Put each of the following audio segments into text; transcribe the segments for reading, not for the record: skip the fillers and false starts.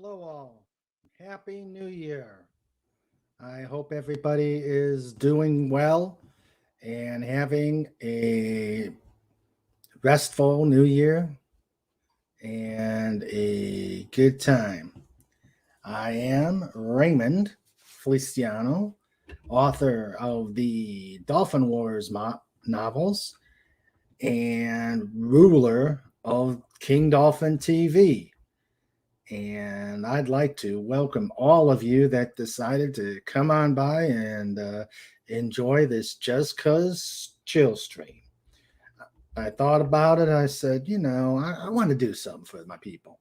Hello, all. Happy New Year. I hope everybody is doing well and having a restful New Year and a good time. I am Raymond Feliciano, author of the Dolphin Wars novels and ruler of King Dolphin TV. And I'd like to welcome all of you that decided to come on by and enjoy this Just Cuz chill stream. I thought about it. I said, I want to do something for my people.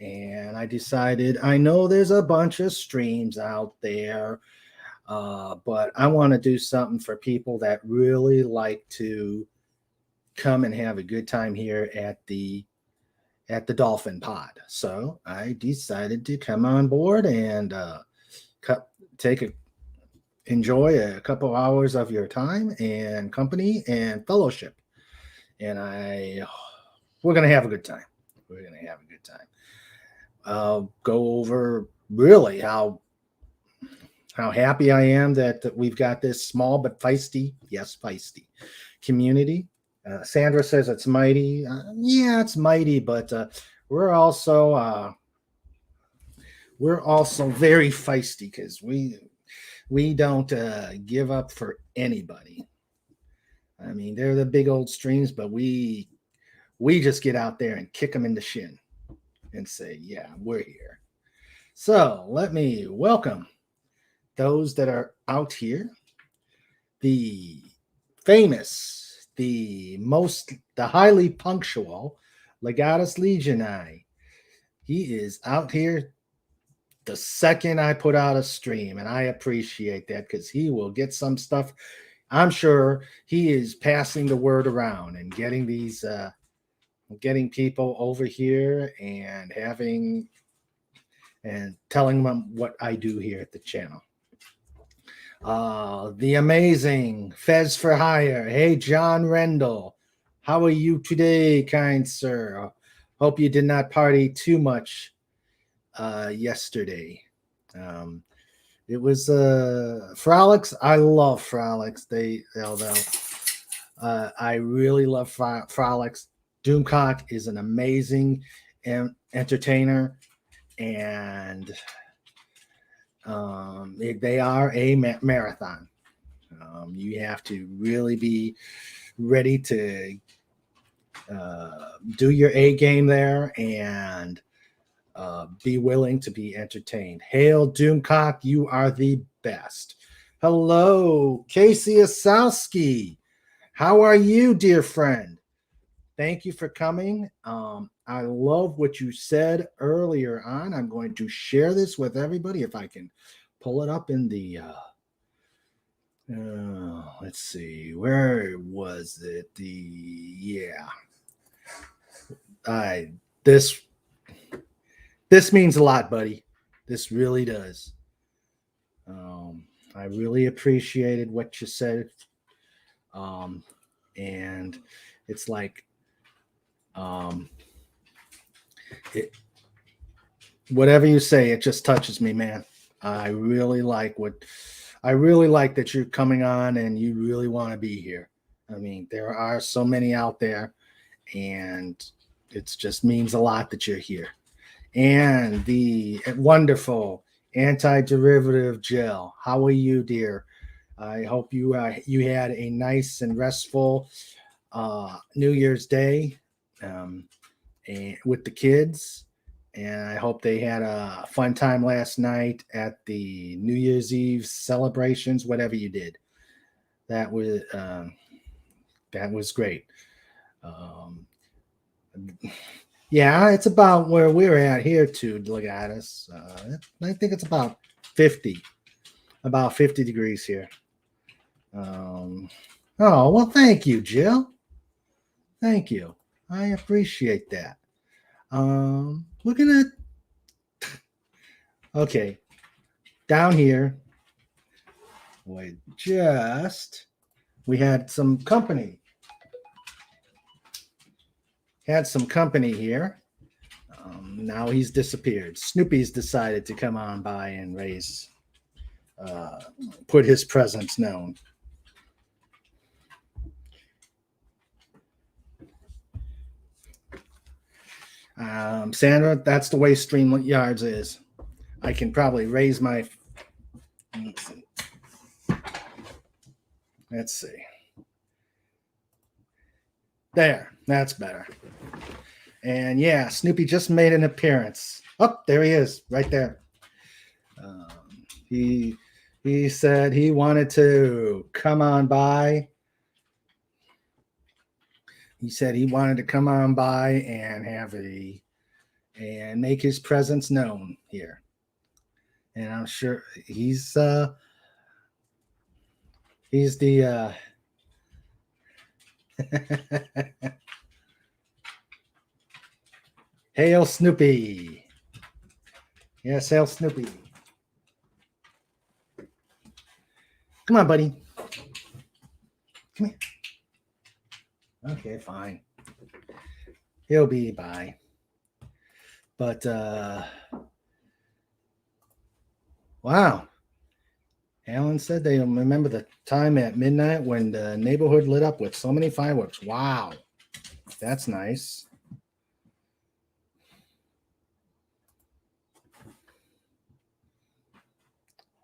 And I decided, I know there's a bunch of streams out there, but I want to do something for people that really like to come and have a good time here at the Dolphin Pod. So I decided to come on board and take a enjoy a couple hours of your time and company and fellowship. And we're gonna have a good time. We're gonna have a good time. I'll go over really how happy I am that we've got this small but feisty, yes, feisty community. Sandra says it's mighty. Yeah, it's mighty, but we're also very feisty because we don't give up for anybody. I mean, they're the big old streams, but we just get out there and kick them in the shin and say, "Yeah, we're here." So let me welcome those that are out here. The famous, the highly punctual Legatus Legionii. He is out here the second I put out a stream, and I appreciate that because he will get some stuff. I'm sure he is passing the word around and getting people over here and telling them what I do here at the channel. The amazing Fez for Hire. Hey, John Rendell. How are you today, kind sir? Hope you did not party too much yesterday. It was Frolics. I love Frolics. I really love Frolics. Doomcock is an amazing entertainer, and they are a marathon. You have to really be ready to do your A game there and be willing to be entertained. Hail, Doomcock, you are the best. Hello, Casey Osowski. How are you, dear friend? Thank you for coming. I love what you said earlier on. I'm going to share this with everybody if I can pull it up in the let's see, where was it? This means a lot, buddy. This really does. I really appreciated what you said. And it's like whatever you say, it just touches me, man. I really like that you're coming on and you really want to be here. I mean, there are so many out there, and it just means a lot that you're here. And the wonderful anti-derivative gel. How are you, dear? I hope you had a nice and restful New Year's Day and with the kids. And I hope they had a fun time last night at the New Year's Eve celebrations, whatever you did. That was great. Yeah, it's about where we're at here too, Legatus. I think it's about 50 degrees here. Oh, well, thank you, Jill. Thank you. I appreciate that. Looking at okay, down here, we had some company. Had some company here. Now he's disappeared. Snoopy's decided to come on by and put his presence known. Sandra, that's the way StreamYards is. I can probably raise my. Let's see. There, that's better. And yeah, Snoopy just made an appearance. Oh, there he is, right there. He said he wanted to come on by. He said he wanted to come on by and and make his presence known here. And I'm sure he's the Hail Snoopy. Yes, hail Snoopy. Come on, buddy. Come here. Okay, fine. He'll be by. But wow. Alan said they remember the time at midnight when the neighborhood lit up with so many fireworks. Wow. That's nice.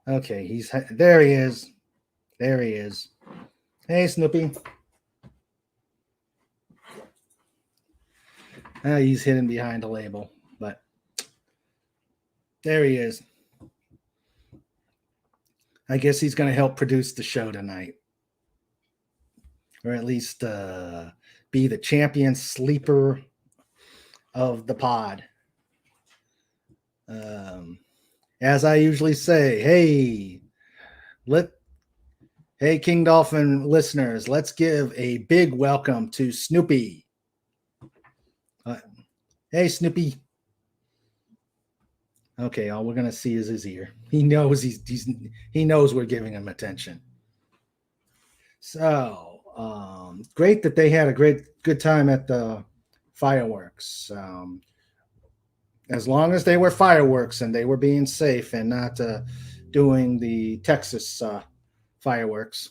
Okay, there he is. There he is. Hey, Snoopy. He's hidden behind a label, but there he is. I guess he's going to help produce the show tonight, or at least be the champion sleeper of the pod. As I usually say, hey, King Dolphin listeners, let's give a big welcome to Snoopy. Hey, Snoopy. Okay, all we're gonna see is his ear. He knows he knows we're giving him attention. So great that they had a good time at the fireworks. As long as they were fireworks and they were being safe and not doing the Texas fireworks,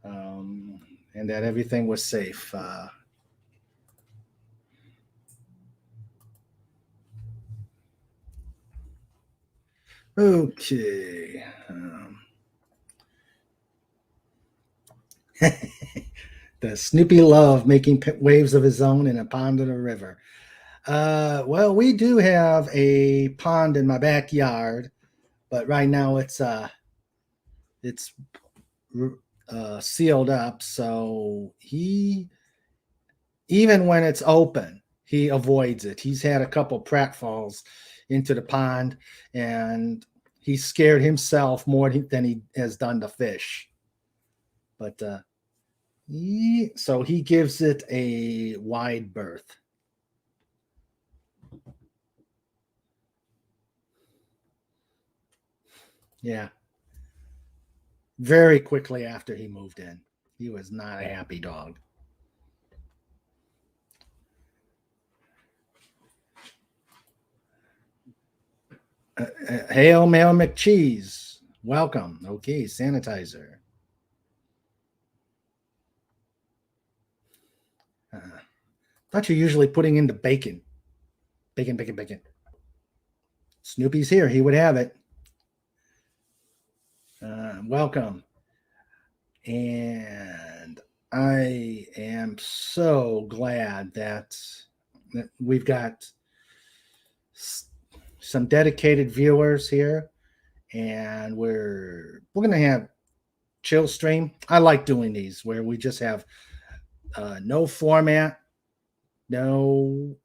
and that everything was safe. Okay. The Snoopy love making waves of his own in a pond in a river. Well, we do have a pond in my backyard, but right now it's sealed up. So even when it's open, he avoids it. He's had a couple pratfalls into the pond, and he's scared himself more than he has done the fish. But so he gives it a wide berth. Yeah. Very quickly after he moved in. He was not a happy dog. Hail Mail McCheese. Welcome. Okay, sanitizer. Thought you're usually putting in the bacon. Bacon. Snoopy's here. He would have it. Welcome. And I am so glad that we've got some dedicated viewers here, and we're going to have chill stream. I like doing these where we just have no format, no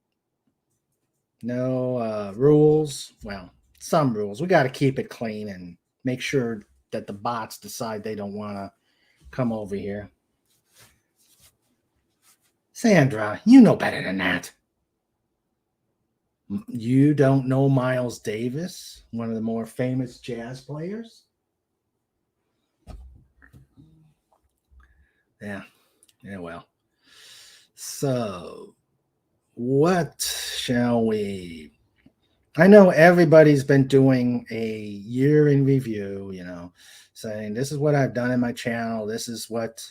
rules. Well, some rules. We got to keep it clean and make sure that the bots decide they don't want to come over here. Sandra, you know better than that. You don't know Miles Davis, one of the more famous jazz players? Yeah, well. So what shall we? I know everybody's been doing a year in review, saying this is what I've done in my channel. This is what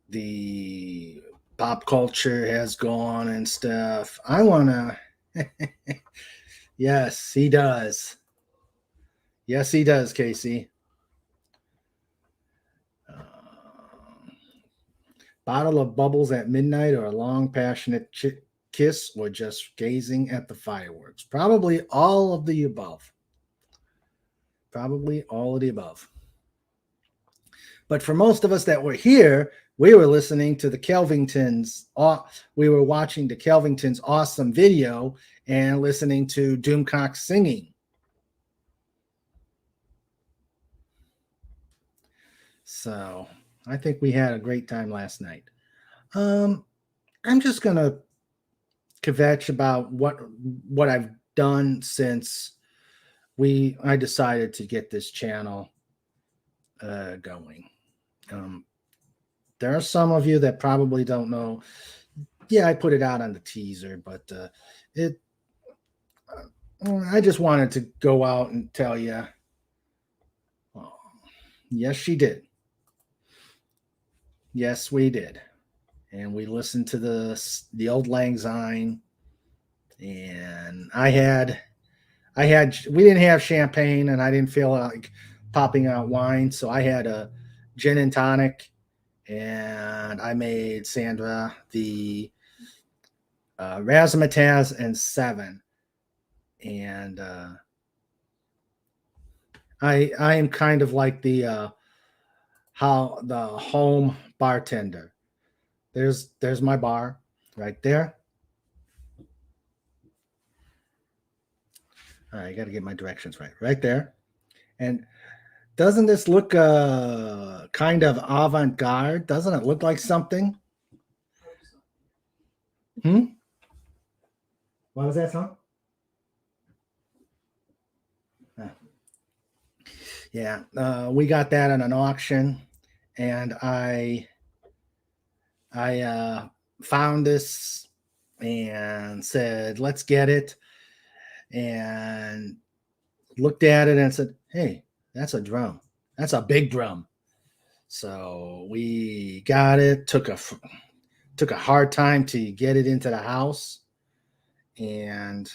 the pop culture has gone and stuff. I want to. Yes, he does. Yes, he does, Casey. Bottle of bubbles at midnight, or a long, passionate kiss, or just gazing at the fireworks. Probably all of the above. Probably all of the above. But for most of us that were here, we were listening to the Kelvingtons. We were watching the Kelvingtons' awesome video and listening to Doomcock singing. So I think we had a great time last night. I'm just gonna kvetch about what I've done since I decided to get this channel going. There are some of you that probably don't know. Yeah, I put it out on the teaser, but I just wanted to go out and tell you. Oh, yes, she did. Yes, we did. And we listened to the old Lang Syne, and we didn't have champagne, and I didn't feel like popping out wine, so I had a gin and tonic, and I made Sandra the razzmatazz and 7, and I am kind of like the home bartender. There's my bar right there. All right, I got to get my directions right there. And doesn't this look kind of avant-garde? Doesn't it look like something? What was that song? Yeah, we got that at an auction, and I found this and said, let's get it, and looked at it and said, hey, that's a drum. That's a big drum. So we got it. Took a hard time to get it into the house, and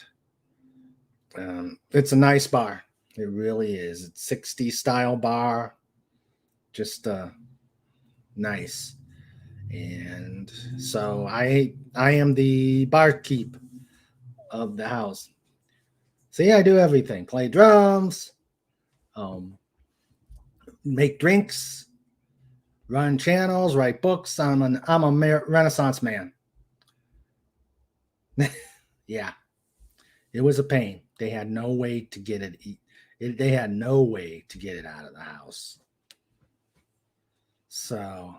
it's a nice bar. It really is. It's 60s style bar, just nice. And so I am the barkeep of the house. See, I do everything: play drums, make drinks, run channels, write books. I'm a Renaissance man. Yeah, it was a pain. They had no way to get it. They had no way to get it out of the house. So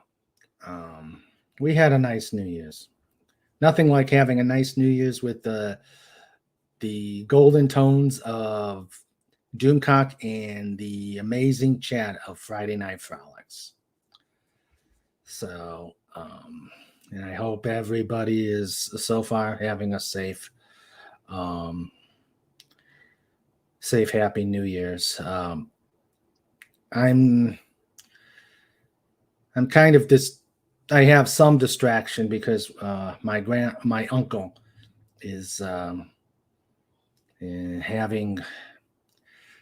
we had a nice New Year's. Nothing like having a nice New Year's with the golden tones of Doomcock and the amazing chat of Friday Night Frolics. So, and I hope everybody is so far having a safe, happy New Year's. I'm kind of I have some distraction because my uncle is having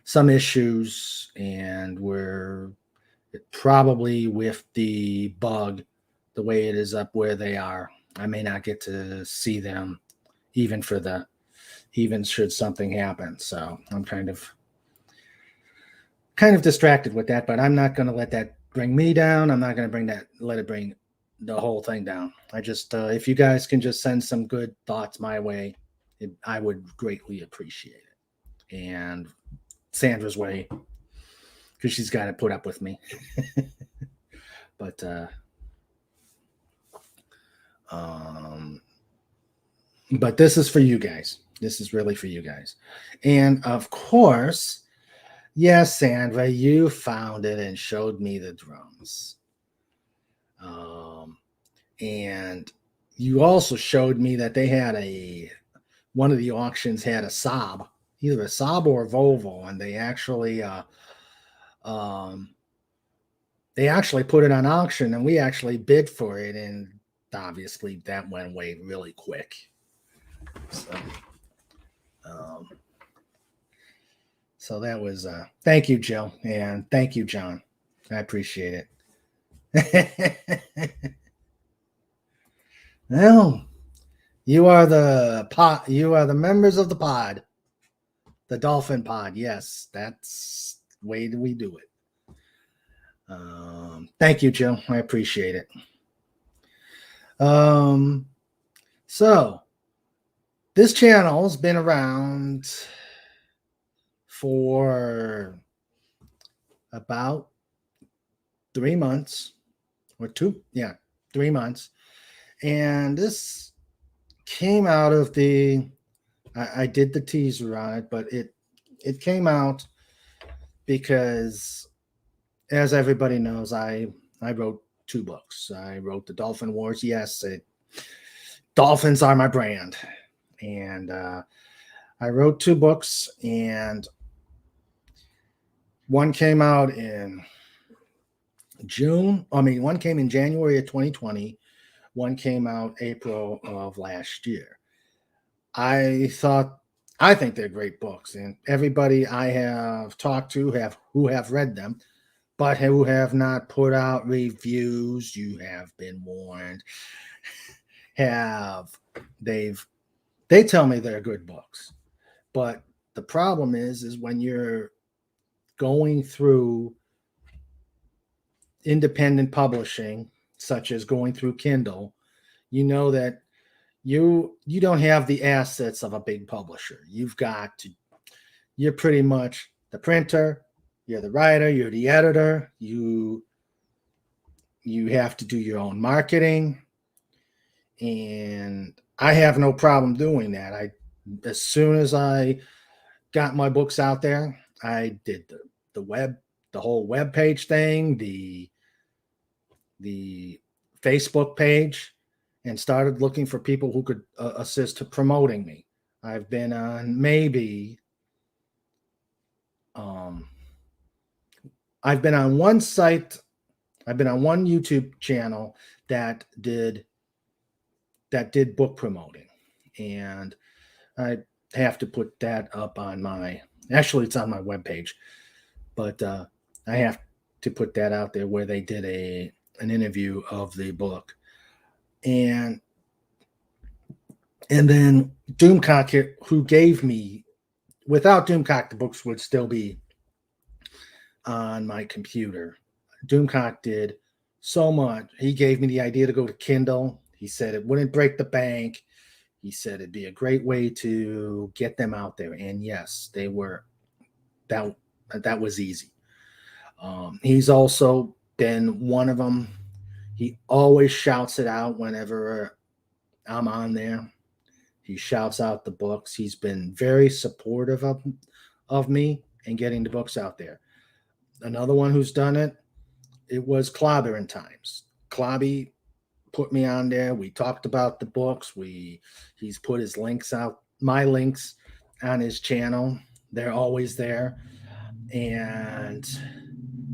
some issues, and we're probably with the bug, the way it is up where they are, I may not get to see them even should something happen. So I'm kind of distracted with that, but I'm not going to let that bring me down. I'm not going to let it bring the whole thing down. I just, if you guys can just send some good thoughts my way, I would greatly appreciate it. And Sandra's way, because she's got to put up with me. But this is for you guys. This is really for you guys. And of course, yes, Sandra, you found it and showed me the drums. And you also showed me that they had one of the auctions had a Saab, either a Saab or a Volvo, and um, they actually put it on auction, and we actually bid for it, and obviously that went away really quick. So, um, so that was thank you, Jill, and thank you, John. I appreciate it. Well, you are the pod. You are the members of the pod, the Dolphin Pod. Yes, that's the way that we do it. Thank you, Jill. I appreciate it. So this channel has been around for about 3 months or 3 months, and this came out of I did the teaser on it, but it came out because, as everybody knows, I wrote 2 books. I wrote the Dolphin Wars. Yes, dolphins are my brand, and I wrote 2 books, and one came out in June. I mean, one came in January of 2020. One came out April of last year. I think they're great books, and everybody I have talked to who have read them, but who have not put out reviews, you have been warned. They tell me they're good books, but the problem is when you're going through independent publishing, such as going through Kindle, you know that you don't have the assets of a big publisher. You're pretty much the printer, you're the writer, you're the editor, you have to do your own marketing, and I have no problem doing that. As soon as I got my books out there, I did the whole web page thing, the Facebook page, and started looking for people who could assist to promoting me. I've been on I've been on one site, I've been on one YouTube channel that did book promoting, and I have to put that up on actually it's on my webpage, but I have to put that out there where they did an interview of the book. And then Doomcock, who gave me, without Doomcock, the books would still be on my computer. Doomcock did so much. He gave me the idea to go to Kindle. He said it wouldn't break the bank. He said it'd be a great way to get them out there. And yes, they were. That was easy. He's also been one of them. He always shouts it out whenever I'm on there. He shouts out the books. He's been very supportive of me and getting the books out there. Another one who's done it was Clobbering Times. Clobby put me on there. We talked about the books. He's put his links out, my links on his channel. They're always there. And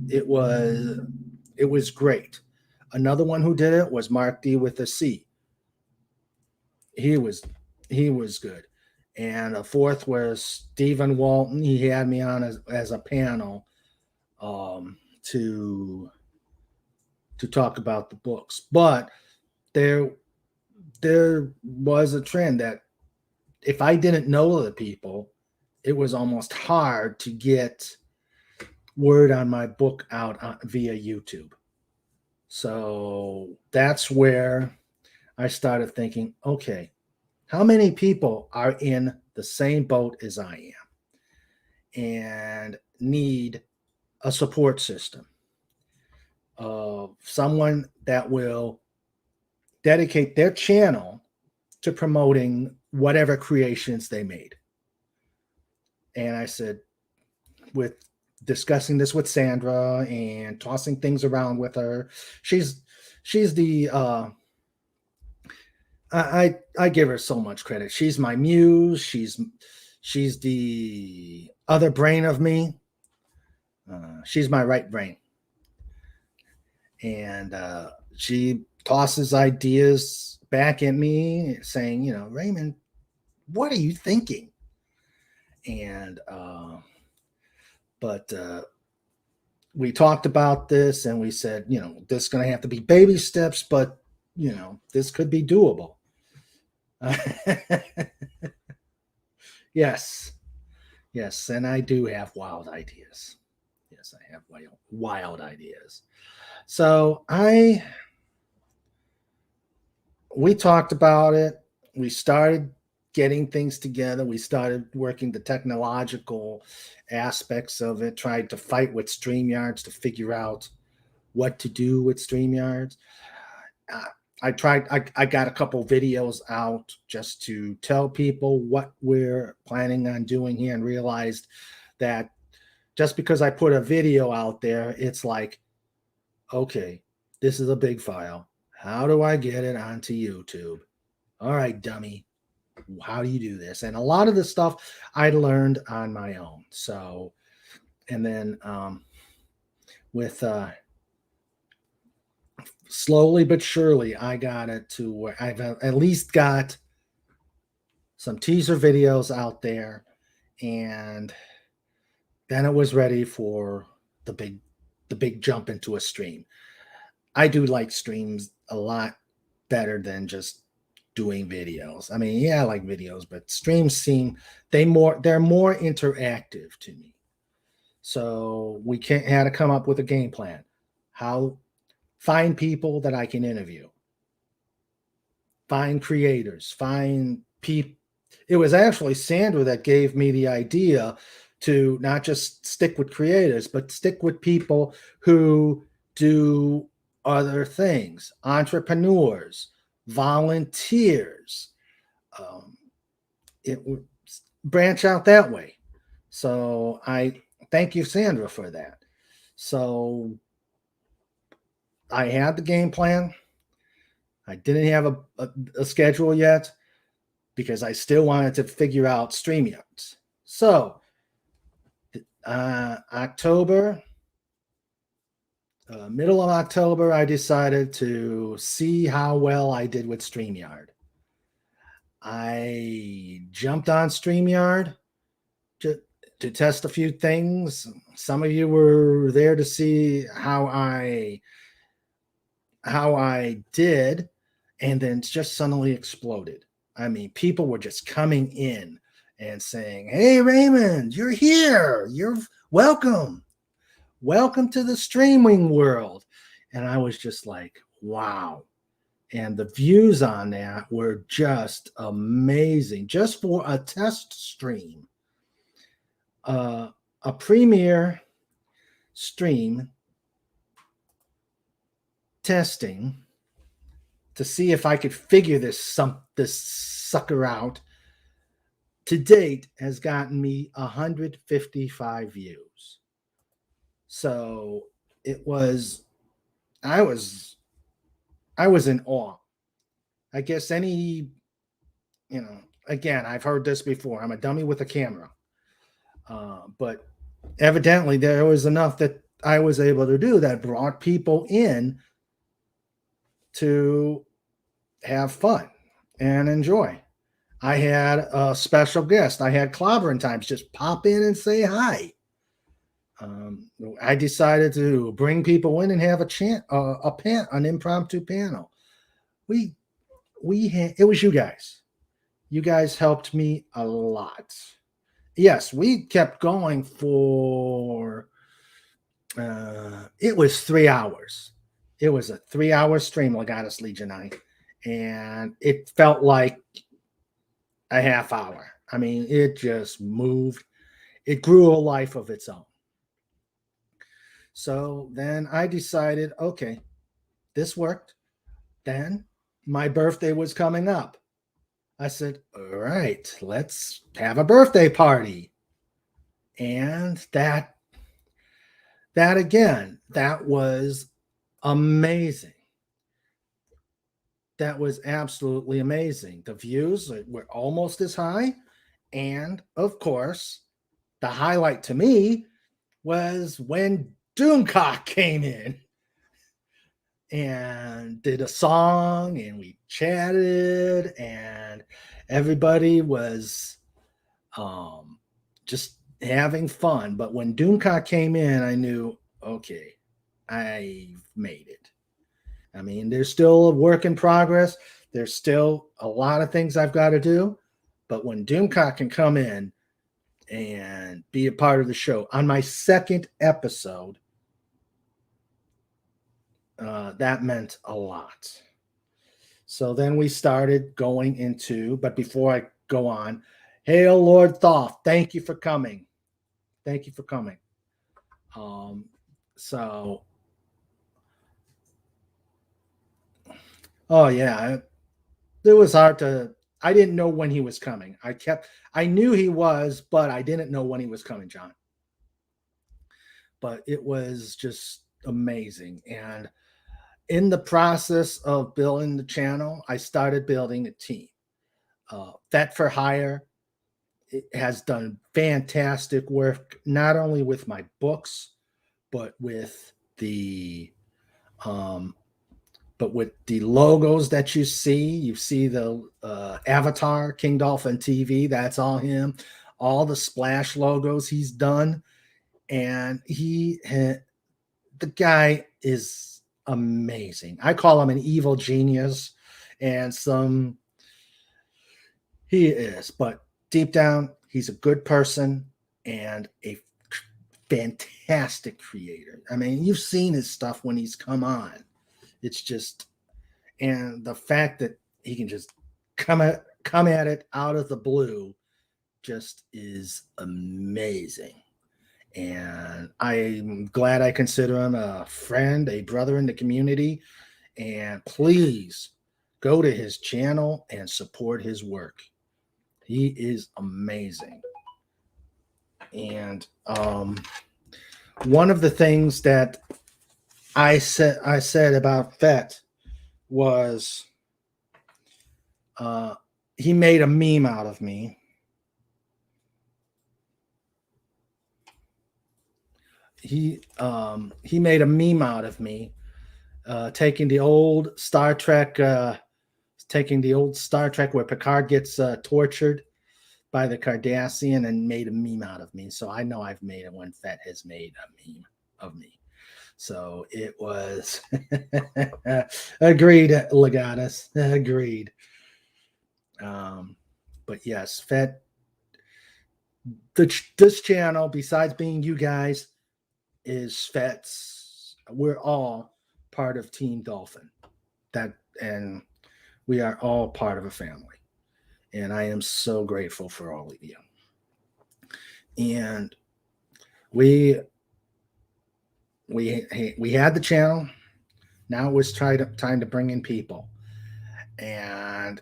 it was great. Another one who did it was Mark D with a C. He was good. And a fourth was Stephen Walton. He had me on as a panel to talk about the books. But there was a trend that if I didn't know the people, it was almost hard to get word on my book out via YouTube. So that's where I started thinking, okay, how many people are in the same boat as I am and need a support system of someone that will dedicate their channel to promoting whatever creations they made? And I said, with discussing this with Sandra and tossing things around with her, she's the I give her so much credit. She's my muse. She's the other brain of me. She's my right brain, and she tosses ideas back at me, saying, Raymond, what are you thinking? And but we talked about this, and we said, this is going to have to be baby steps, but this could be doable. Yes, yes, and I do have wild ideas. Yes, I have wild ideas. So we talked about it. We started getting things together. We started working the technological aspects of it, tried to fight with StreamYards to figure out what to do with StreamYards. Uh, I got a couple videos out just to tell people what we're planning on doing here, and realized that just because I put a video out there, it's like, okay, this is a big file. How do I get it onto YouTube? All right, dummy. How do you do this? And a lot of the stuff I learned on my own. So, and then with slowly but surely, I got it to where I've at least got some teaser videos out there, and then it was ready for the big jump into a stream. I do like streams a lot better than just doing videos. I mean, yeah, I like videos, but streams they're more interactive to me. So we had to come up with a game plan. How find people that I can interview, find creators, find people. It was actually Sandra that gave me the idea to not just stick with creators, but stick with people who do other things, entrepreneurs, volunteers. It would branch out that way. So I thank you, Sandra, for that. So I had the game plan. I didn't have a schedule yet because I still wanted to figure out StreamYards. So October, middle of October, I decided to see how well I did with StreamYard. I jumped on StreamYard to test a few things. Some of you were there to see how I did, and then just suddenly exploded. I mean, people were just coming in and saying, "Hey, Raymond, you're here. You're welcome. Welcome to the streaming world." And I was just like, wow. And the views on that were just amazing, just for a test stream. A premiere stream testing to see if I could figure this sucker out, to date has gotten me 155 views. So it was, I was in awe. I guess again, I've heard this before. I'm a dummy with a camera. But evidently there was enough that I was able to do that brought people in to have fun and enjoy. I had a special guest. I had Clobbering Times just pop in and say hi. I decided to bring people in and have an impromptu panel. It was you guys. You guys helped me a lot. Yes, we kept going for. It was 3 hours. It was a 3-hour stream, Legatus Legion night, and it felt like a half hour. I mean, it just moved. It grew a life of its own. So then I decided, okay, this worked. Then my birthday was coming up. I said, all right, let's have a birthday party. And that again, that was amazing. that was absolutely amazing. The views were almost as high. And of course, the highlight to me was when Doomcock came in and did a song, and we chatted, and everybody was just having fun. But when Doomcock came in, I knew, okay, I've made it. I mean, there's still a work in progress. There's still a lot of things I've got to do. But when Doomcock can come in and be a part of the show on my second episode, that meant a lot. So then we started going into, but before I go on, hail Lord Thoth, thank you for coming. Thank you for coming. Um, so, oh yeah, it was hard to. I didn't know when he was coming. I knew he was, but I didn't know when he was coming, John. But it was just amazing. And in the process of building the channel, I started building a team. Vet for Hire has done fantastic work, not only with my books, but with the um, logos that you see. You see the Avatar King Dolphin TV. That's all him. All the splash logos he's done, and the guy is amazing. I call him an evil genius, and he is, but deep down, he's a good person and a fantastic creator. I mean, you've seen his stuff when he's come on. It's just, and the fact that he can just come at it out of the blue just is amazing. And I'm glad I consider him a friend, a brother in the community. And please go to his channel and support his work. He is amazing. And one of the things that I said about Vet was he made a meme out of me. He made a meme out of me, taking the old Star Trek where Picard gets tortured by the Cardassian and made a meme out of me. So I know I've made it when Vet has made a meme of me. So it was agreed, Legatus. Agreed. But yes, Vet, this channel, besides being you guys, is Vet's. We're all part of Team Dolphin. And we are all part of a family. And I am so grateful for all of you. And we had the channel. Now it was time to bring in people. And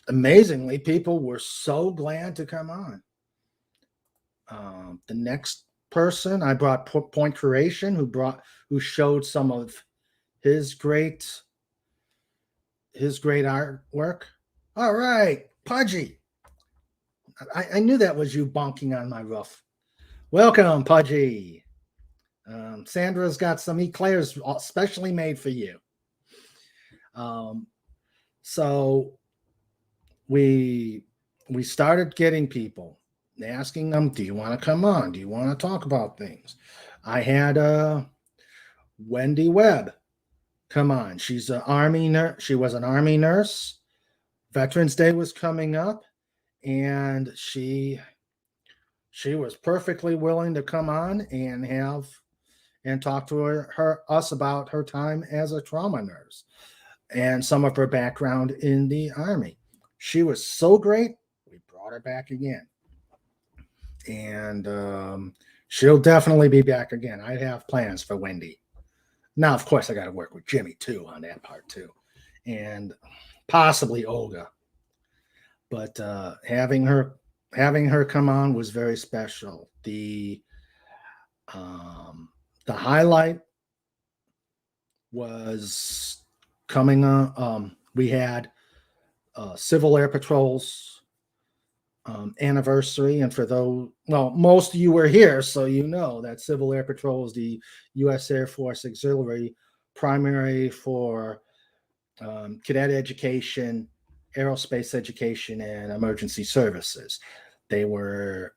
amazingly, people were so glad to come on. The next person I brought Point Creation, who showed some of his great artwork. All right, Pudgy. I knew that was you bonking on my roof. Welcome, Pudgy. Sandra's got some eclairs specially made for you. So we started getting people, asking them, do you want to come on? Do you want to talk about things? I had Wendy Webb come on. She's an Army nurse. She was an Army nurse. Veterans Day was coming up, and she was perfectly willing to come on and talk to us about her time as a trauma nurse and some of her background in the Army. She was so great, we brought her back again. And she'll definitely be back again. I have plans for Wendy. Now, of course, I got to work with Jimmy, too, on that part, too. And possibly Olga. But having her come on was very special. The highlight was coming on. We had Civil Air Patrol's anniversary, and for those, well, most of you were here, so you know that Civil Air Patrol is the U.S. Air Force Auxiliary, primary for cadet education, aerospace education, and emergency services. They were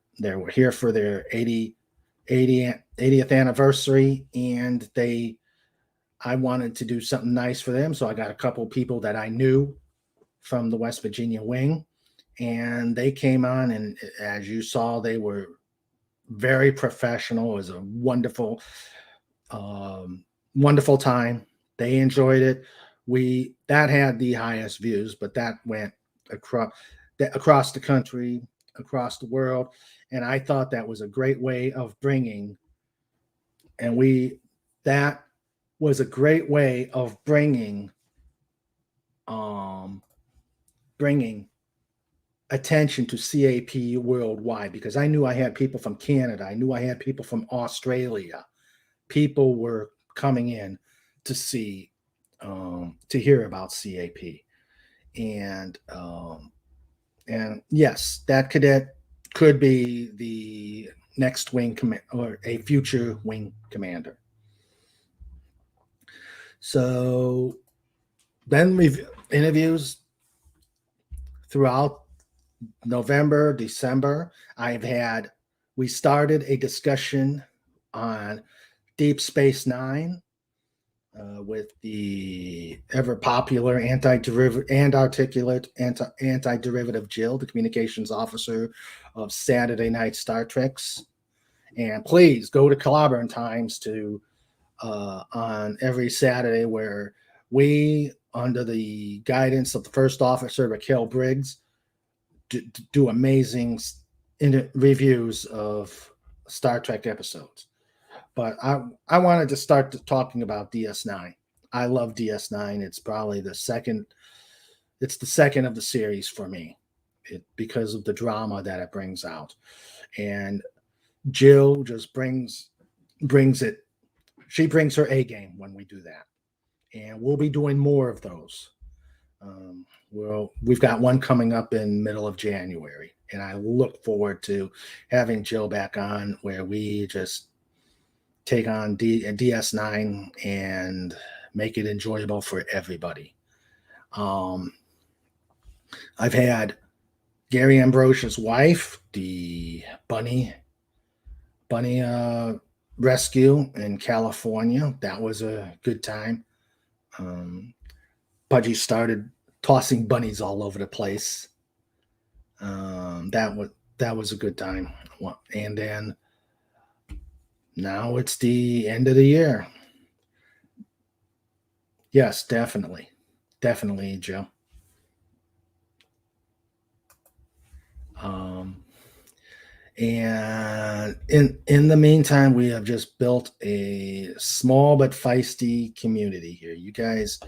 here for their 80th anniversary, and I wanted to do something nice for them, so I got a couple people that I knew from the West Virginia wing, and they came on, and as you saw, they were very professional. It was a wonderful time. They enjoyed it. That had the highest views, but that went across the country, across the world, and I thought that was a great way of bringing. And that was a great way of bringing attention to CAP worldwide, because I knew I had people from Canada. I knew I had people from Australia. People were coming in to see, to hear about CAP. And yes, that cadet could be the next wing or a future wing commander. So then we've interviews throughout November, December. We started a discussion on Deep Space Nine with the ever popular anti-derivative Jill, the communications officer of Saturday Night Star Treks. And please go to Clobbering Times on every Saturday, where we, under the guidance of the first officer, Raquel Briggs, do amazing reviews of Star Trek episodes. But I wanted to start talking about DS9. I love DS9. It's probably the second. It's the second of the series for me, because of the drama that it brings out. And Jill just brings it. She brings her A game when we do that, and we'll be doing more of those. We've got one coming up in middle of January, and I look forward to having Jill back on, where we just take on DS9 and make it enjoyable for everybody. I've had Gary Ambrosia's wife, the bunny rescue in California. That was a good time. Pudgy started tossing bunnies all over the place. That was a good time. And then now it's the end of the year. Yes, definitely, Joe. And in the meantime, we have just built a small but feisty community here. You guys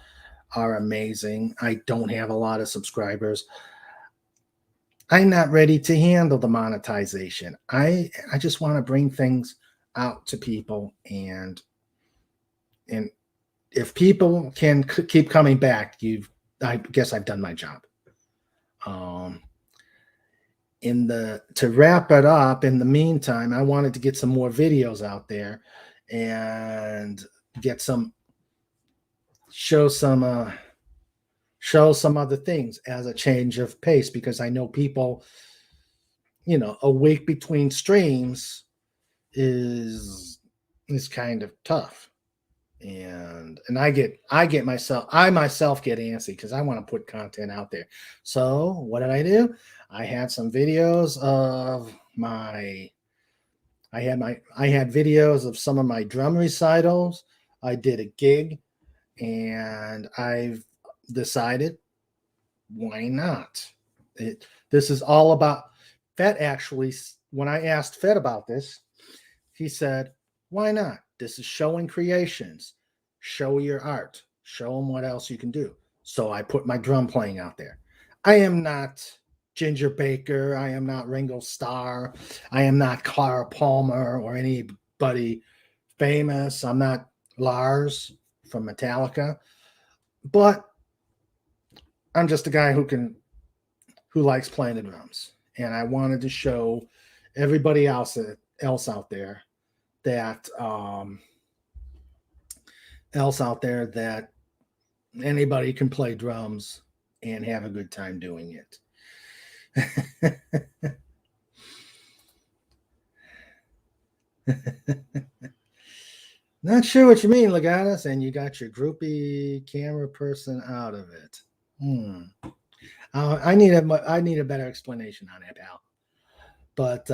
are amazing. I don't have a lot of subscribers. I'm not ready to handle the monetization. I just want to bring things out to people, and if people can keep coming back, I guess I've done my job. To wrap it up, in the meantime, I wanted to get some more videos out there and show some other things as a change of pace, because I know people, a week between streams is kind of tough. And I myself get antsy, because I want to put content out there. So what did I do? I had some videos of I had videos of some of my drum recitals. I did a gig, and I've decided, why not? This is all about Fett. Actually, when I asked Fett about this, he said, why not? This is showing creations. Show your art. Show them what else you can do. So I put my drum playing out there. I am not Ginger Baker. I am not Ringo Starr. I am not Clara Palmer or anybody famous. I'm not Lars from Metallica. but I'm just a guy who likes playing the drums, and I wanted to show everybody else out there that that anybody can play drums and have a good time doing it. Not sure what you mean, Legatus, and you got your groupie camera person out of it. I need a better explanation on that, pal. But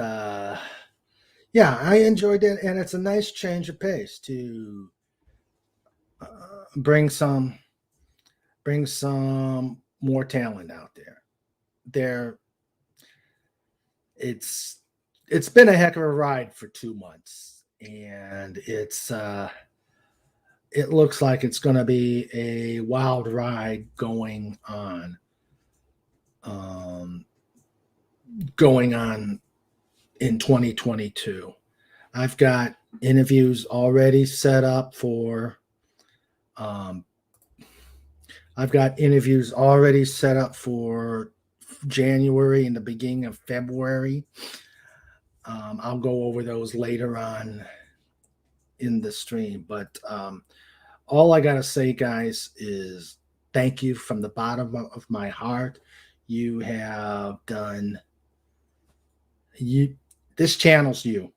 yeah, I enjoyed it, and it's a nice change of pace to bring some more talent out there. There, it's been a heck of a ride for 2 months, and it looks like it's going to be a wild ride going on. Going on in 2022. I've got interviews already set up for January and the beginning of February. I'll go over those later on in the stream, but all I gotta say, guys, is thank you from the bottom of my heart. You have done this channel's you.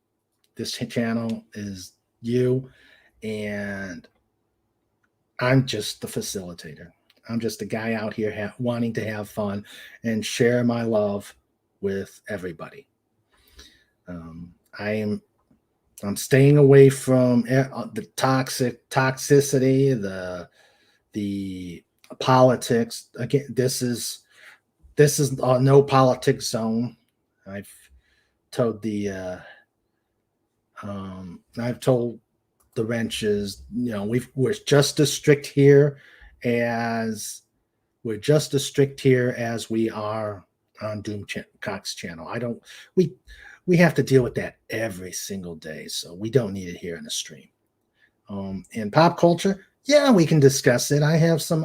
This channel is you, and I'm just the facilitator. I'm just a guy out here wanting to have fun and share my love with everybody. I'm staying away from the toxicity, the politics. Again, this is a no politics zone. I've told the wrenches, we're just as strict here as we are on Cox channel. We have to deal with that every single day, so we don't need it here in the stream. In pop culture, yeah, we can discuss it. I have some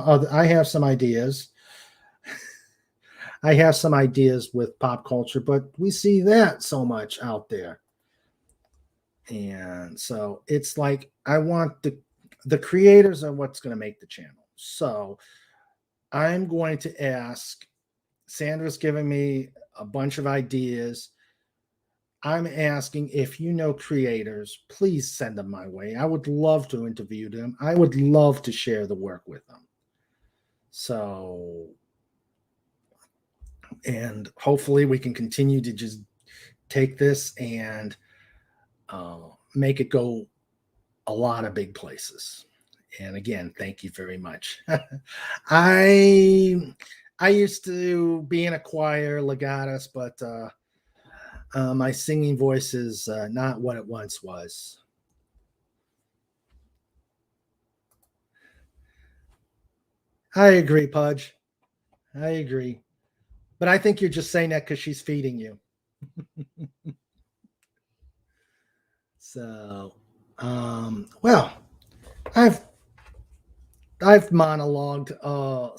ideas. I have some ideas with pop culture, but we see that so much out there. And so it's like I want the creators are what's going to make the channel. So I'm going to ask, Sandra's giving me a bunch of ideas. I'm asking if you know creators, please send them my way. I would love to interview them. I would love to share the work with them. So, and hopefully we can continue to just take this and make it go a lot of big places. And again, thank you very much. I used to be in a choir, Legatus, but my singing voice is not what it once was. I agree, Pudge. I agree. But I think you're just saying that because she's feeding you. So, well, I've monologued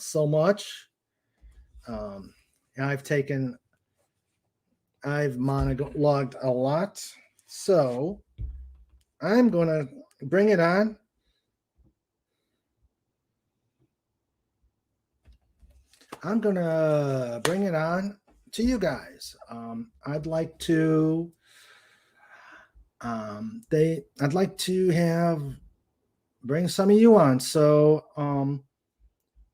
so much. I've monologued a lot. So I'm gonna bring it on. I'm gonna bring it on to you guys. I'd like to. I'd like to bring some of you on. So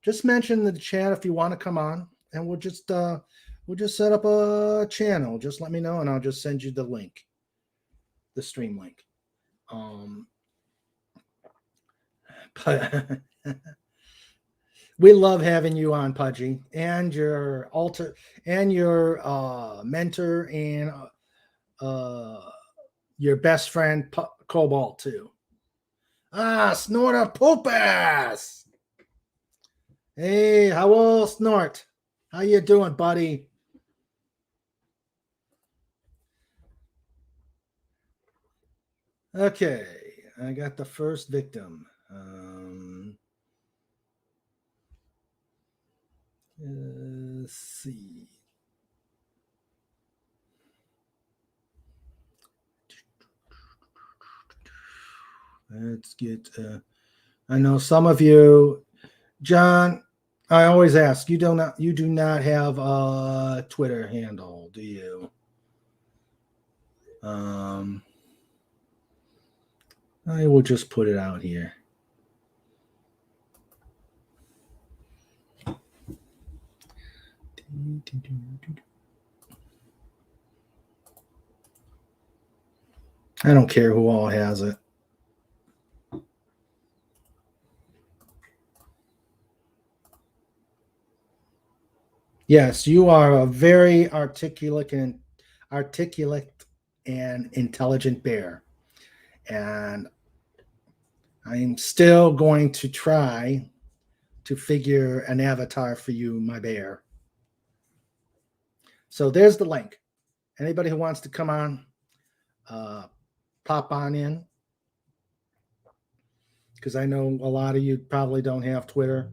just mention the chat if you want to come on, and we'll just set up a channel. Just let me know, and I'll just send you the link, the stream link. But we love having you on, Pudgy, and your mentor, and your best friend Cobalt too. Snort a poop ass. Hey, how Snort? How you doing, buddy? Okay, I got the first victim. see. Let's get. I know some of you, John. I always ask you. You do not have a Twitter handle, do you? I will just put it out here. I don't care who all has it. Yes, you are a very articulate and intelligent bear. And I'm still going to try to figure an avatar for you, my bear. So there's the link. Anybody who wants to come on, pop on in. Because I know a lot of you probably don't have Twitter.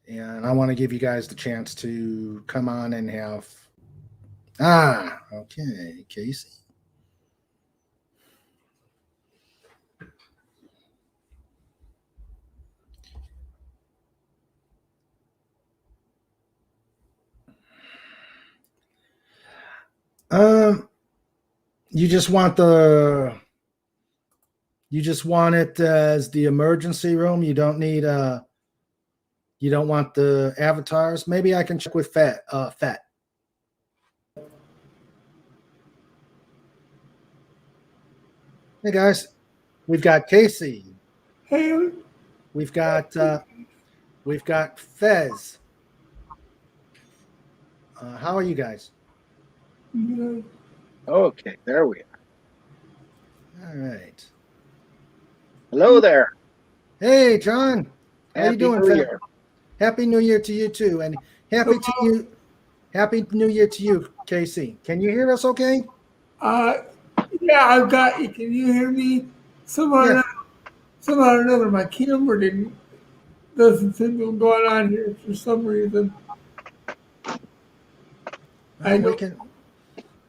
And I want to give you guys the chance to come on and have. Okay, Casey. You just want it as the emergency room. You don't need you don't want the avatars. Maybe I can check with Fat. Hey guys, we've got Casey. Hey. We've got Fez. How are you guys? Good. Okay, there we are. All right. Hello there. Hey, John. How you doing, New Year. Happy New Year to you too, and Happy New Year to you, Casey. Can you hear us? Okay. Yeah, I've got you. Can you hear me? Somehow or another, my camera doesn't seem to be going on here for some reason.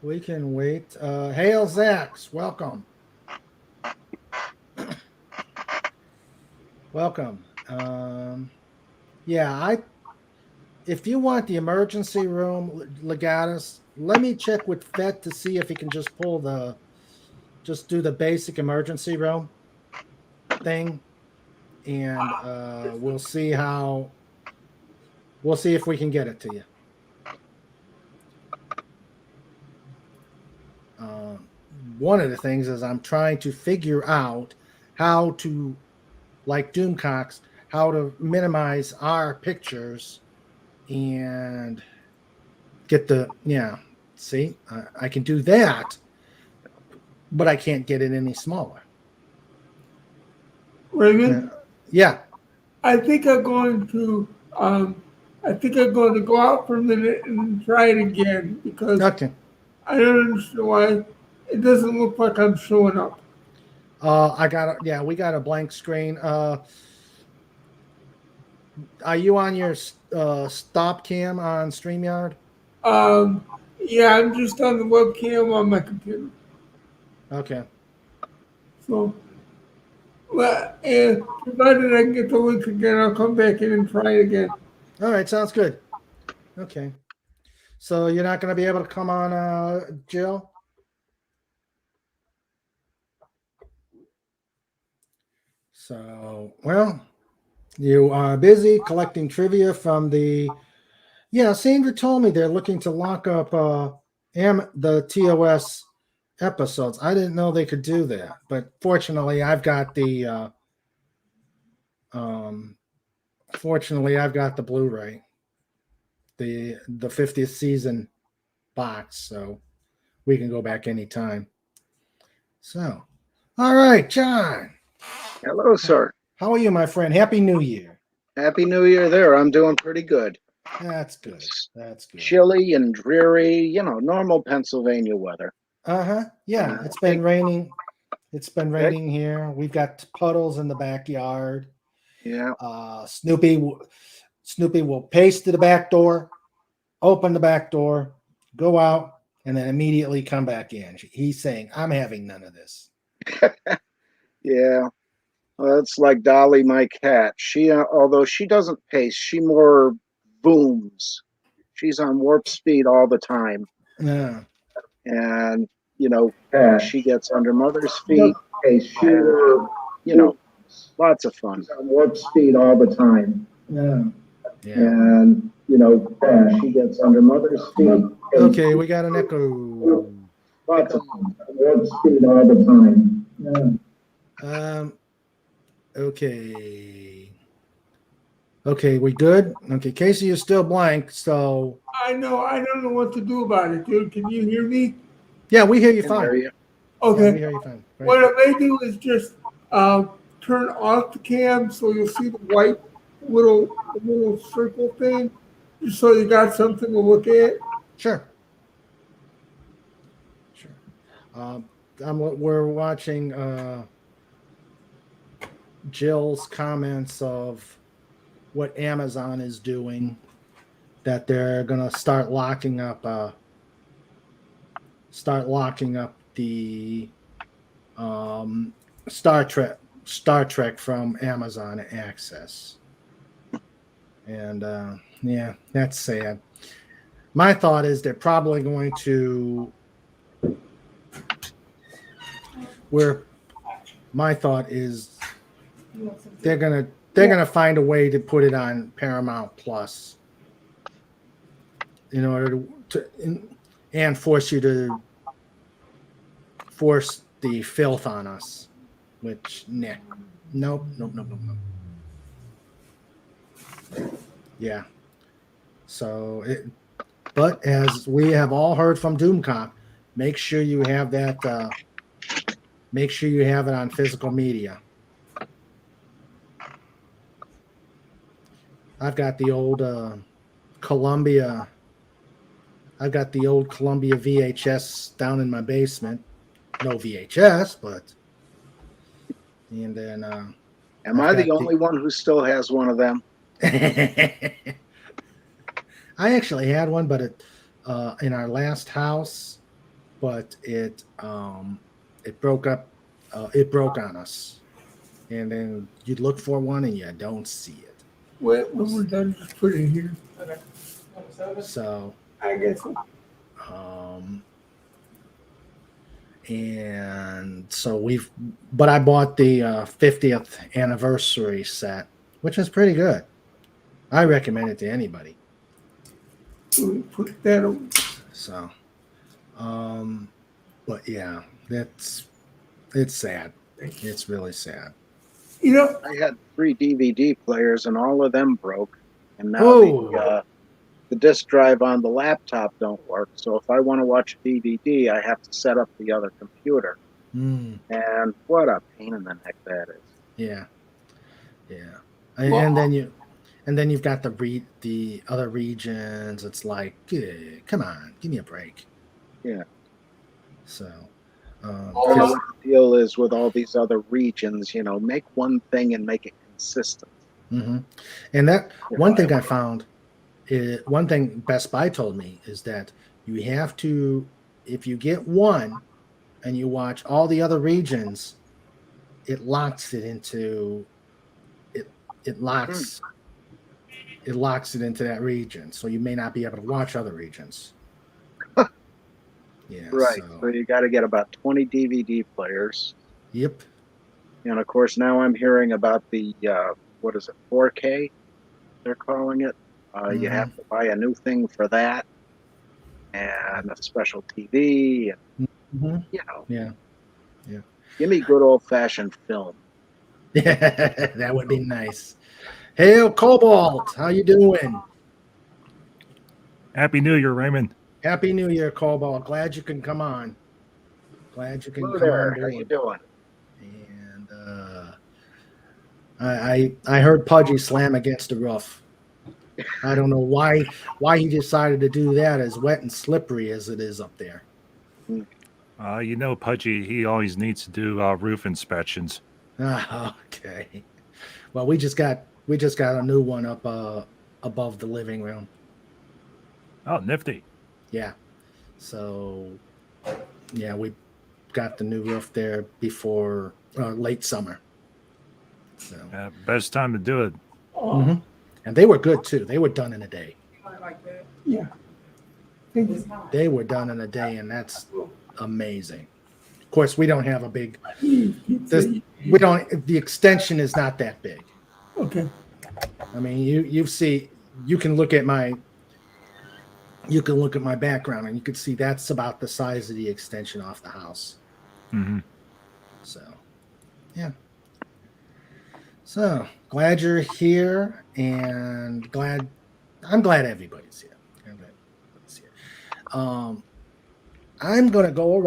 We can wait. Hail Zax, welcome. Welcome. If you want the emergency room, Legatus, let me check with Fett to see if he can just do the basic emergency room thing, and we'll see if we can get it to you. One of the things is I'm trying to figure out how to, like Doomcox, how to minimize our pictures and get see, I can do that, but I can't get it any smaller. Raymond? Yeah. I think I'm going to go out for a minute and try it again because okay. I don't understand why it doesn't look like I'm showing up. We got a blank screen. Are you on your stop cam on StreamYard? Yeah, I'm just on the webcam on my computer. Okay. So, and provided I can get the link again, I'll come back in and try it again. All right, sounds good. Okay. So you're not going to be able to come on, Jill? So, well, you are busy collecting trivia from the... Yeah, Sandra told me they're looking to lock up the TOS episodes. I didn't know they could do that, but fortunately, I've got the Blu-ray, the 50th season box, so we can go back anytime. So, all right, John. Hello, sir. How are you, my friend? Happy New Year. Happy New Year there. I'm doing pretty good. That's good. That's good. Chilly and dreary, normal Pennsylvania weather. Yeah, it's been raining. It's been raining here. We've got puddles in the backyard. Yeah. Snoopy Snoopy will pace to the back door, open the back door, go out, and then immediately come back in. He's saying, I'm having none of this. Yeah. Well, it's like Dolly, my cat. She, although she doesn't pace, she more booms. She's on warp speed all the time. Yeah. And, you know, she gets under mother's feet. And, you know, lots of fun. She's on warp speed all the time. Yeah. And, you know, she gets under mother's feet. Okay, we got an echo. Lots of fun. Warp speed all the time. Yeah. Okay. Okay, we good? Okay, Casey is still blank, so I know. I don't know what to do about it, dude. Can you hear me? yeah, we hear you Can hear fine. you. Okay. Yeah, we hear you fine. Right. What I may do is just turn off the cam so you'll see the white little circle thing, just so you got something to look at. Sure. Sure. We're watching Jill's comments of what Amazon is doing, that they're gonna start locking up the Star Trek from Amazon Access. And yeah, that's sad. My thought is they're probably going to my thought is they're gonna find a way to put it on Paramount Plus in order and force the filth on us, which nope. Yeah. So but as we have all heard from Doomcop, make sure you have that. Make sure you have it on physical media. I've got the old Columbia. I've got the old Columbia VHS down in my basement. No VHS, but and then. Am I the only one who still has one of them? I actually had one, but it in our last house, but it broke up. It broke on us, and then you'd look for one and you don't see it. When we're done, just put it here. So I guess. And so but I bought the 50th anniversary set, which is pretty good. I recommend it to anybody. Put that on. So, but yeah, it's sad. It's really sad. You know, I had 3 DVD players and all of them broke. And now the disk drive on the laptop don't work. So if I want to watch a DVD, I have to set up the other computer. And what a pain in the neck that is. Yeah. Yeah. And then you've got the other regions. It's like, come on, give me a break. Yeah. So, what the deal is with all these other regions, you know, make one thing and make it consistent. Mm-hmm. And that one thing I found, one thing Best Buy told me is that you have to, if you get one and you watch all the other regions, it locks it into it locks it into that region, so you may not be able to watch other regions. Yeah, right. So you got to get about 20 DVD players. Yep. And of course, now I'm hearing about the 4K? They're calling it. You have to buy a new thing for that, and a special TV. And, you know. Yeah. Give me good old fashioned film. Yeah, that would be nice. Hey, Cobalt, how you doing? Happy New Year, Raymond. Happy New Year, Cobalt. Glad you can come on. Glad you can Hello come there. on. How you doing? And I heard Pudgy slam against the roof. I don't know why he decided to do that, as wet and slippery as it is up there. You know, Pudgy, he always needs to do roof inspections. Okay. Well, we just got a new one up above the living room. Oh, nifty. Yeah. So, yeah, we got the new roof there before late summer. So, Best time to do it. mhm. And they were good too. They were done in a day. Yeah. They were done in a day, and that's amazing. Of course, we don't have a big. The extension is not that big. Okay. I mean, you can look at my background, and you can see that's about the size of the extension off the house. Mm-hmm. So, yeah. So glad you're here, and I'm glad everybody's here. I'm gonna go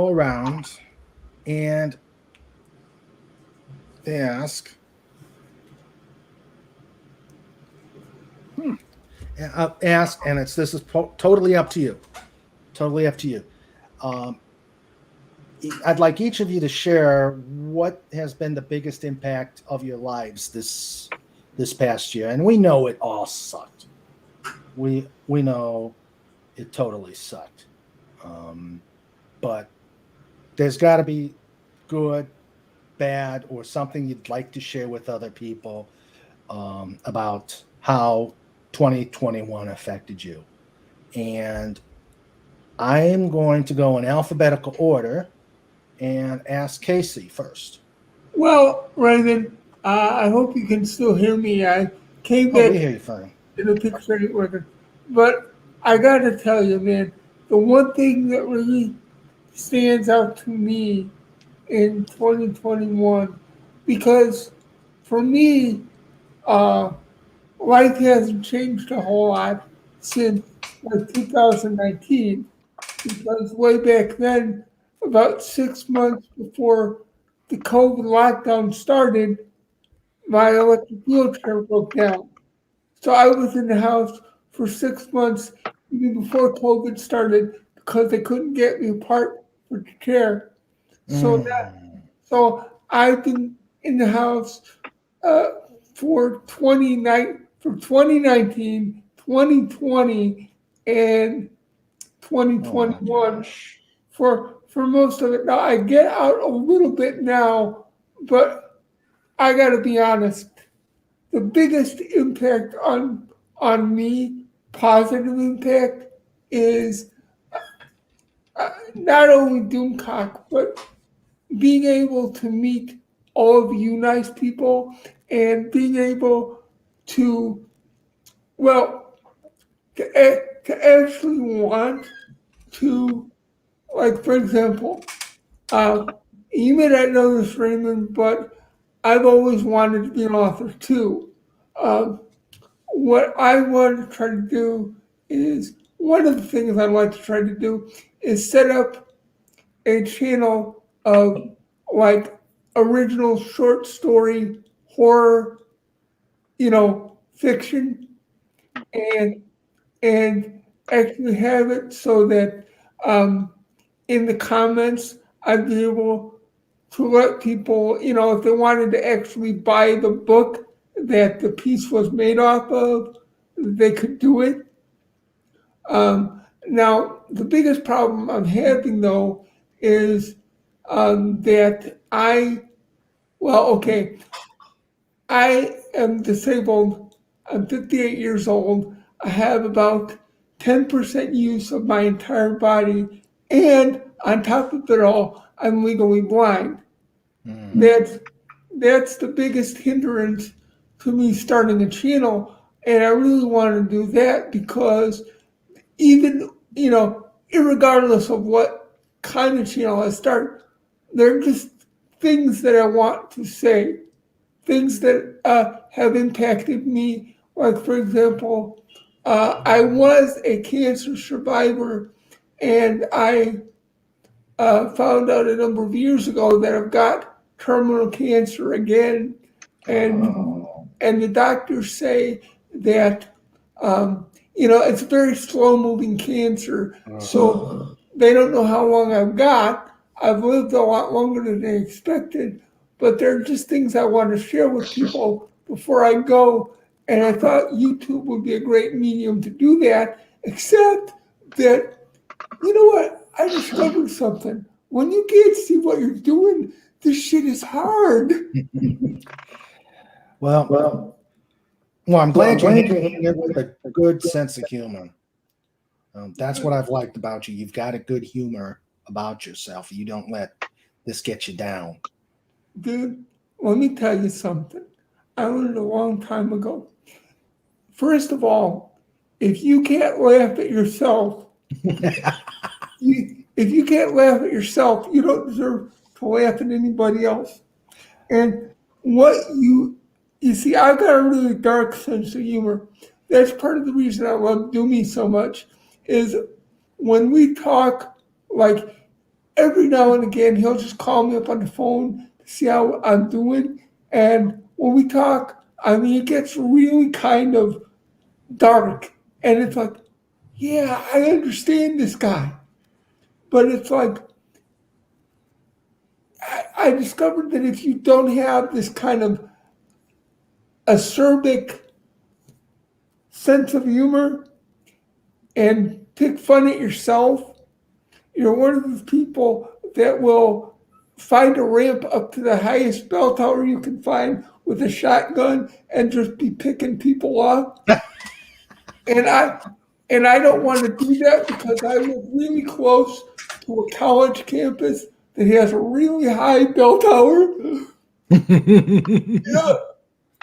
around and ask. Ask, and this is totally up to you. Totally up to you. I'd like each of you to share what has been the biggest impact of your lives this past year. And we know it all sucked. We know it totally sucked. But there's got to be good, bad, or something you'd like to share with other people about how 2021 affected you. And I'm going to go in alphabetical order and ask Casey first. Well, Raymond, I hope you can still hear me. I came back we hear you fine. in the picture ain't working. But I got to tell you, man, the one thing that really stands out to me in 2021, because for me, life hasn't changed a whole lot since like 2019, because way back then, about 6 months before the COVID lockdown started, my electric wheelchair broke down. So I was in the house for 6 months even before COVID started because they couldn't get me a part for the chair. So I've been in the house for 2019, 2020, and 2021 for most of it. Now I get out a little bit now, but I got to be honest. The biggest impact on me, positive impact, is not only Doomcock, but being able to meet all of you nice people and being able to, well, to actually want to, like, for example, you may not know this, Raymond, but I've always wanted to be an author too. What I want to try to do is, one of the things I'd like to try to do is set up a channel of like original short story horror, fiction, and actually have it so that in the comments I'd be able to let people, if they wanted to actually buy the book that the piece was made off of, they could do it. Now, the biggest problem I'm having though is that I am disabled. I'm 58 years old. I have about 10% use of my entire body. And on top of it all, I'm legally blind. That's the biggest hindrance to me starting a channel. And I really want to do that because even, irregardless of what kind of channel I start, there are just things that I want to say, things that have impacted me. Like, for example, I was a cancer survivor, and I found out a number of years ago that I've got terminal cancer again, and the doctors say that it's a very slow moving cancer, so they don't know how long I've got. I've lived a lot longer than they expected, but they're just things I want to share with people before I go. And I thought YouTube would be a great medium to do that, except that, you know what? I discovered something. When you can't see what you're doing, this shit is hard. Well, I'm glad you're handling it with a good sense of humor. That's what I've liked about you. You've got a good humor about yourself. You don't let this get you down. Dude, let me tell you something. I learned a long time ago. First of all, if you can't laugh at yourself, if you can't laugh at yourself, you don't deserve to laugh at anybody else. And what you see, I've got a really dark sense of humor. That's part of the reason I love Doomy so much, is when we talk, like every now and again, he'll just call me up on the phone to see how I'm doing. And when we talk, I mean, it gets really kind of dark. And it's like, yeah, I understand this guy. But it's like, I discovered that if you don't have this kind of acerbic sense of humor and pick fun at yourself, you're one of those people that will find a ramp up to the highest bell tower you can find with a shotgun and just be picking people off. and I don't want to do that because I live really close to a college campus that has a really high bell tower. Yeah,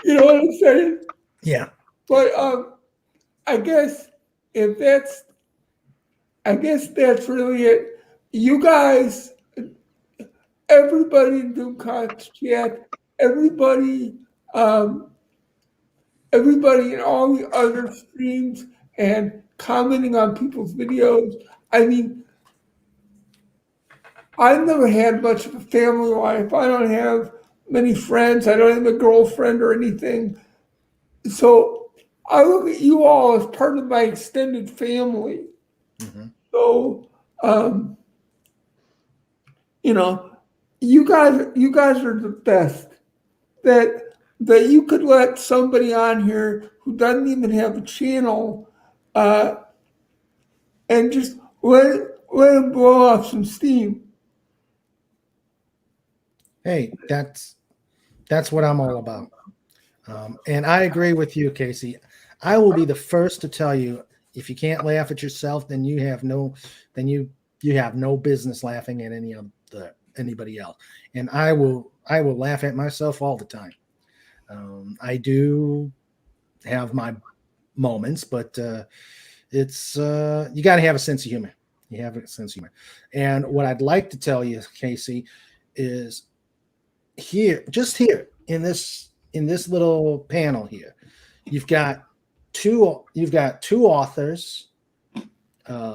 you know what I'm saying? Yeah. But I guess if that's, I guess that's really it. You guys, everybody in Doomcock's chat, everybody, um, everybody in all the other streams and commenting on people's videos. I mean, I've never had much of a family life. I don't have many friends. I don't have a girlfriend or anything. So I look at you all as part of my extended family. Mhm. So, you know, you guys are the best. That you could let somebody on here who doesn't even have a channel, uh, and just let him blow off some steam. Hey, that's what I'm all about. And I agree with you, Casey. I will be the first to tell you, if you can't laugh at yourself, then you have no business laughing at anybody else. And I will laugh at myself all the time. I do have my moments, but it's you got to have a sense of humor. You have a sense of humor. And what I'd like to tell you, Casey, is just here in this little panel here, you've got two authors.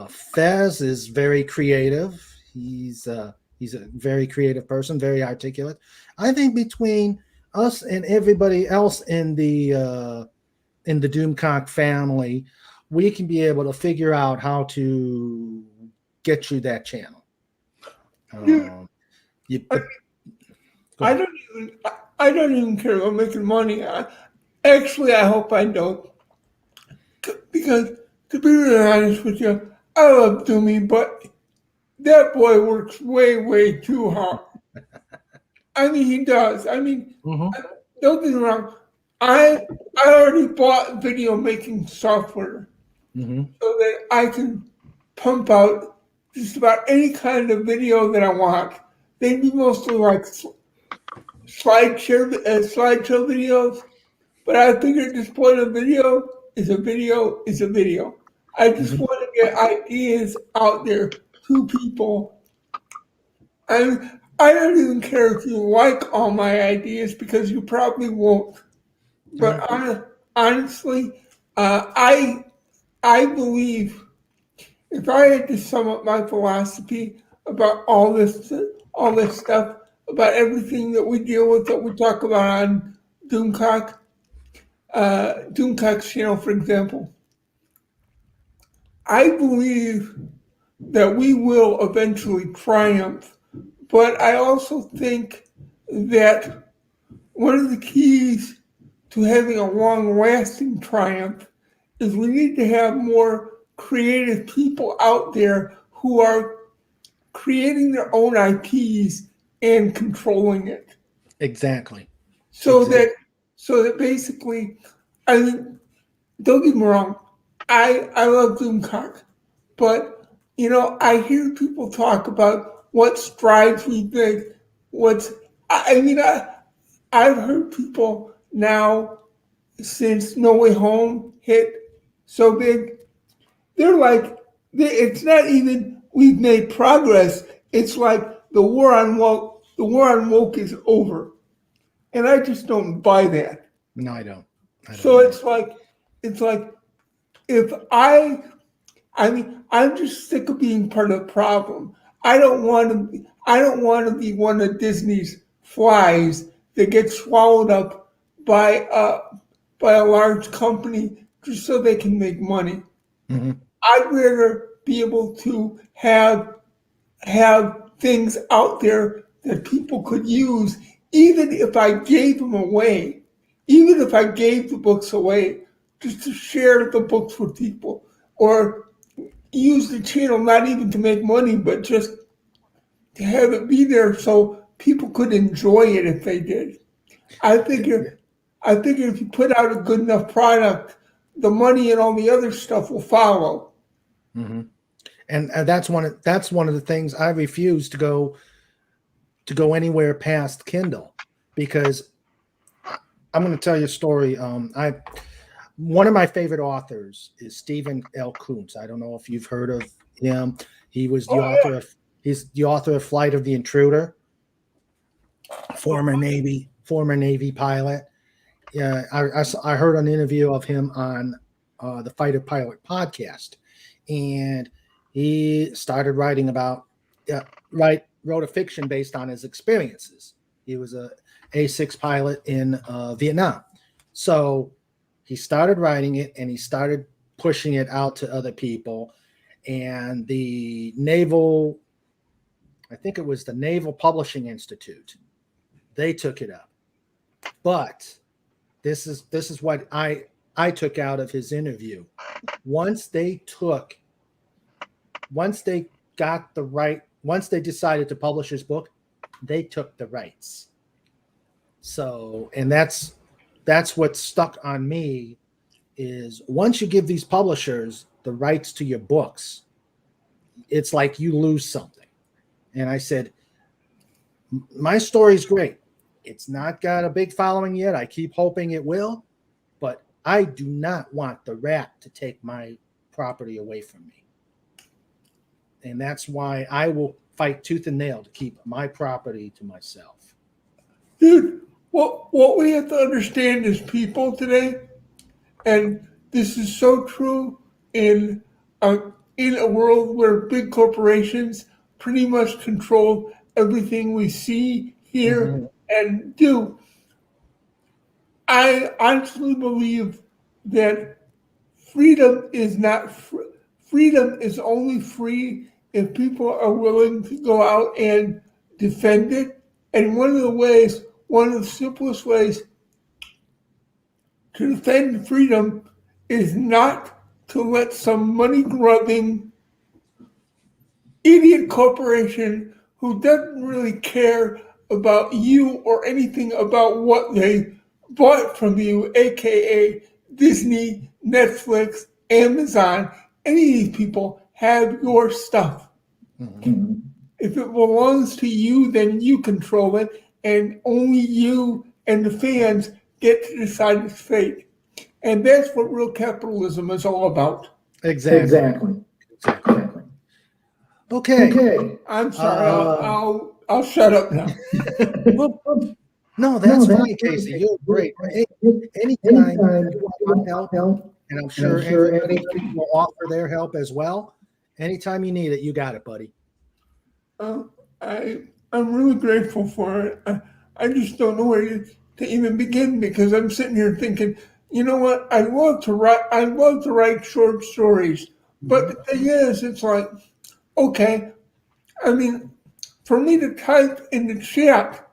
Fez is very creative. He's a very creative person, very articulate. I think between us and everybody else in the Doomcock family, we can be able to figure out how to get you that channel. You, I don't even care about making money. Actually, I hope I don't, because to be really honest with you, I love Doomy, but that boy works way too hard. I mean, he does. I mean, don't get me wrong. I already bought video making software so that I can pump out just about any kind of video that I want. They'd be mostly like slideshow videos, but I figured this point of video is a video is a video. I just want to get ideas out there to people. And I don't even care if you like all my ideas because you probably won't. But honestly, I believe if I had to sum up my philosophy about all this stuff, about everything that we deal with, that we talk about on Doomcock, Doomcock's channel, for example, I believe that we will eventually triumph, but I also think that one of the keys to having a long-lasting triumph is we need to have more creative people out there who are creating their own IPs and controlling it. Exactly. So Exactly. that basically, I mean, don't get me wrong, I love Doomcock, but I hear people talk about what strides we make. I've heard people now since No Way Home hit so big, they're like, it's not even we've made progress. It's like the war on woke is over, and I just don't buy that. No, I don't. So either. it's like if I'm just sick of being part of the problem. I don't want to be one of Disney's flies that gets swallowed up by a large company just so they can make money. Mhm. I'd rather be able to have things out there that people could use, even if I gave them away, even if I gave the books away, just to share the books with people, or use the channel not even to make money, but just to have it be there so people could enjoy it if they did. I figure, I figure if you put out a good enough product, the money and all the other stuff will follow. Mhm. And that's one of the things I refuse to go anywhere past Kindle, because I'm going to tell you a story. I One of my favorite authors is Stephen L Coons. I don't know if you've heard of him. He was the Oh author of He's the author of Flight of the Intruder, former Navy pilot. Yeah, I heard an interview of him on the Fighter Pilot podcast, and he started writing about wrote a fiction based on his experiences. He was a A6 pilot in Vietnam, so he started writing it and he started pushing it out to other people, and I think it was the Naval Publishing Institute, they took it up, but this is what I took out of his interview. Once they got the right, once they decided to publish his book, they took the rights. So, and that's what stuck on me, is once you give these publishers the rights to your books, it's like you lose something. And I said, my story's great. It's not got a big following yet. I keep hoping it will, but I do not want the rat to take my property away from me. And that's why I will fight tooth and nail to keep my property to myself. Dude, what we have to understand as people today, and this is so true in in a world where big corporations pretty much control everything we see, hear, Mm-hmm. and do. I honestly believe that freedom is not freedom is only free if people are willing to go out and defend it. And one of the simplest ways to defend freedom is not to let some money grubbing idiot corporation who doesn't really care about you or anything about what they bought from you, aka Disney, Netflix, Amazon, any of these people have your stuff. Mm-hmm. If it belongs to you, then you control it, and only you and the fans get to decide its fate. And that's what real capitalism is all about. Exactly. Exactly. Okay. I'm sorry. I'll shut up now. Well, no, that's fine, Casey. You're great. Anytime you want my help, and I'm sure everybody will offer their help as well. Anytime you need it, you got it, buddy. I'm really grateful for it. I just don't know where to even begin, because I'm sitting here thinking, you know what? I love to write. I love to write short stories, but the thing is, it's like, okay. I mean, for me to type in the chat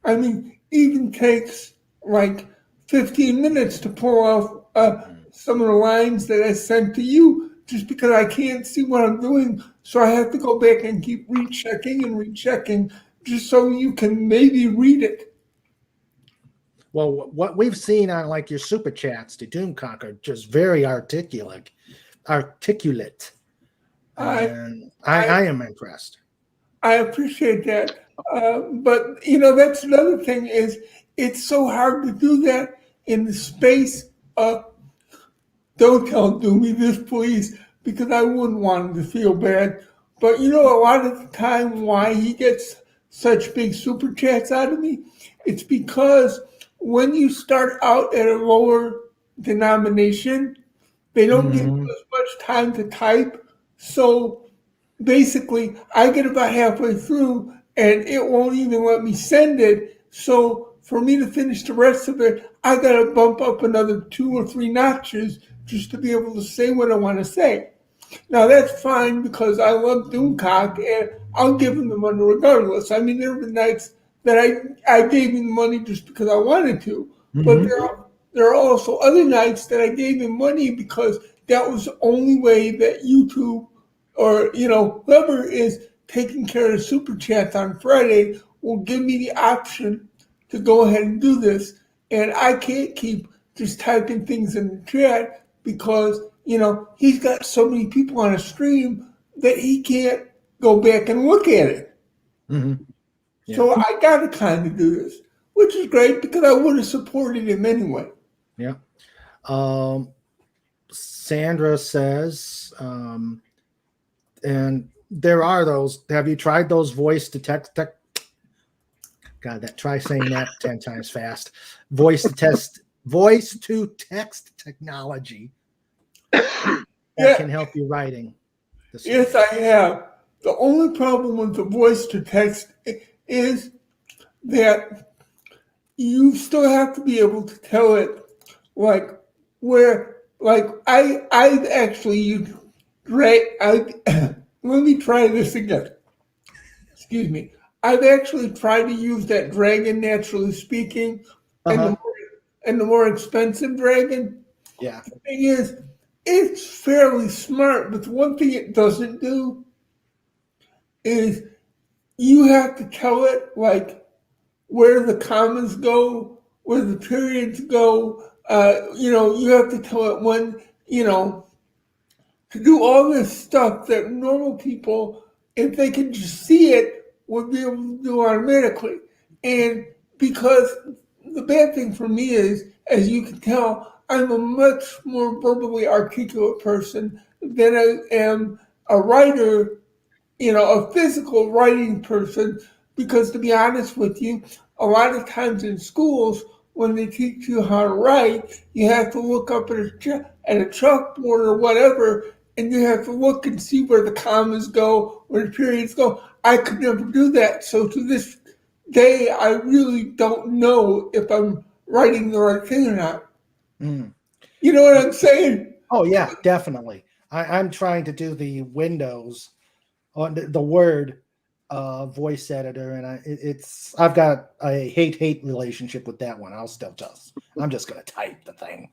I mean, even takes like 15 minutes to pull off some of the lines that I sent to you just because I can't see what I'm doing. So I have to go back and keep rechecking and rechecking just so you can maybe read it. Well, what we've seen on like your super chats to Doomcock are just very articulate, I, and I, I am impressed. I appreciate that. But, that's another thing is it's so hard to do that in the space of don't tell Doomy this, please, because I wouldn't want him to feel bad. But a lot of the time, why he gets such big super chats out of me, it's because when you start out at a lower denomination, they don't give you Mhm. as much time to type. So basically, I get about halfway through and it won't even let me send it. So for me to finish the rest of it, I got to bump up another 2 or 3 notches just to be able to say what I want to say. Now that's fine because I love Doomcock and I'll give him the money regardless. I mean, there have been nights that I gave him the money just because I wanted to, but Mhm. there are also other nights that I gave him money because that was the only way that YouTube or whoever is taking care of super chats on Friday will give me the option to go ahead and do this. And I can't keep just typing things in the chat because he's got so many people on a stream that he can't go back and look at it. Mhm. Yeah. So I got to kind of do this, which is great because I would have supported him anyway. Yeah. Um, Sandra says, and there are those. Have you tried those voice to text? God, try saying that 10 times fast. Voice to text technology that Yeah, can help you writing. yes, I have. The only problem with the voice to text is that you still have to be able to tell it like I've actually used I let me try this again. Excuse me. I've actually tried to use that dragon naturally speaking and Uh-huh. the more expensive dragon. Yeah. The thing is, it's fairly smart, but the one thing it doesn't do is you have to tell it like where the commas go, where the periods go. You have to tell it when, to do all this stuff that normal people, if they could just see it, would be able to do automatically. And because the bad thing for me is, as you can tell, I'm a much more verbally articulate person than I am a writer, a physical writing person, because to be honest with you, a lot of times in schools, when they teach you how to write, you have to look up at a chalkboard or whatever, and you have to look and see where the commas go, where the periods go. I could never do that. So to this day, I really don't know if I'm writing the right thing or not. Mm. You know what I'm saying? Oh, yeah, definitely. I'm trying to do the Windows on the Word voice editor, and I've got a hate relationship with that one. I'm just gonna type the thing.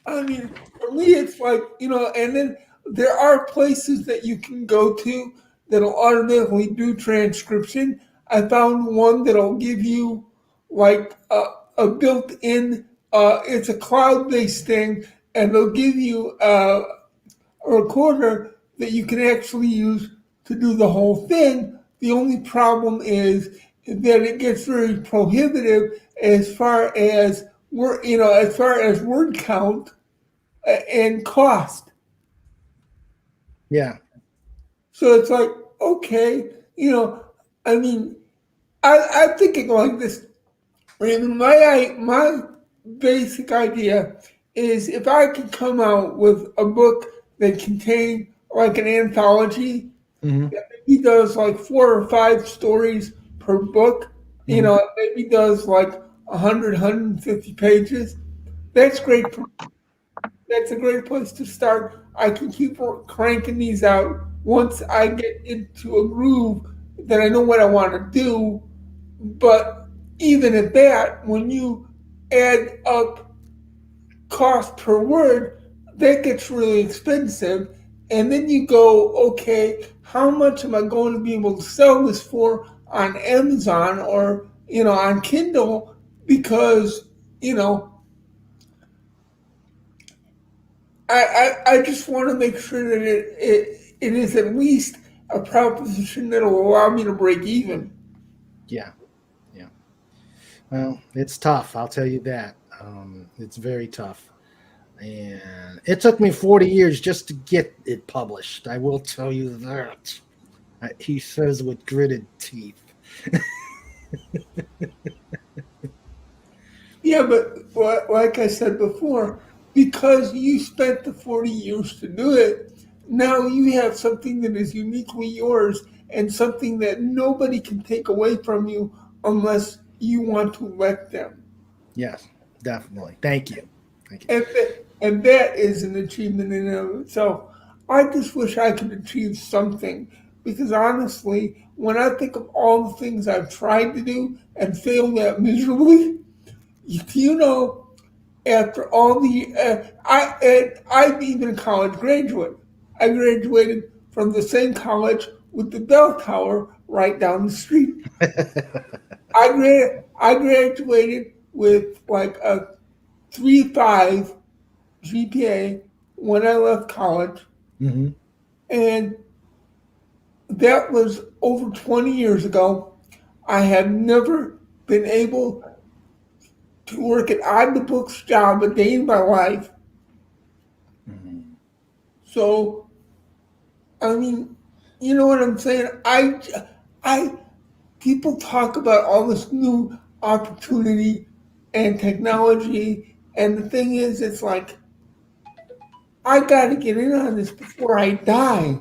I mean, for me, it's like, and then there are places that you can go to that'll automatically do transcription. I found one that'll give you like a built in, it's a cloud based thing, and they'll give you a recorder that you can actually use to do the whole thing. The only problem is that it gets very prohibitive as far as word count and cost. Yeah. So it's like, okay, I mean, I'm thinking like this. And my basic idea is if I could come out with a book that contained like an anthology Hmm. that maybe does like 4 or 5 stories per book, Hmm. maybe does like 150 pages. That's great for That's a great place to start. I can keep cranking these out once I get into a groove that I know what I want to do. But even at that, when you add up cost per word, that gets really expensive. And then you go, okay, how much am I going to be able to sell this for on Amazon or, on Kindle? Because, I just want to make sure that it is at least a proposition that will allow me to break even. Yeah. Yeah. Well, it's tough. I'll tell you that. It's very tough. And it took me 40 years just to get it published. I will tell you that. He says with gritted teeth. Yeah, but like I said before, because you spent the 40 years to do it, now you have something that is uniquely yours and something that nobody can take away from you unless you want to let them. Yes, definitely. Thank you. Thank you. And that is an achievement in and of itself. I just wish I could achieve something because honestly, when I think of all the things I've tried to do and failed at miserably, you know, after all the I'm even a college graduate. I graduated from the same college with the bell tower right down the street. I graduated with like a 3.5 GPA when I left college, Hmm. and that was over 20 years ago. I have never been able to work an on the books job a day in my life. Hmm. So I mean, you know what I'm saying? I, people talk about all this new opportunity and technology, and the thing is, it's like I got to get in on this before I die.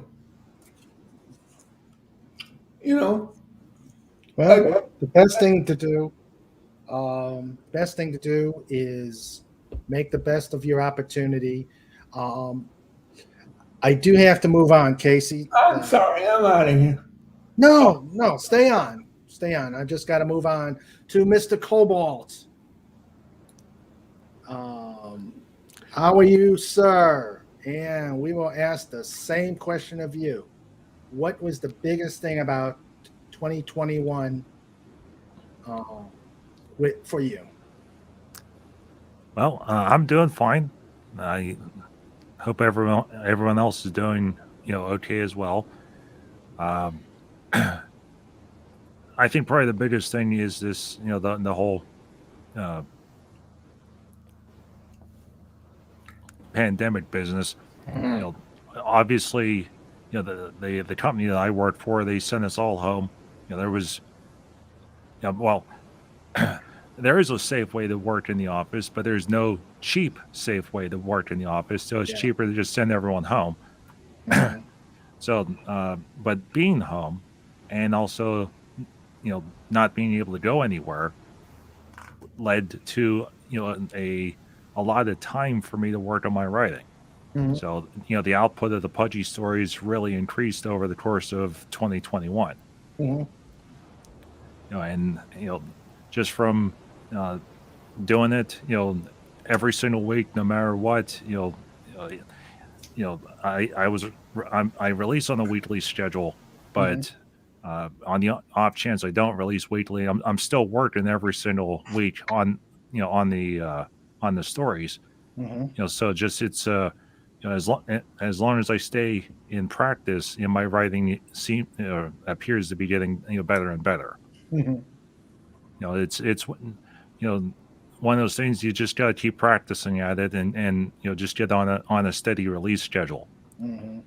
You know, Well, I, the best thing to do is make the best of your opportunity. Um, I do have to move on, Casey. I'm sorry, I'm out of here. No, no, stay on. Stay on. I just got to move on to Mr. Cobalt. Um, how are you, sir? And we will ask the same question of you. What was the biggest thing about 2021 for you? Well, I'm doing fine. I hope everyone else is doing okay as well. Um, I think probably the biggest thing is this the whole uh, pandemic business. You know, obviously, the company that I worked for, they sent us all home. There was well, there is a safe way to work in the office, but there's no cheap safe way to work in the office. So it's Yeah. cheaper to just send everyone home. Mhm. So, but being home and also, not being able to go anywhere led to, a lot of time for me to work on my writing. Mhm. So, the output of the Pudgy stories really increased over the course of 2021. Mhm. And, just from doing it, every single week, no matter what, uh, I release on a weekly schedule, Mhm. but on the off chance I don't release weekly, I'm still working every single week on on the stories. Mhm. So just it's as long as I stay in practice, my writing appears to be getting better and better. Mhm. It's one of those things you just got to keep practicing at it and just get on a steady release schedule. Mhm.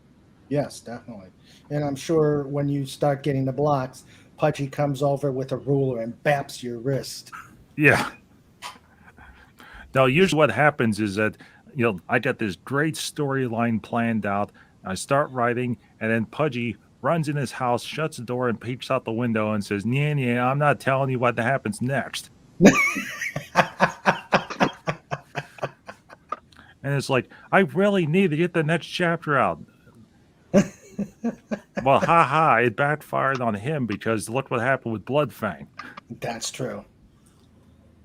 Yes, definitely. And I'm sure when you start getting the blocks, Pudgy comes over with a ruler and baps your wrist. Yeah. Now, usually what happens is that, I got this great storyline planned out. I start writing, and then Pudgy runs in his house, shuts the door, and peeps out the window and says, "Yeah, yeah, I'm not telling you what happens next." And it's like, I really need to get the next chapter out. Well, haha, it backfired on him because look what happened with Bloodfang. That's true.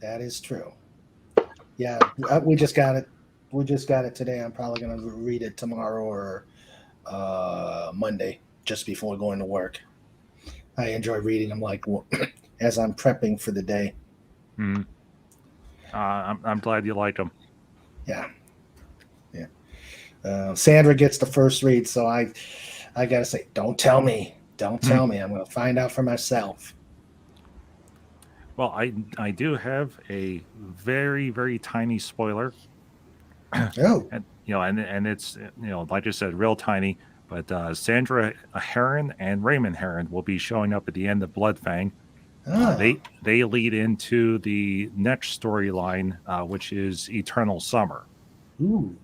That is true. Yeah, we just got it. We just got it today. I'm probably going to read it tomorrow or Monday, just before going to work. I enjoy reading them like as I'm prepping for the day. Mm. I'm glad you like them. Yeah. Sandra gets the first read, so I gotta say, don't tell me. I'm gonna find out for myself. Well, I do have a very, very tiny spoiler. Oh, And and it's like I said, real tiny. But Sandra Heron and Raymond Heron will be showing up at the end of Bloodfang. They lead into the next storyline, which is Eternal Summer. Ooh.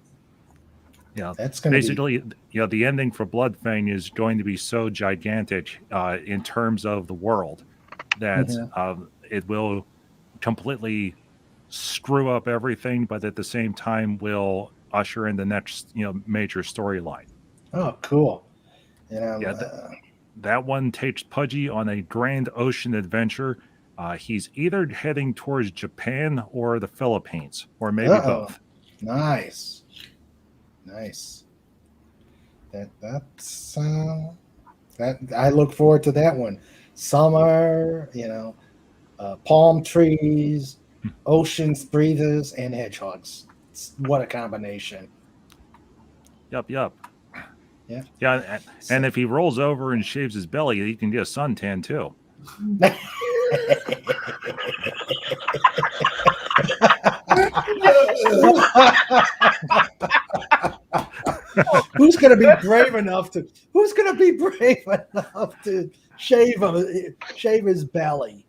Yeah, That's going to basically, the ending for Bloodfang is going to be so gigantic in terms of the world that it will completely screw up everything, but at the same time will usher in the next major storyline. Oh, cool. That one takes Pudgy on a grand ocean adventure. He's either heading towards Japan or the Philippines, or maybe both. Nice. That's that. I look forward to that one. Summer, palm trees, oceans, breathers, and hedgehogs. What a combination. Yup. Yeah. Yeah, and if he rolls over and shaves his belly, he can get a suntan too. Who's going to be brave enough to shave his belly?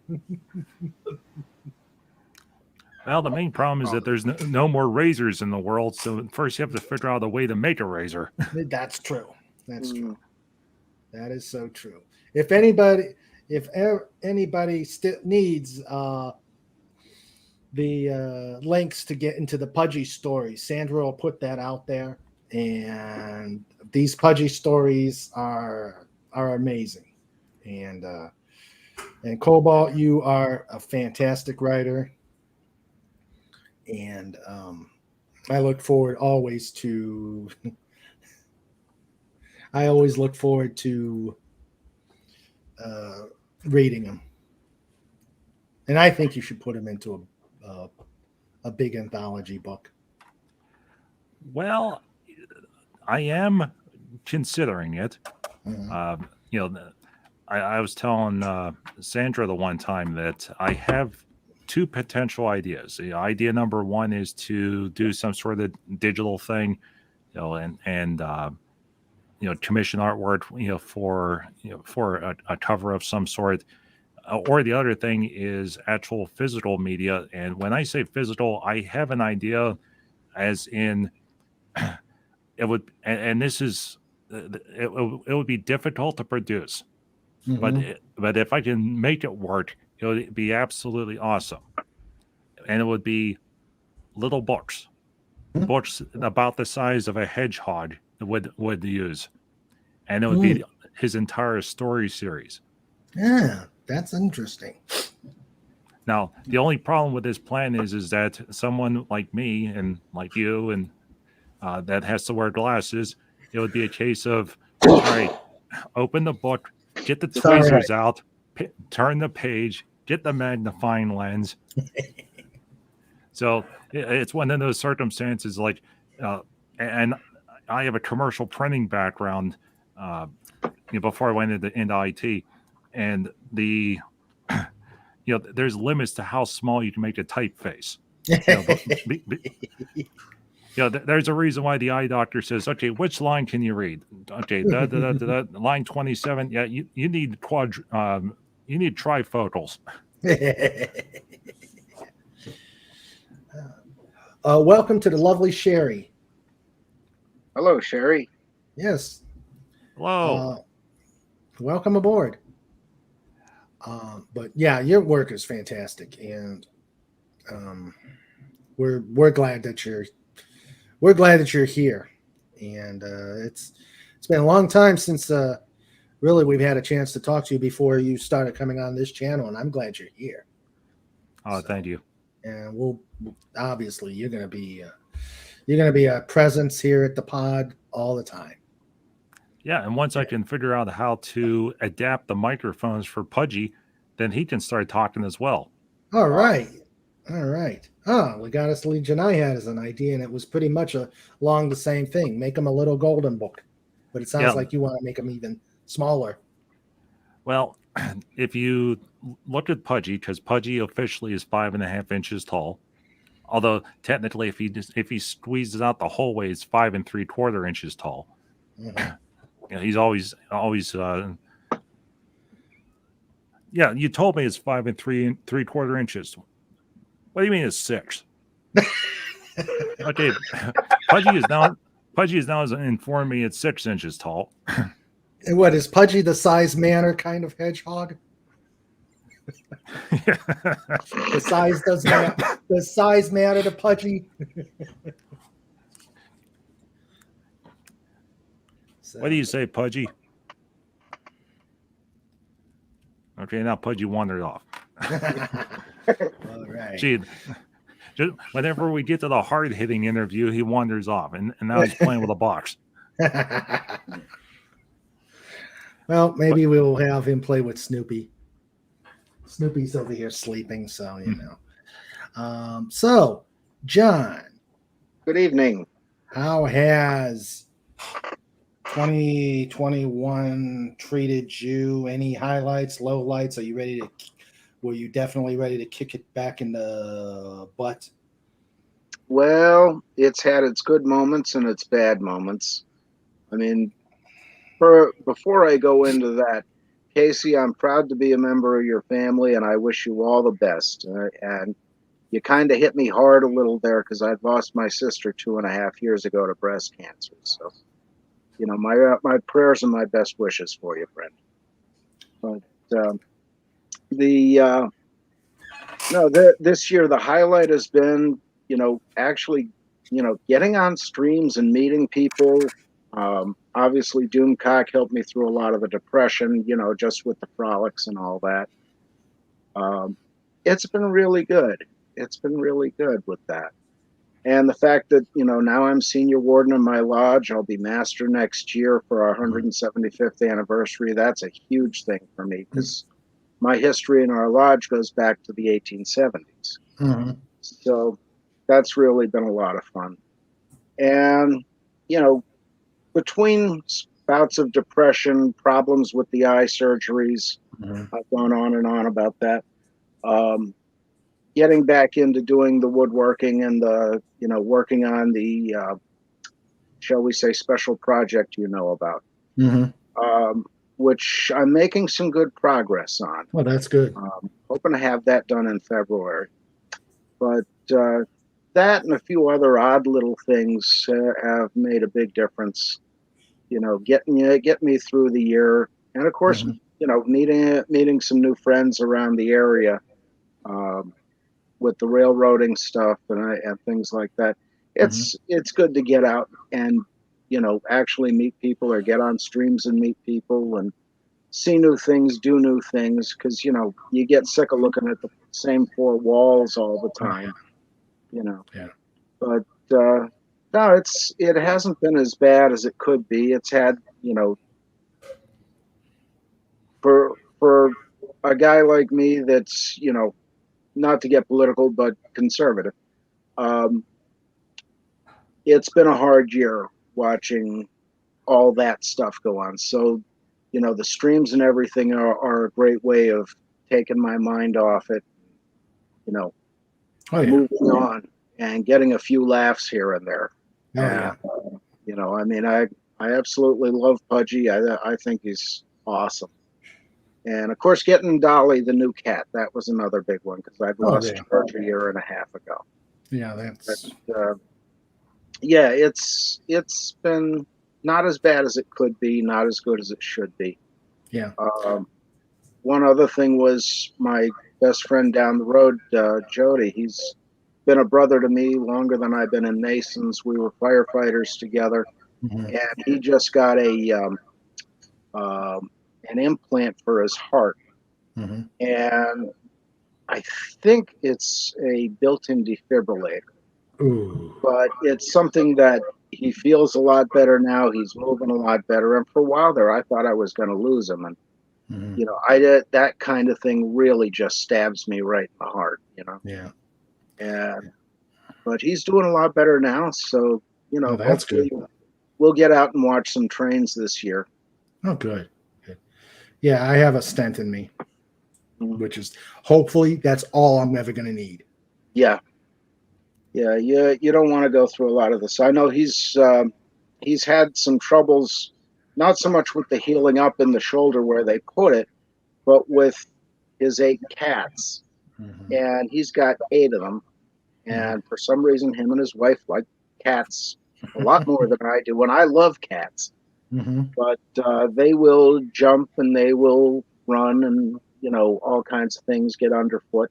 Well, the main problem is that there's no more razors in the world, so first you have to figure out a way to make a razor. That's true. True. That is so true. If anybody still needs the links to get into the Pudgy stories, Sandra will put that out there. And these Pudgy stories are amazing. And Cobalt, you are a fantastic writer. And I look forward always to reading them. And I think you should put them into a big anthology book. Well, I am considering it. I was telling Sandra the one time that I have two potential ideas. The idea number one is to do some sort of digital thing, and commission artwork, for a cover of some sort. Or the other thing is actual physical media. And when I say physical, I have an idea, as in it would, and this is, it would be difficult to produce, but if I can make it work, it would be absolutely awesome. And it would be little books about the size of a hedgehog would use, and it would be his entire story series. Yeah, that's interesting. Now, the only problem with this plan is that someone like me and like you and that has to wear glasses, it would be a case of, all right, open the book, get the tweezers out, turn the page, get the magnifying lens. So it's one of those circumstances like, and I have a commercial printing background before I went into IT, and there's limits to how small you can make a typeface. There's a reason why the eye doctor says, okay, which line can you read? Okay, line 27. Yeah, you need you need trifocals. Welcome to the lovely Sherry. Hello, Sherry. Yes. Hello. Welcome aboard. But yeah, your work is fantastic, and we're glad that you're here. And it's been a long time since really we've had a chance to talk to you before you started coming on this channel, and I'm glad you're here. Oh, thank you. and we'll obviously you're gonna be a presence here at the pod all the time. Yeah, and once I can figure out how to adapt the microphones for Pudgy, then he can start talking as well. All right. All right. Legatus Legionai had as an idea, and it was pretty much along the same thing. Make them a little golden book. But it sounds Yeah. like you want to make them even smaller. Well, if you look at Pudgy, because Pudgy officially is 5.5 inches tall, although technically if he squeezes out the whole way, it's 5 3/4 inches tall. Mhm. You know, he's always yeah, you told me it's 5 3/4 inches. What do you mean it's 6? Okay, Pudgy is now informed me it's 6 inches tall. And what is Pudgy the size manner kind of hedgehog? The size does not. The size matter to Pudgy. So, What do you say, Pudgy? Okay, now Pudgy wandered off. all right. Gee, just whenever we get to the hard-hitting interview, he wanders off, and now he's playing with a box. Well, maybe we'll have him play with Snoopy. Snoopy's over here sleeping, so you know. So, John, Good evening. how has 2021 treated you? Any highlights, lowlights? Are you ready to? Were you definitely ready to kick it back in the butt? Well, it's had its good moments and its bad moments. I mean, before I go into that, Casey, I'm proud to be a member of your family, and I wish you all the best. And you kind of hit me hard a little there because I'd lost my sister 2.5 years ago to breast cancer. So, you know, my prayers and my best wishes for you, friend. But this year the highlight has been, you know, actually, you know, getting on streams and meeting people. Obviously, Doomcock helped me through a lot of the depression, you know, just with the frolics and all that. It's been really good. It's been really good with that. And the fact that, you know, now I'm senior warden of my lodge, I'll be master next year for our 175th anniversary. That's a huge thing for me because my history in our lodge goes back to the 1870s. Mm-hmm. So that's really been a lot of fun. And, you know, between bouts of depression, problems with the eye surgeries, I've gone on and on about that. Getting back into doing the woodworking and the, you know, working on the, shall we say, special project you know about, which I'm making some good progress on. Well, that's good. Hoping to have that done in February. But that and a few other odd little things have made a big difference. You know, get me through the year, and of course, you know, meeting some new friends around the area with the railroading stuff and things like that. It's good to get out and, you know, actually meet people or get on streams and meet people and see new things, do new things, because, you know, you get sick of looking at the same four walls all the time, you know. Yeah. But no, it hasn't been as bad as it could be. It's had, you know, for a guy like me that's, you know, not to get political but conservative, it's been a hard year watching all that stuff go on. So, you know, the streams and everything are a great way of taking my mind off it, you know, moving on and getting a few laughs here and there. You know, I mean, I absolutely love Pudgy. I think he's awesome. And of course, getting Dolly, the new cat, that was another big one because I'd lost her a year and a half ago. Yeah, that's. Yeah, it's been not as bad as it could be, not as good as it should be. Yeah. One other thing was my best friend down the road, Jody. He's been a brother to me longer than I've been in Masons. We were firefighters together, and he just got an implant for his heart. And I think it's a built-in defibrillator, Ooh. but it's something that he feels a lot better now. He's moving a lot better. And for a while there, I thought I was going to lose him. And, Mhm. I did that kind of thing really just stabs me right in the heart, Yeah. And, but he's doing a lot better now. So, Oh, that's hopefully good. we'll get out and watch some trains this year. Oh, good. Good. Yeah, I have a stent in me, Mhm. which is hopefully that's all I'm ever going to need. Yeah. Yeah. You don't want to go through a lot of this. I know he's had some troubles, not so much with the healing up in the shoulder where they put it, but with his 8 cats. Mhm. And he's got 8 of them. Mhm. And for some reason, him and his wife like cats a lot more than I do. And I love cats, Mhm. but they will jump and they will run and, all kinds of things get underfoot.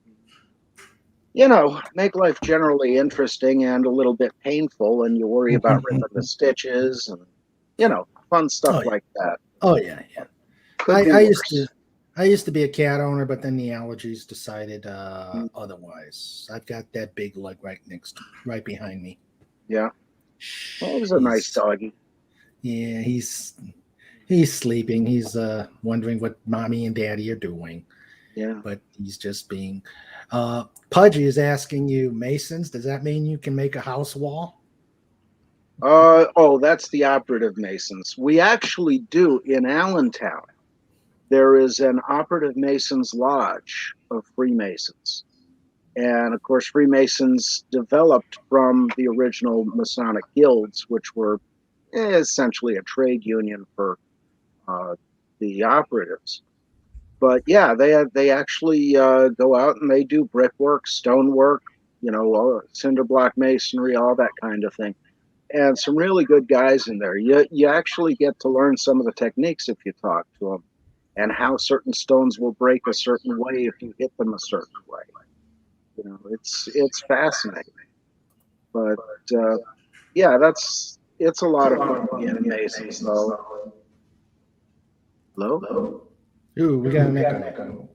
Make life generally interesting and a little bit painful. And you worry about ripping the stitches and, fun stuff Oh yeah. like that. Oh yeah. Yeah. Could I, be I used to worse. I used to be a cat owner, but then the allergies decided Mm. otherwise. I've got that big lug right behind me. Yeah. Well, it was a nice He's doggy. yeah, he's sleeping. He's wondering what mommy and daddy are doing, Yeah. but he's just being. Pudgy is asking you, Masons. Does that mean you can make a house wall? Oh, that's the operative Masons. We actually do in Allentown. There is an operative Masons lodge of Freemasons. And of course, Freemasons developed from the original Masonic guilds, which were essentially a trade union for uh, the operatives. But yeah, they actually go out and they do brickwork, stonework, cinder block masonry, all that kind of thing, and some really good guys in there. You actually get to learn some of the techniques if you talk to them, and how certain stones will break a certain way if you hit them a certain way. It's fascinating. But yeah, it's a lot of fun being in Masons, though. Hello, Ooh, we got an echo.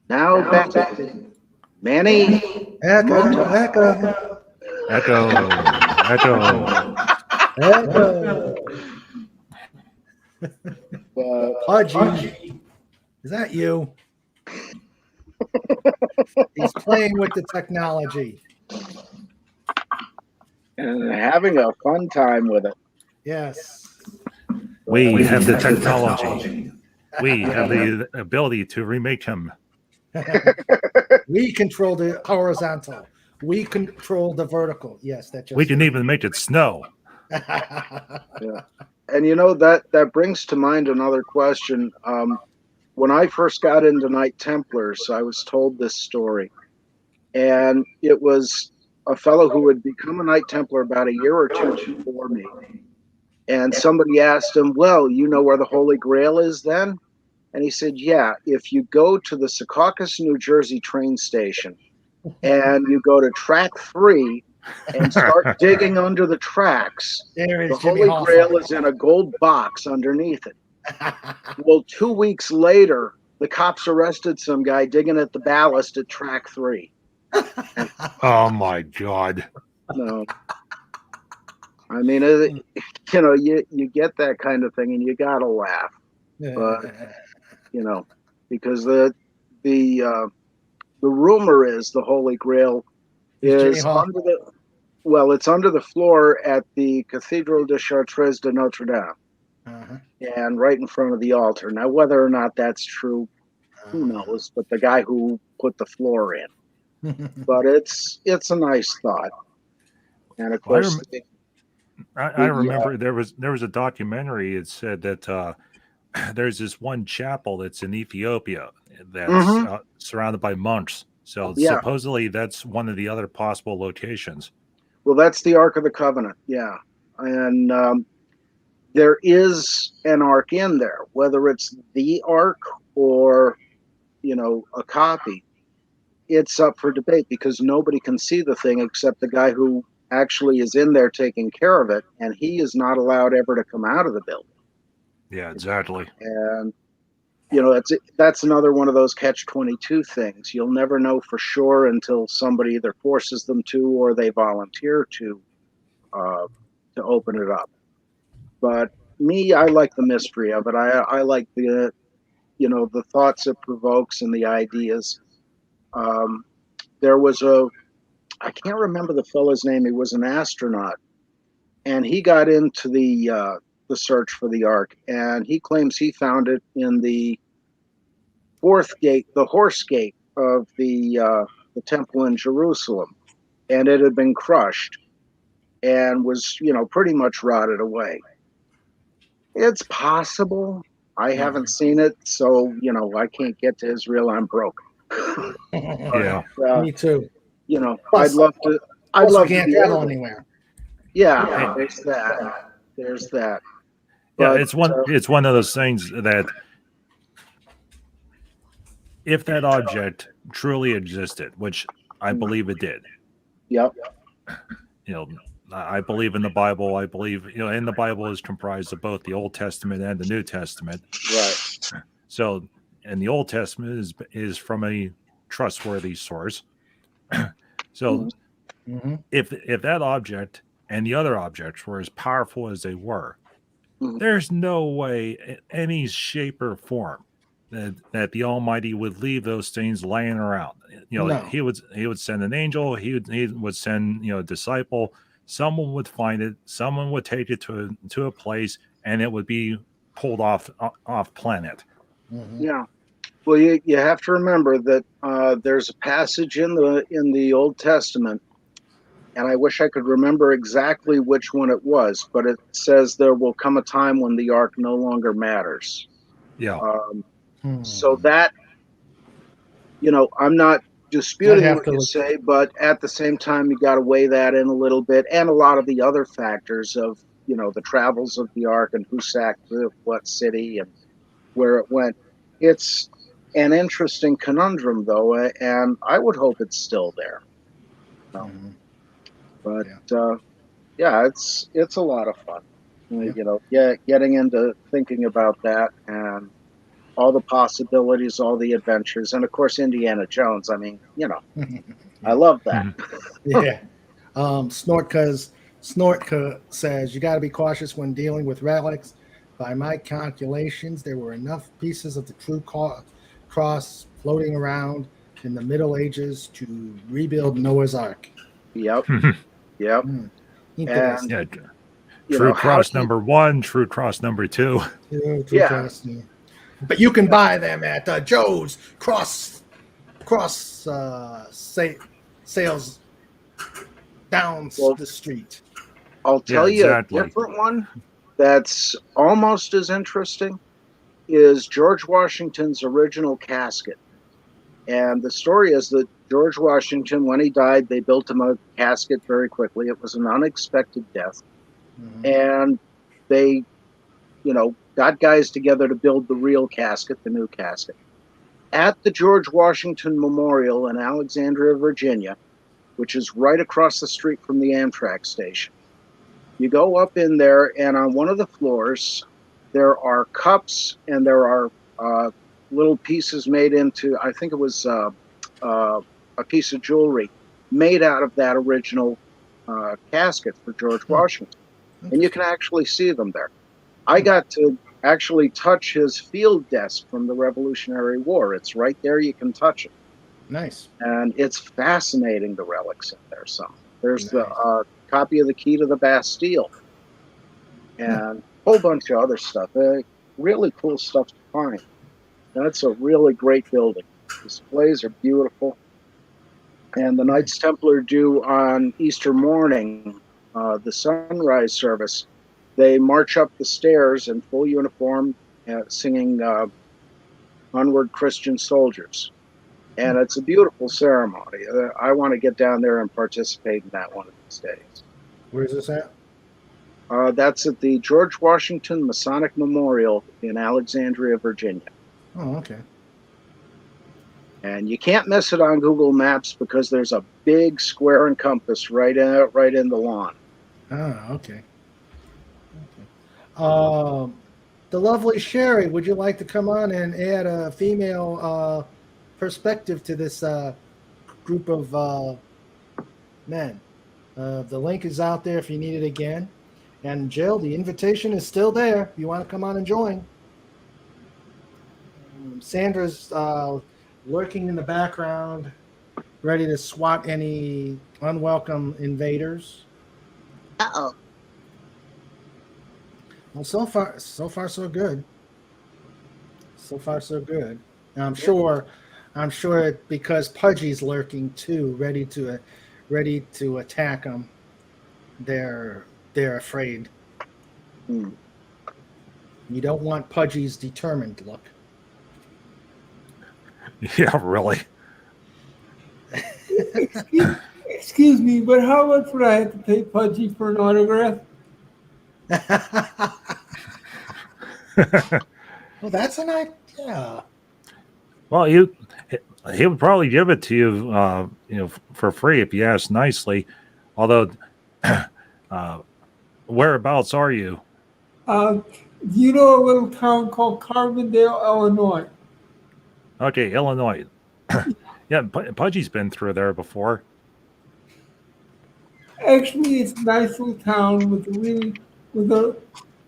now back to Manny Echo, Mota. echo, Echo, echo. echo. Uh, Pudgy, is that you? He's playing with the technology. and having a fun time with it. Yes. We have the technology. We have the ability to remake him. We control the horizontal. We control the vertical. Yes, that just. We can even make it snow. Yeah. And that brings to mind another question. When I first got into Knight Templars, I was told this story, and it was a fellow who had become a Knight Templar about a year or two before me. And somebody asked him, "Well, you know where the Holy Grail is then?" And he said, "Yeah, if you go to the Secaucus, New Jersey train station and you go to track 3 and start digging under the tracks, There the is Jimmy Holy Grail Hoffa. is in a gold box underneath it." Well, 2 weeks later, the cops arrested some guy digging at the ballast at track 3. And Oh my God. no, I mean, you get that kind of thing and you gotta laugh, but because the rumor is the Holy Grail Is Jimmy is Hoffa. it's under the floor at the Cathedral de Chartres de Notre Dame, Uh-huh. and right in front of the altar. Now, whether or not that's true, who knows? But the guy who put the floor in. But it's a nice thought, and of course, I remember there was a documentary. It said that there's this one chapel that's in Ethiopia that's Mhm. surrounded by monks. So Yeah. supposedly that's one of the other possible locations. Well, that's the Ark of the Covenant, yeah, and there is an Ark in there, whether it's the Ark or a copy. It's up for debate because nobody can see the thing except the guy who actually is in there taking care of it, and he is not allowed ever to come out of the building. Yeah, exactly. And that's another one of those catch-22 things. You'll never know for sure until somebody either forces them to or they volunteer to open it up. But me, I like the mystery of it. I like the the thoughts it provokes and the ideas. There was I can't remember the fellow's name. He was an astronaut, and he got into the search for the Ark, and he claims he found it in the fourth gate, the horse gate of the temple in Jerusalem, and it had been crushed and was pretty much rotted away. It's possible. I haven't seen it, so I can't get to Israel. I'm broke. Yeah. Me too. I'd love to. I'd Also love can't to be travel able. anywhere. Yeah, there's that. There's that. Yeah, But, it's one of those things that if that object truly existed, which I believe it did, Yep. I believe in the Bible. I believe and the Bible is comprised of both the Old Testament and the New Testament. Right. So, and the Old Testament is from a trustworthy source. So, Mm-hmm. if that object and the other objects were as powerful as they were, Mhm. there's no way in any shape or form that the Almighty would leave those things laying around. No. He would send an angel. He would send a disciple. Someone would find it. Someone would take it to a place, and it would be pulled off planet. Mm-hmm. Yeah. Well, you have to remember that there's a passage in the Old Testament, and I wish I could remember exactly which one it was, but it says there will come a time when the Ark no longer matters. Yeah. So that, I'm not disputing what you say, but at the same time, you got to weigh that in a little bit, and a lot of the other factors of, the travels of the Ark and who sacked what city and where it went. It's an interesting conundrum, though, and I would hope it's still there. Mm-hmm. But it's a lot of fun. Getting into thinking about that and all the possibilities, all the adventures, and of course Indiana Jones. I mean, I love that. Yeah. Snortka says you got to be cautious when dealing with relics. By my calculations, there were enough pieces of the true cross floating around in the Middle Ages to rebuild Noah's Ark. Yep. Yep. Interesting. Yeah. True cross number 1, true cross number 2. True cross, yeah. But you can buy them at Joe's cross sales down the street. I'll tell you a different one that's almost as interesting is George Washington's original casket. And the story is that George Washington, when he died, they built him a casket very quickly. It was an unexpected death. Mm-hmm. And they, got guys together to build the real casket, the new casket. At the George Washington Memorial in Alexandria, Virginia, which is right across the street from the Amtrak station, you go up in there, and on one of the floors, there are cups and there are little pieces made into, I think it was a piece of jewelry made out of that original casket for George Washington. And you can actually see them there. I got to actually touch his field desk from the Revolutionary War. It's right there. You can touch it. Nice. And it's fascinating, the relics in there. There's the copy of the key to the Bastille and a whole bunch of other stuff. Really cool stuff to find. That's a really great building. Displays are beautiful. And the Knights Templar do on Easter morning, the sunrise service. They march up the stairs in full uniform, singing Onward Christian Soldiers. And it's a beautiful ceremony. I want to get down there and participate in that one of these days. Where is this at? That's at the George Washington Masonic Memorial in Alexandria, Virginia. Oh, okay. And you can't miss it on Google Maps because there's a big square and compass right in the lawn. Oh, okay. the lovely Sherry, would you like to come on and add a female perspective to this group of men? The link is out there if you need it again. And Jill, the invitation is still there if you want to come on and join. Sandra's lurking in the background, ready to swat any unwelcome invaders. Uh-oh. Well, so far so good. So far so good. And I'm sure because Pudgy's lurking too, ready to attack them. They're afraid. Hmm. You don't want Pudgy's determined look. Yeah, really. Excuse me, but how much would I have to pay Pudgy for an autograph? Well, that's an idea. Well, he would probably give it to you, for free if you ask nicely. Although, whereabouts are you? You know a little town called Carbondale, Illinois? Okay, Illinois. Yeah, Pudgy's been through there before. Actually, it's a nice little town with a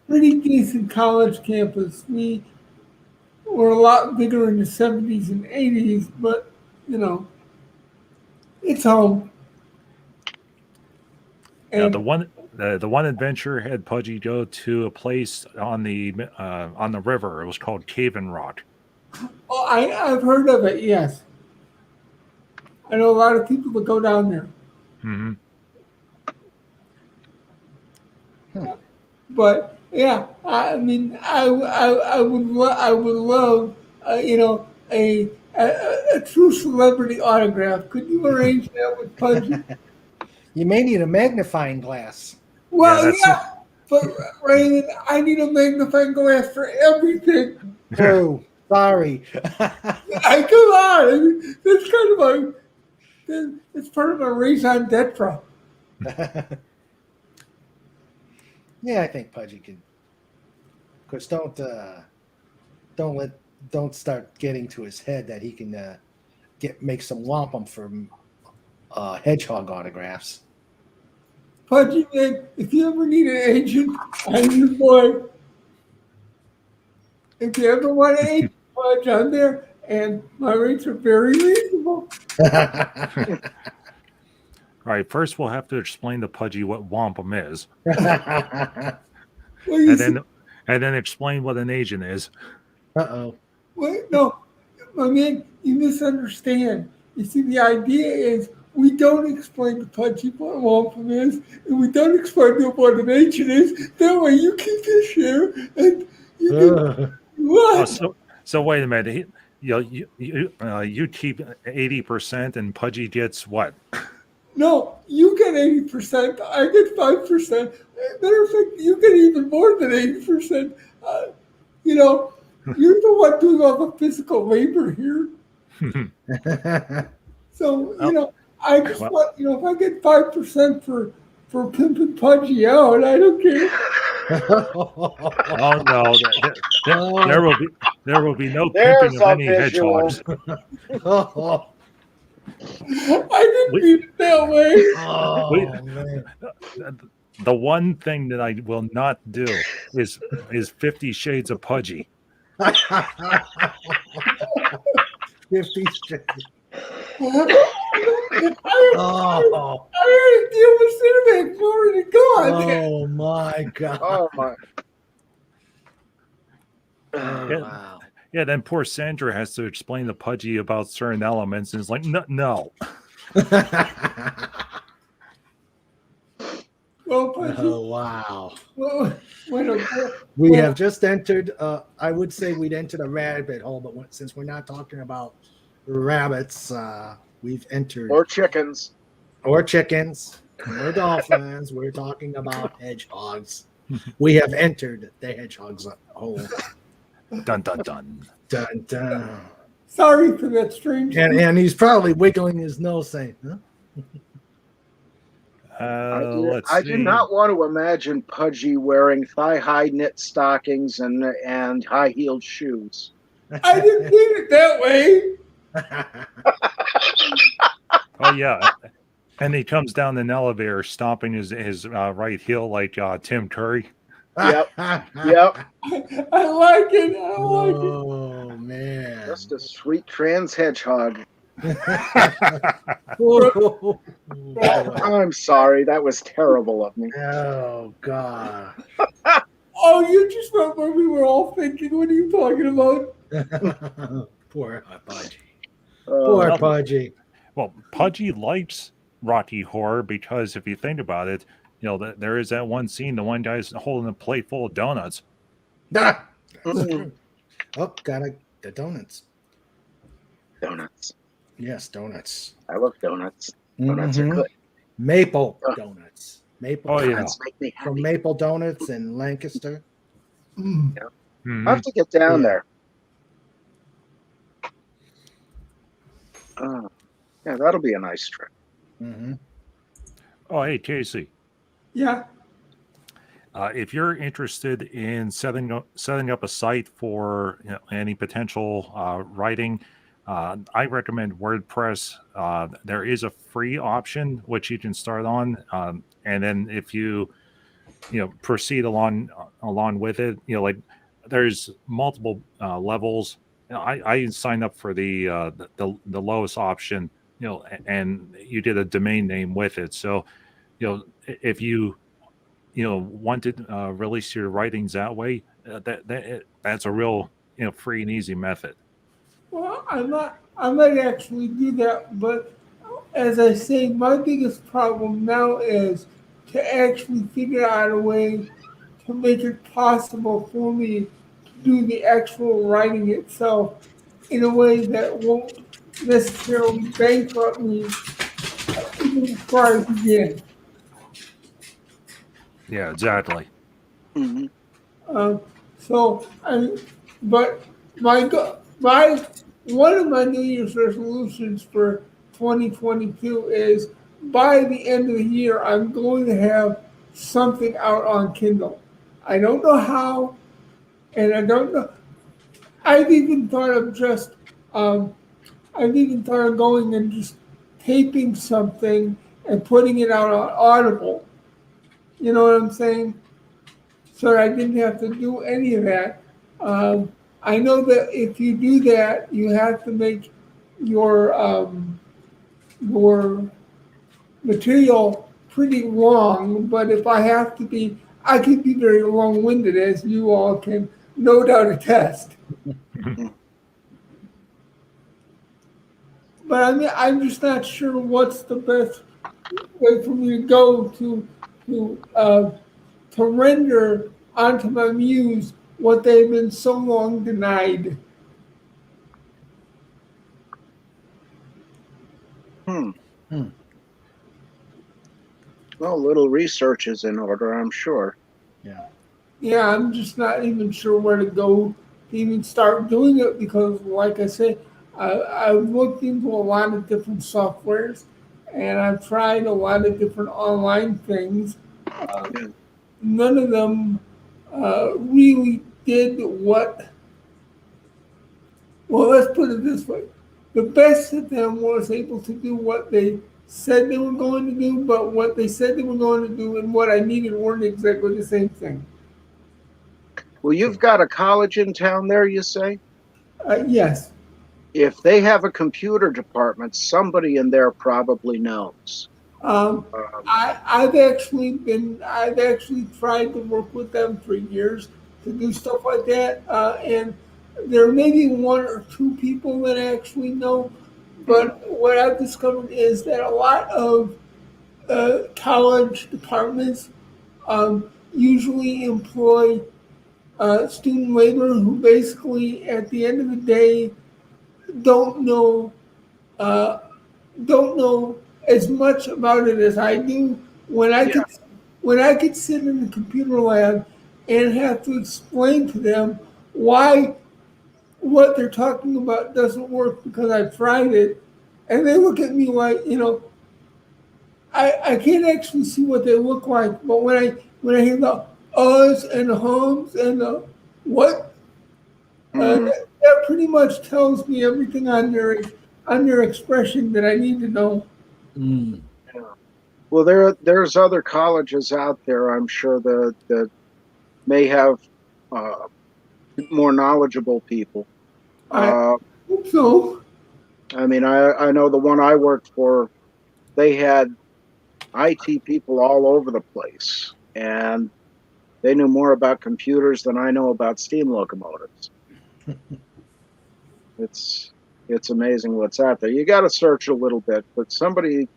pretty decent college campus. We were a lot bigger in the 70s and 80s, but it's home. Yeah, And the one adventure had Pudgy go to a place on the river. It was called Cave and Rock. I've heard of it, yes. I know a lot of people that go down there. Mm-hmm. But yeah, I mean, I would love, a true celebrity autograph. Could you arrange that with Pudgy? You may need a magnifying glass. Well, that's- yeah, but Raymond, I need a magnifying glass for everything. Oh, sorry. Come on, I mean, that's kind of it's part of my raison d'etre. Yeah, I think Pudgy can. Of course, don't start getting to his head that he can make some wampum from hedgehog autographs. Pudgy, man, if you ever need an agent, I'm your boy. If you ever want an agent, Pudge, I'm there, and my rates are very reasonable. All right, first we'll have to explain to Pudgy what wampum is, Well, you and then explain what an agent is. Uh-oh. Wait, no, my man, you misunderstand. You see, the idea is we don't explain to Pudgy what wampum is, and we don't explain to him what an agent is. That way you keep your share, and you do what? So wait a minute. You keep 80%, and Pudgy gets what? No, you get 80%. I get 5%. Matter of fact, you get even more than 80%. You're the one doing all the physical labor here. So, I just want, if I get 5% for pimping Pudgy out, I don't care. Oh no, there will be no There's pimping of a any visual. hedgehogs. I didn't mean it that way. Oh, man. The one thing that I will not do is 50 Shades of Pudgy. 50 Shades. I already deal with Cinemax already gone. Oh my God. Oh my! Oh, Yeah. wow. Yeah, then poor Sandra has to explain to Pudgy about certain elements, and it's like, no. Well, Pudgy, Oh, wow. we have just entered, I would say we'd entered a rabbit hole, but since we're not talking about rabbits, we've entered. Or chickens. Or chickens. Or dolphins. We're talking about hedgehogs. We have entered the hedgehog's hole. Dun dun dun. Dun, dun. Sorry for that strange. And he's probably wiggling his nose saying, huh? Let's I do see. not want to imagine Pudgy wearing thigh-high knit stockings and high-heeled shoes. I didn't mean it that way. Oh yeah, and he comes down an elevator, stomping his right heel like Tim Curry. Yep. Yep. I like it. I like it. Oh man. Just a sweet trans hedgehog. Oh, I'm sorry, that was terrible of me. oh god. Oh, you just went where we were all thinking. What are you talking about? Poor Pudgy. Oh, Poor well, Pudgy. Well, Pudgy likes Rocky Horror because if you think about it, there is that one scene, the one guy's holding a plate full of donuts. Ah, that's Mm-mm. true. Oh, the donuts. Donuts. Yes, donuts. I love donuts. Donuts are Mhm. good. Maple Oh. donuts. Maple Oh, yeah. Donuts make me from happy. Maple Donuts in Lancaster. Mm. Mhm. I have to get down Yeah. there. Yeah, that'll be a nice trip. Mm-hmm. Oh, hey, Casey. Yeah. If you're interested in setting up a site for any potential writing, I recommend WordPress. There is a free option which you can start on, and then if you proceed along with it, like there's multiple levels. I signed up for the lowest option, and you get a domain name with it. So, if you want to release your writings that way, that's a real free and easy method. Well, I might actually do that, but as I say, my biggest problem now is to actually figure out a way to make it possible for me to do the actual writing itself in a way that won't necessarily bankrupt me even before I begin. Yeah, exactly. Mhm. Um, so but my one of my New Year's resolutions for 2022 is by the end of the year I'm going to have something out on Kindle. I don't know how, and I don't know. I've even thought of just um, I've even thought of going and just taping something and putting it out on Audible. You know what I'm saying? So I didn't have to do any of that. Um, I know that if you do that, you have to make your material pretty long. But if I have to be, I can be very long-winded, as you all can no doubt attest. But I mean, I'm just not sure what's the best way for me to go to render onto my muse what they've been so long denied. Hmm. Hmm. Well, a little research is in order, I'm sure. Yeah. Yeah, I'm just not even sure where to go to even start doing it because, like I said, I've looked into a lot of different softwares and I've tried a lot of different online things. Yeah. None of them really did what, well, let's put it this way. The best of them was able to do what they said they were going to do, but what they said they were going to do and what I needed weren't exactly the same thing. Well, you've got a college in town there, you say? Yes. If they have a computer department, somebody in there probably knows. Um, I've actually tried to work with them for years to do stuff like that, and there may be one or two people that actually know. But what I've discovered is that a lot of college departments usually employ student labor who basically, at the end of the day, don't know uh, don't know as much about it as I do. When I Yeah. could when I could sit in the computer lab and have to explain to them why what they're talking about doesn't work because I've tried it, and they look at me like, I can't actually see what they look like, but when I hear the uhs and the hums and the what, Mhm. that pretty much tells me everything on their expression that I need to know. Mm. Yeah. Well, there's other colleges out there, I'm sure, that may have uh, more knowledgeable people. I Uh, hope so. I mean, I know the one I worked for, they had IT people all over the place, and they knew more about computers than I know about steam locomotives. It's it's amazing what's out there. You got to search a little bit, but somebody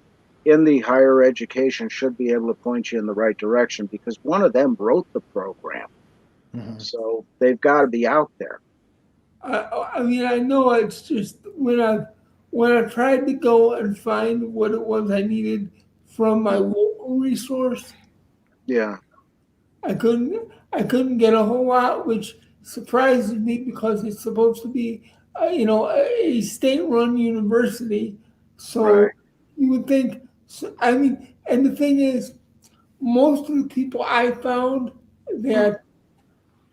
in the higher education should be able to point you in the right direction because one of them wrote the program. Mhm. So they've got to be out there. I mean, I know it's just when I tried to go and find what it was I needed from my local resource, Yeah, I couldn't get a whole lot, which surprises me because it's supposed to be a state-run university. So right. you would think. So, I mean, and the thing is, most of the people I found Mm, that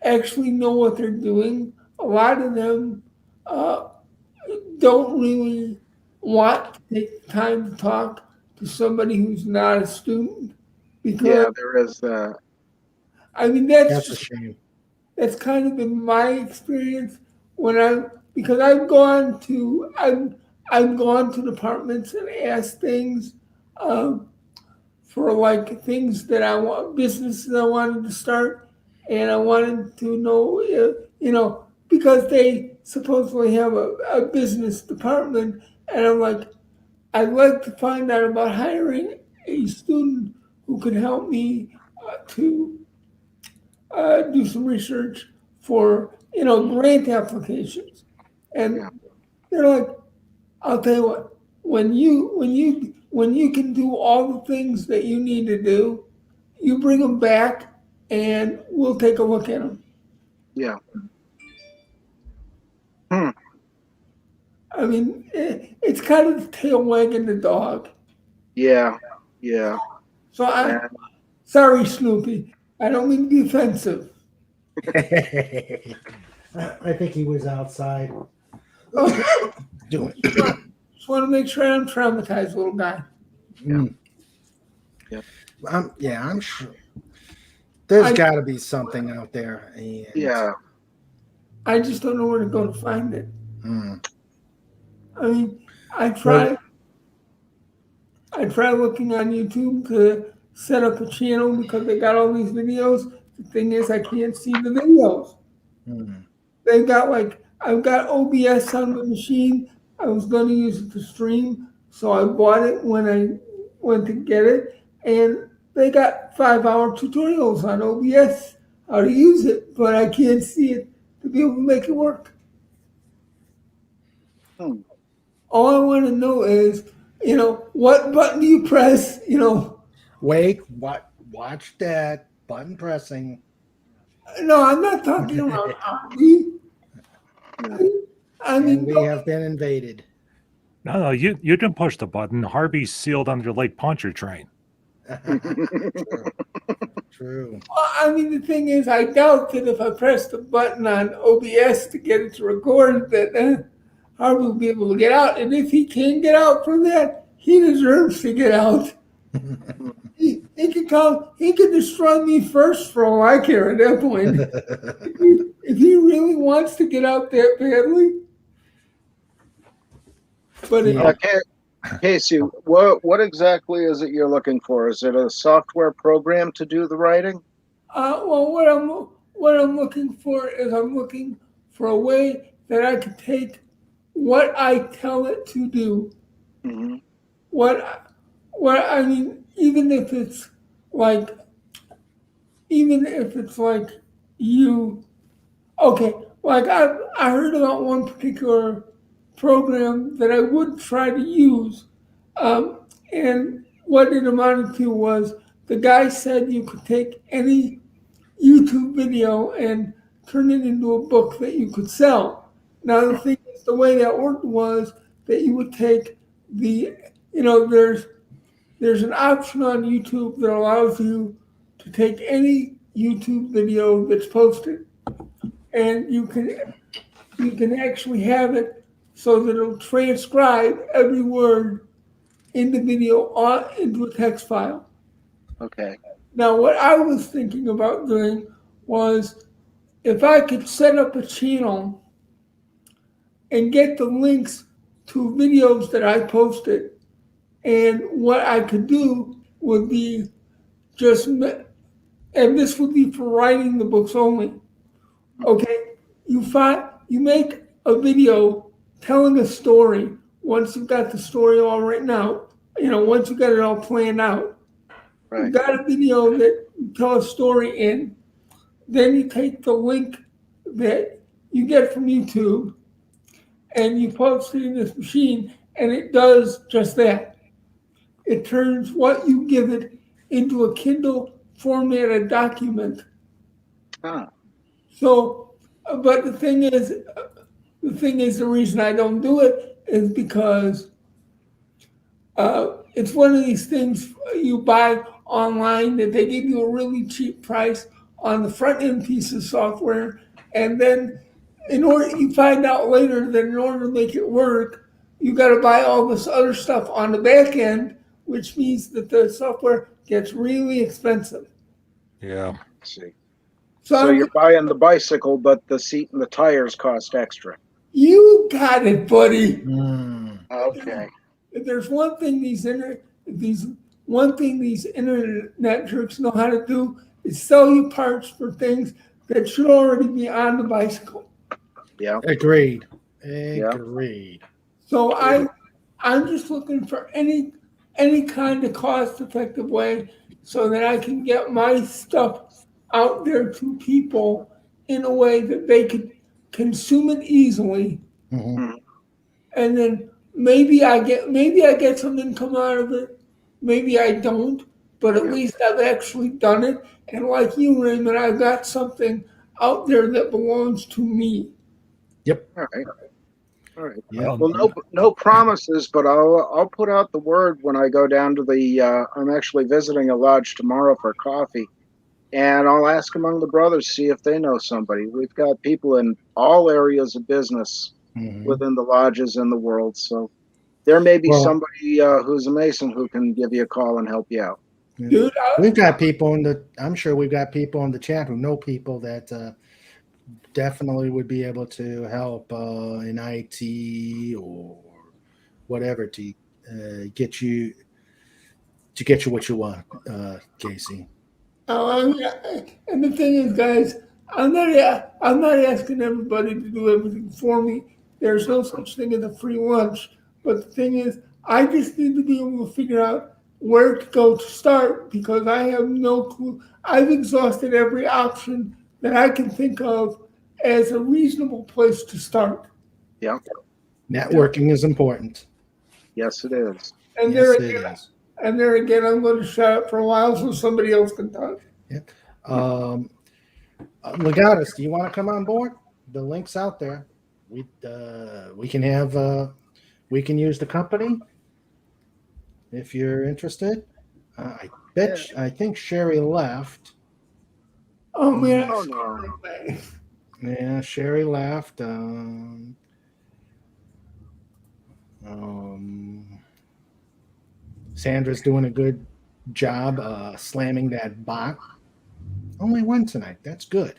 actually know what they're doing, a lot of them uh, don't really want to take the time to talk to somebody who's not a student because yeah, there is that. I mean That's a shame. that's kind of been my experience when because I've gone to departments and asked things um, for like things that I want businesses I wanted to start and I wanted to know because they supposedly have a business department and I'm like I'd like to find out about hiring a student who could help me to do some research for grant applications, Yeah, and they're like, I'll tell you what, when you can do all the things that you need to do, you bring them back, and we'll take a look at them. yeah. Hmm. I mean, it's kind of the tail wagging the dog. Yeah, yeah. So I'm And sorry, Snoopy. I don't mean to be offensive. I think he was outside Okay, doing. just want to make sure I don't traumatize little guy. yeah, Mm. yeah, Yeah, I'm sure there's I got to be something out there, and yeah. I just don't know where to go to find it. mm. I mean, I Well, tried I tried looking on YouTube to set up a channel because they got all these videos. The thing is I can't see the videos. mm. They've got like I've got OBS on the machine. I was gonna use it to stream, so I bought it when I went to get it, and they got 5-hour tutorials on OBS how to use it, but I can't see it to be able to make it work. Hmm. All I want to know is, what button do you press? Wait, what? Watch that button pressing. No, I'm not talking about Harvey. Yeah. I And mean, we have been invaded. No, you didn't push the button. Harvey's sealed under Lake Pontchartrain. True. True. I mean, the thing is, I doubt that if I press the button on OBS to get it to record, that Harvey will be able to get out. And if he can get out from that, he deserves to get out. He could come. He could destroy me first for all I care at that point. If he really wants to get out that badly, but Yeah. Casey, what exactly is it you're looking for? Is it a software program to do the writing? well, what I'm looking for is I'm looking for a way that I could take what I tell it to do. Hmm. What what I mean, like even if it's like you okay, like I heard about one particular program that I would try to use, and what it amounted to was the guy said you could take any YouTube video and turn it into a book that you could sell. Now the thing is, the way that worked was that you would take the, there's there's an option on YouTube that allows you to take any YouTube video that's posted, and you can actually have it so that it'll transcribe every word in the video into a text file. Okay. Now, what I was thinking about doing was if I could set up a channel and get the links to videos that I posted, and what I could do would be and this would be for writing the books only. Okay, you make a video telling a story once you've got the story all written out. Once you got it all planned out, Right. you've got a video that you tell a story in. Then you take the link that you get from YouTube and you post it in this machine, and it does just that. It turns what you give it into a Kindle formatted document. Ah. So, but the thing is, the reason I don't do it is because it's one of these things you buy online that they give you a really cheap price on the front end piece of software, and then you find out later that in order to make it work, you got to buy all this other stuff on the back end, which means that the software gets really expensive. Yeah. Let's see. So So you're buying the bicycle, but the seat and the tires cost extra. you got it, buddy. Okay. If there's one thing these internet jerks know how to do is sell you parts for things that should already be on the bicycle. Yeah. Agreed. Yeah. Agreed. So I'm just looking for any kind of cost effective way so that I can get my stuff out there to people in a way that they could consume it easily, Mhm. and then maybe I get some income out of it, maybe I don't, but at least I've actually done it. And like you, Raymond, I've got something out there that belongs to me. Yep. All right. All right. Yep. Well, no promises, but I'll put out the word when I go down to the. I'm actually visiting a lodge tomorrow for coffee, and I'll ask among the brothers, see if they know somebody. We've got people in all areas of business Mhm. within the lodges in the world, so there may be Well- somebody who's a Mason who can give you a call and help you out. Dude, We've got people I'm sure we've got people in the chat who know people that definitely would be able to help in IT or whatever to get you what you want, Casey. and the thing is, guys, I'm not asking everybody to do everything for me. There's no such thing as a free lunch. But the thing is, I just need to be able to figure out where to go to start because I have no clue. I've exhausted every option that I can think of as a reasonable place to start. Yeah. Networking is important. Yes, it is. And Yes, it is. there again, I'm going to shut up for a while so somebody else can talk. Legatus, do you want to come on board? The link's out there. We can use the company if you're interested. I think Sherry left. Oh man, Oh no. Yeah, Sherry left. Sandra's doing a good job slamming that bot. Only one tonight. That's good.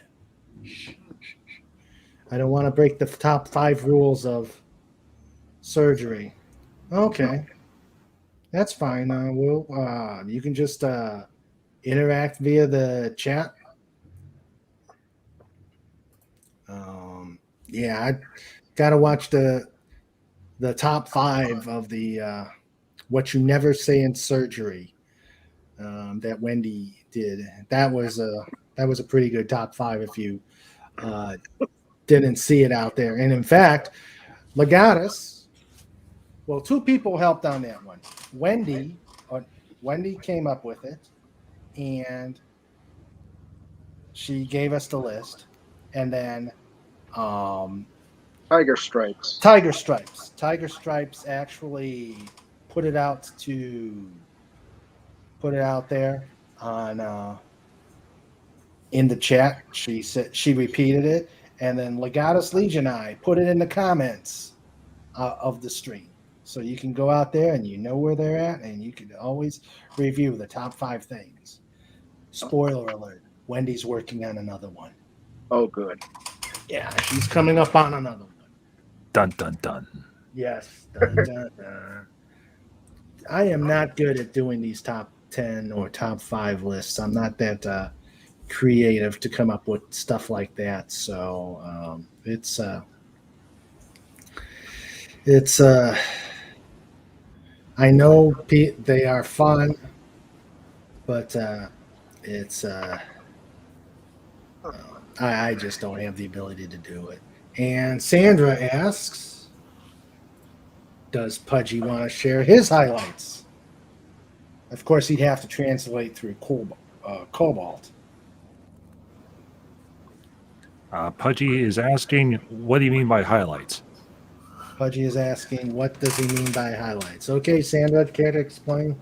I don't want to break the top 5 rules of surgery. Okay. That's fine. You can just interact via the chat. Yeah, I gotta watch the top 5 of the what you never say in surgery that Wendy did. That was a pretty good top 5 if you didn't see it out there. And in fact, Legatus, well, 2 people helped on that one. Wendy came up with it, and she gave us the list, and then Tiger stripes. Tiger Stripes actually put it out to put it out there on in the chat. She said she repeated it, and then Legatus Legionii put it in the comments of the stream. So you can go out there and you know where they're at, and you can always review the top 5 things. Spoiler alert: Wendy's working on another one. Oh, good. Yeah, she's coming up on another one. Dun dun dun. Yes. Dun, dun, dun. I am not good at doing these top 10 or top 5 lists. I'm not that creative to come up with stuff like that. So it's I know they are fun, but it's I just don't have the ability to do it. And Sandra asks, does Pudgy want to share his highlights? Of course, he'd have to translate through Cobalt. Pudgy is asking, what do you mean by highlights? Pudgy is asking, what does he mean by highlights? Okay, Sandra, care to explain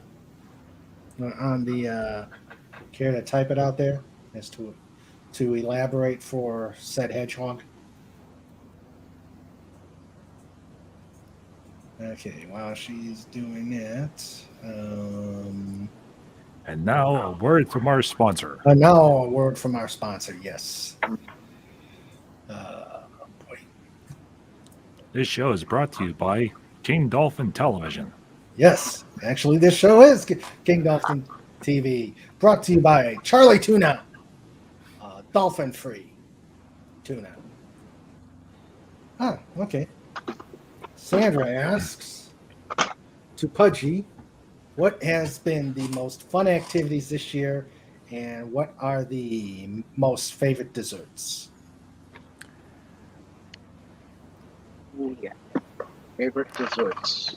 on the care to type it out there as to elaborate for said hedgehog? Okay, while she's doing it, And now a word from our sponsor. now a word from our sponsor. Yes. Boy. This show is brought to you by King Dolphin Television. Yes, actually, this show is King Dolphin TV, brought to you by Charlie Tuna, dolphin-free tuna. Oh, okay. Sandra asks to Pudgy, what has been the most fun activities this year, and what are the most favorite desserts? Yeah. Favorite desserts.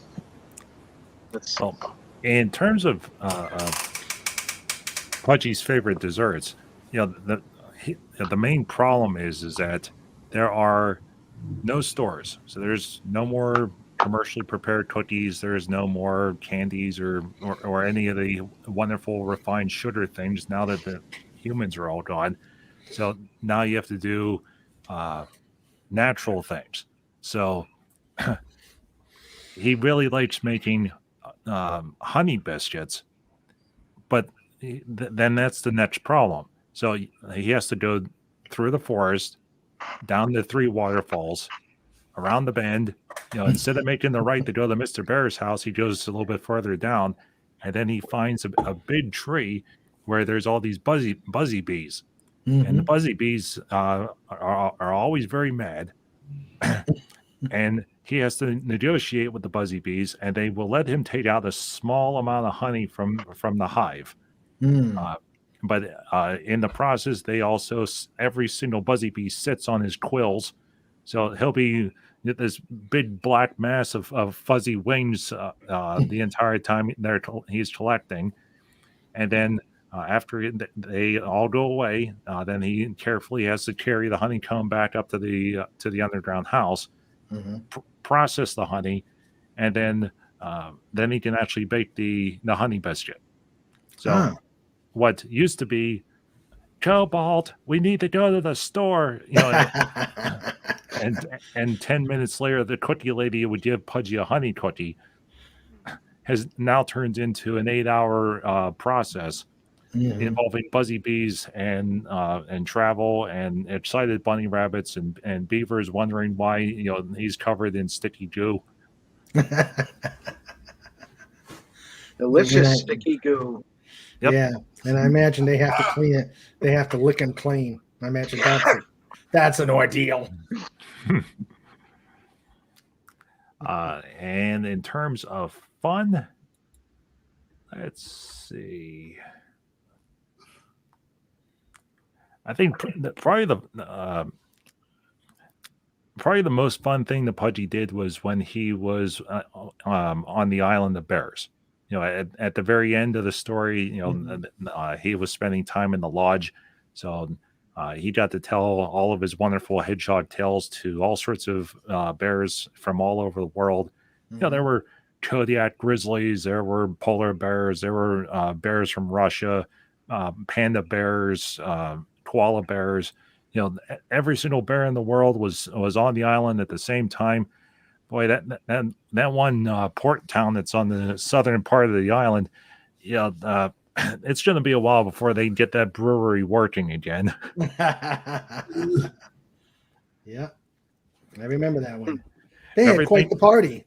Let's see. Well, in terms of Pudgy's favorite desserts, the main problem is that there are no stores, so there's no more commercially prepared cookies. There's no more candies or any of the wonderful refined sugar things now that the humans are all gone. So now you have to do natural things. So he really likes making honey biscuits, but then that's the next problem. So he has to go through the forest, down the 3 waterfalls, around the bend. Instead of making the right to go to Mr. Bear's house, he goes a little bit further down, and then he finds a big tree where there's all these buzzy bees. Mm-hmm. And the buzzy bees are always very mad. And he has to negotiate with the buzzy bees, and they will let him take out a small amount of honey from the hive. But in the process, they also, every single buzzy bee sits on his quills. So he'll be this big black mass of fuzzy wings the entire time he's collecting. And then after they all go away, then he carefully has to carry the honeycomb back up to the underground house, process the honey, and then he can actually bake the honey biscuit. So what used to be, Cobalt, we need to go to the store, and 10 minutes later the cookie lady would give Pudgy a honey cookie, has now turned into an 8-hour process involving buzzy bees and travel and excited bunny rabbits and beavers wondering why he's covered in sticky goo. Delicious sticky goo. Yep. Yeah, and I imagine they have to clean it. They have to lick and clean. I imagine that's an ordeal. And in terms of fun, let's see. I think probably the most fun thing that Pudgy did was when he was on the island of bears. At the very end of the story, he was spending time in the lodge, so he got to tell all of his wonderful hedgehog tales to all sorts of bears from all over the world. There were Kodiak grizzlies, there were polar bears, there were bears from Russia, panda bears, koala bears. Every single bear in the world was on the island at the same time. Boy, that one port town that's on the southern part of the island, it's going to be a while before they get that brewery working again. Yeah, I remember that one. They had quite the party.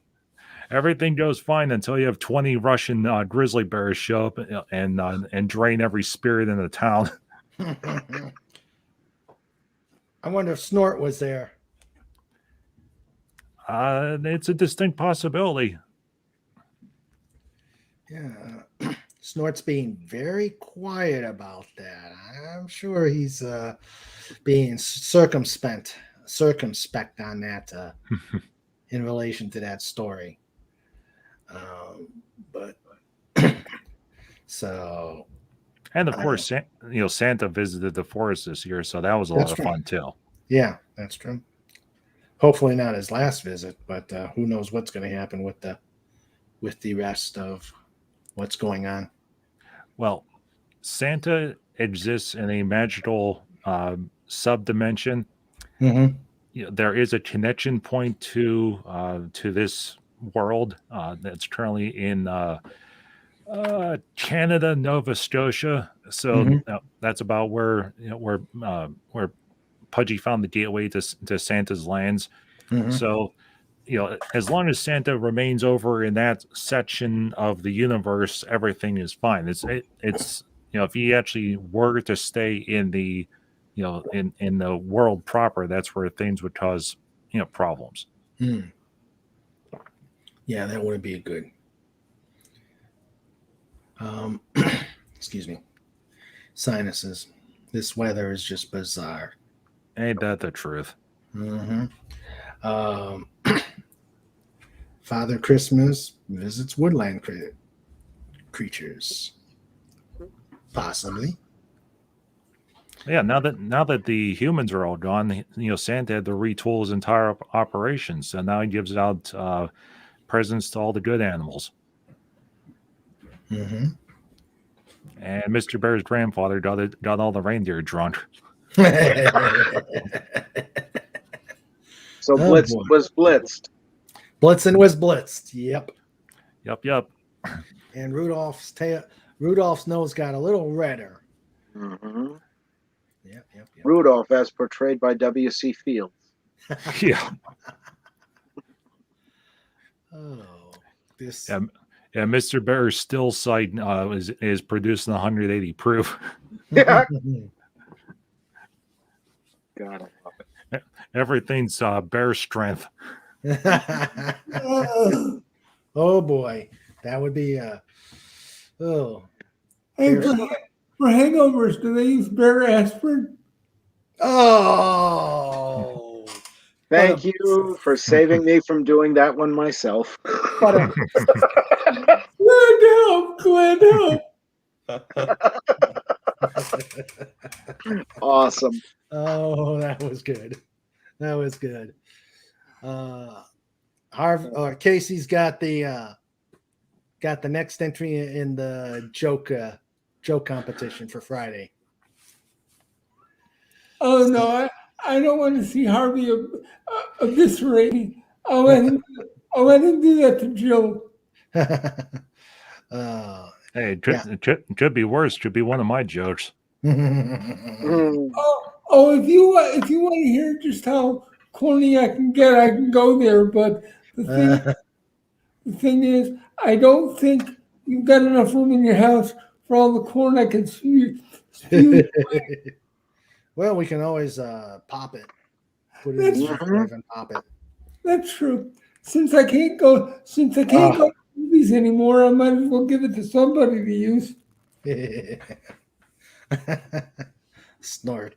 Everything goes fine until you have 20 Russian grizzly bears show up and drain every spirit in the town. I wonder if Snort was there. It's a distinct possibility. Yeah, Snort's being very quiet about that. I'm sure he's being circumspect on that in relation to that story. But so, and of course, Santa visited the forest this year, so that was a lot of fun too. Yeah, that's true. Hopefully not his last visit, but who knows what's going to happen with the rest of what's going on. Well, Santa exists in a magical subdimension. Mm-hmm. There is a connection point to this world that's currently in Canada, Nova Scotia. So that's about where Pudgy found the gateway to Santa's lands. Mm-hmm. So, as long as Santa remains over in that section of the universe, everything is fine. It's if he actually were to stay in the in the world proper, that's where things would cause problems. Yeah, that wouldn't be good. Excuse me. Sinuses. This weather is just bizarre. Ain't that the truth? Mm-hmm. Father Christmas visits woodland creatures. Possibly. Yeah, now that the humans are all gone, Santa had to retool his entire operation. So now he gives out presents to all the good animals. Mm-hmm. And Mr. Bear's grandfather got all the reindeer drunk. So Blitz was blitzed. Blitzen was blitzed. Yep. Yep. And Rudolph's nose got a little redder. Mm-hmm. Yep. Rudolph, as portrayed by W.C. Fields. Yeah. Oh, this. Yeah, Mr. Bear's still sight is producing 180 proof. Yeah. God, I love it. Everything's bear strength. Oh boy, that would be Hey, for hangovers, do they use bear aspirin? Oh, Thank you for saving me from doing that one myself. Glad to help. Awesome. Oh, that was good. Casey's got the next entry in the joke competition for Friday. Oh no, I don't want to see Harvey eviscerating. I'll let him do that to Jill. Hey, it could be worse. Could be one of my jokes. If you want to hear just how corny I can get, I can go there. But the thing is, I don't think you've got enough room in your house for all the corn I can spew. Well, we can always pop it. Put it in the microwave and pop it. That's true. Since I can't go to movies anymore, I might as well give it to somebody to use. Snort.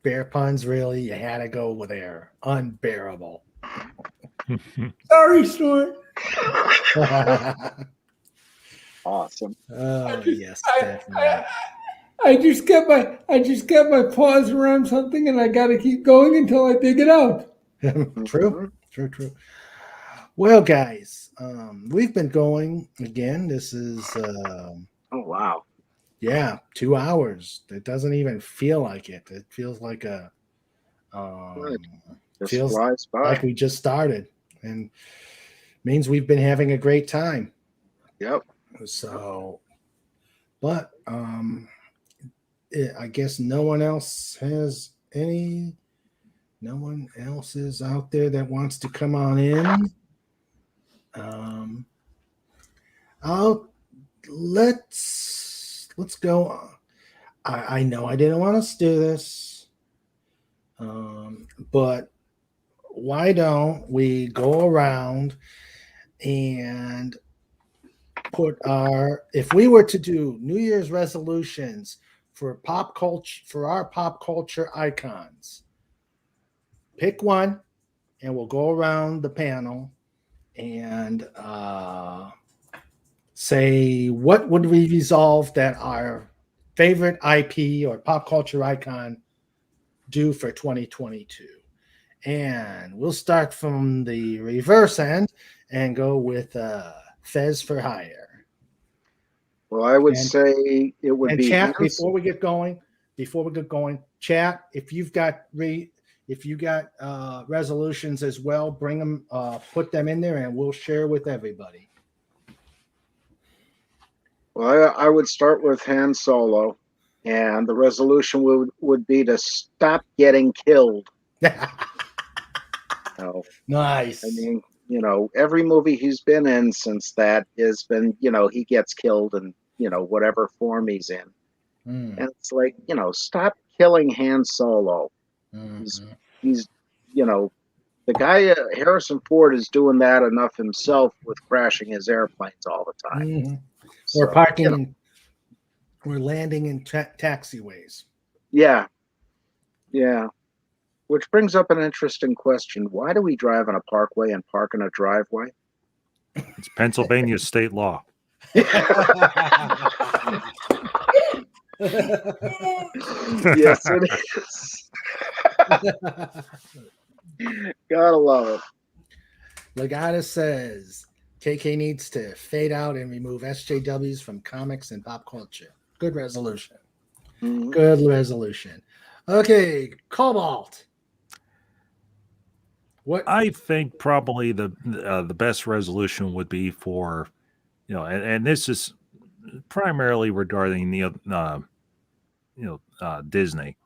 Bear puns, really? You had to go there. Unbearable. Sorry, Snort. Awesome. Oh, yes, definitely. I just get my paws around something, and I got to keep going until I dig it out. True. Well, guys, we've been going again. This is Oh wow. 2 hours. It doesn't even feel like it. It feels like Good. Just feels flies like by. we just started, and means we've been having a great time. Yep. So, but I guess no one else has any. No one else is out there that wants to come on in. I'll let's go. I know I didn't want us to do this, but why don't we go around and put our, if we were to do New Year's resolutions for pop culture, for our pop culture icons, pick one and we'll go around the panel and say what would we resolve that our favorite IP or pop culture icon do for 2022. And we'll start from the reverse end and go with Fez for Hire. Well, I would And- say it would And be chat handsome. before we get going. Chat if you've got resolutions as well, bring them, put them in there, and we'll share with everybody. Well, I would start with Han Solo, and the resolution would be to stop getting killed. No, Nice. I mean, every movie he's been in since that has been, he gets killed in, whatever form he's in. Mm, And it's like, stop killing Han Solo. mhm. He's, the guy, Harrison Ford, is doing that enough himself with crashing his airplanes all the time. Mhm. So, Or parking or landing in taxiways. Yeah. Which brings up an interesting question. Why do we drive on a parkway and park in a driveway? It's Pennsylvania state law. Yes, it is. Gotta love it. Legata says KK needs to fade out and remove SJWs from comics and pop culture. Good resolution. Mhm. Good resolution. Okay, Cobalt. What? I think probably the best resolution would be for, and this is primarily regarding the Disney.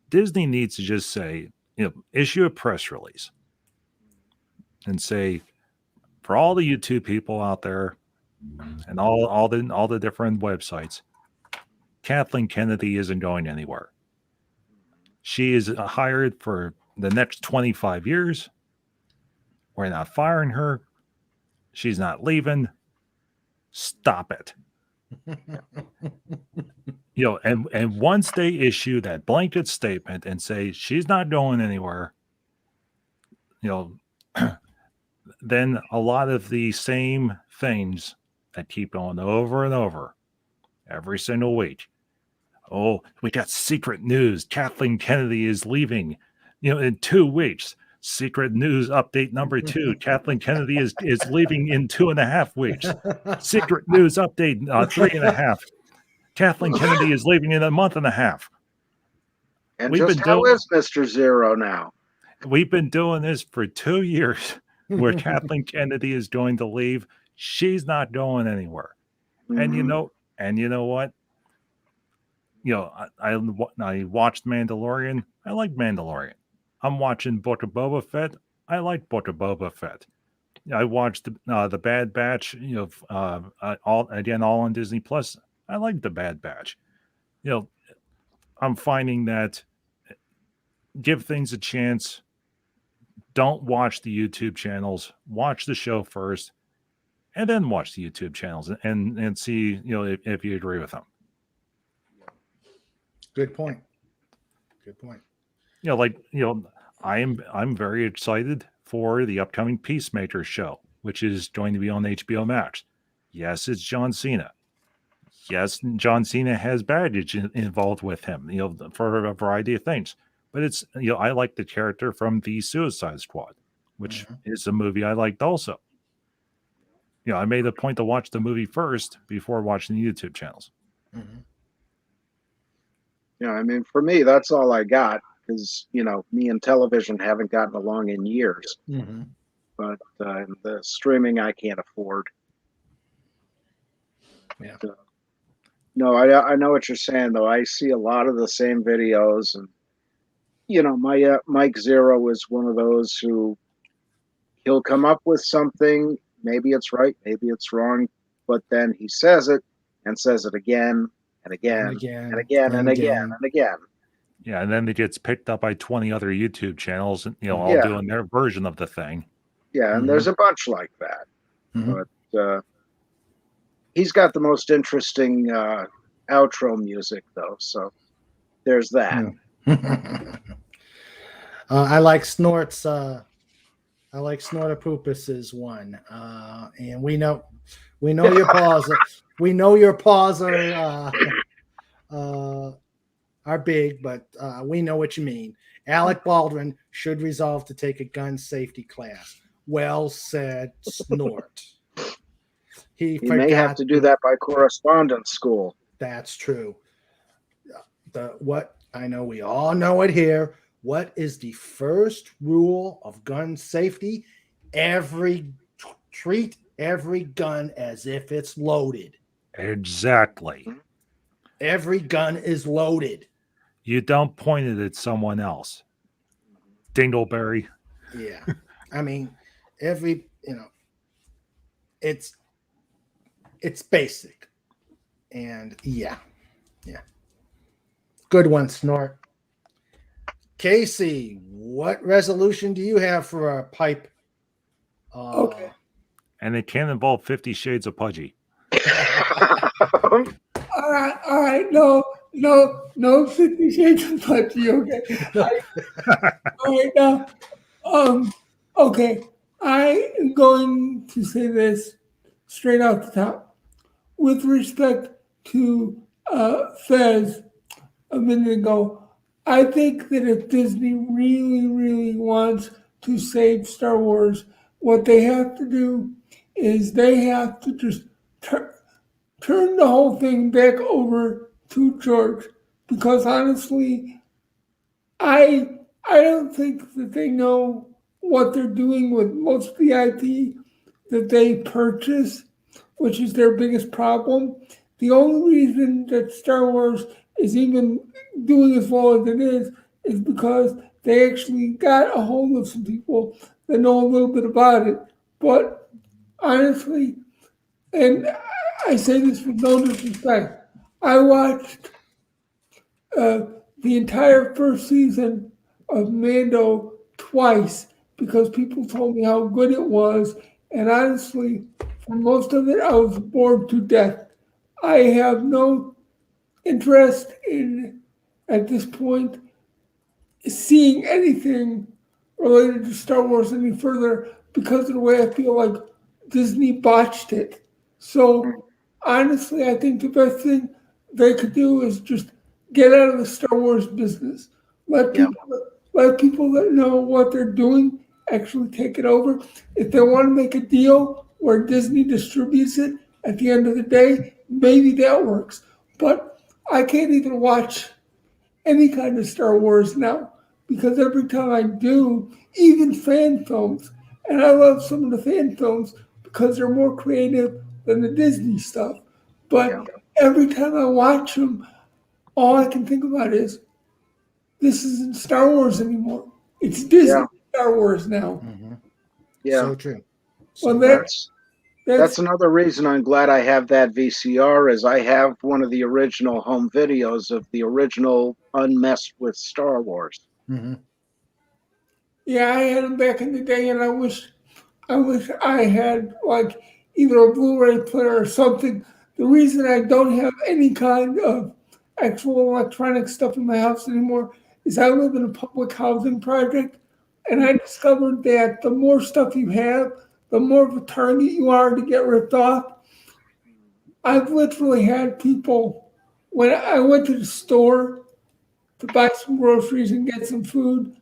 Disney needs to just say, issue a press release and say, for all the YouTube people out there and all the different websites, Kathleen Kennedy isn't going anywhere. She is hired for the next 25 years. We're not firing her. She's not leaving. Stop it. And once they issue that blanket statement and say she's not going anywhere, then a lot of the same things that keep going over and over every single week. Oh, we got secret news. Kathleen Kennedy is leaving, in 2 weeks. Secret news update number 2. Kathleen Kennedy is leaving in 2.5 weeks. Secret news update 3.5. Kathleen Kennedy is leaving in a month and a half. And We've just been how doing- is Mr. Zero now? We've been doing this for 2 years where Kathleen Kennedy is going to leave. She's not going anywhere. And Mhm. you know what? I watched Mandalorian. I like Mandalorian. I'm watching Book of Boba Fett. I like Book of Boba Fett. I watched the Bad Batch. All on Disney Plus. I like the Bad Batch. I'm finding that give things a chance. Don't watch the YouTube channels. Watch the show first, and then watch the YouTube channels and see if you agree with them. Good point. I'm very excited for the upcoming Peacemaker show, which is going to be on HBO Max. Yes, it's John Cena. Yes, John Cena has baggage involved with him, for a variety of things. But it's, I like the character from the Suicide Squad, which is a movie I liked also. I made a point to watch the movie first before watching the YouTube channels. Yeah, I mean, for me, that's all I got because, me and television haven't gotten along in years. But the streaming I can't afford. Yeah. No, I know what you're saying, though. I see a lot of the same videos. And, my Mike Zero is one of those who he'll come up with something. Maybe it's right, maybe it's wrong. But then he says it and says it again and again and again and again and again and again. Yeah, and then it gets picked up by 20 other YouTube channels, all doing their version of the thing. Yeah, and there's a bunch like that. But he's got the most interesting outro music, though. So there's that. I like Snort's. I like Snortapoopus's one, and we know your paws. We know your paws are big, but we know what you mean. Alec Baldwin should resolve to take a gun safety class. Well said, Snort. He may have to do that by correspondence school. That's true. What I know, we all know it here. What is the first rule of gun safety? Treat every gun as if it's loaded. Exactly. Every gun is loaded. You don't point it at someone else. Dingleberry. Yeah. I mean, it's basic. And yeah. Good one, Snort. Casey, what resolution do you have for a pipe? Okay. And it can't involve 50 Shades of Pudgy. All right. No 50 Shades of Pudgy, okay? All right, now, okay. I am going to say this straight out the top. With respect to Fez a minute ago, I think that if Disney really, really wants to save Star Wars, what they have to do is they have to just turn the whole thing back over to George. Because honestly, I don't think that they know what they're doing with most of the IP that they purchase, which is their biggest problem. The only reason that Star Wars is even doing as well as it is because they actually got a hold of some people that know a little bit about it. But honestly, and I say this with no disrespect, I watched the entire first season of Mando twice because people told me how good it was. And honestly, for most of it, I was bored to death. I have no interest in, at this point, seeing anything related to Star Wars any further because of the way I feel like Disney botched it. So honestly, I think the best thing they could do is just get out of the Star Wars business. Let people that know what they're doing actually take it over. If they want to make a deal where Disney distributes it at the end of the day, maybe that works. But I can't even watch any kind of Star Wars now because every time I do, even fan films, and I love some of the fan films because they're more creative than the Disney stuff. But every time I watch them, all I can think about is this isn't Star Wars anymore. It's Disney Star Wars now. Yeah. So true. Well, that's another reason I'm glad I have that VCR is I have one of the original home videos of the original unmessed with Star Wars. Yeah, I had them back in the day, and I wish I had like either a Blu-ray player or something. The reason I don't have any kind of actual electronic stuff in my house anymore is I live in a public housing project, and I discovered that the more stuff you have, the more of a target you are to get ripped off. I've literally had people, when I went to the store to buy some groceries and get some food,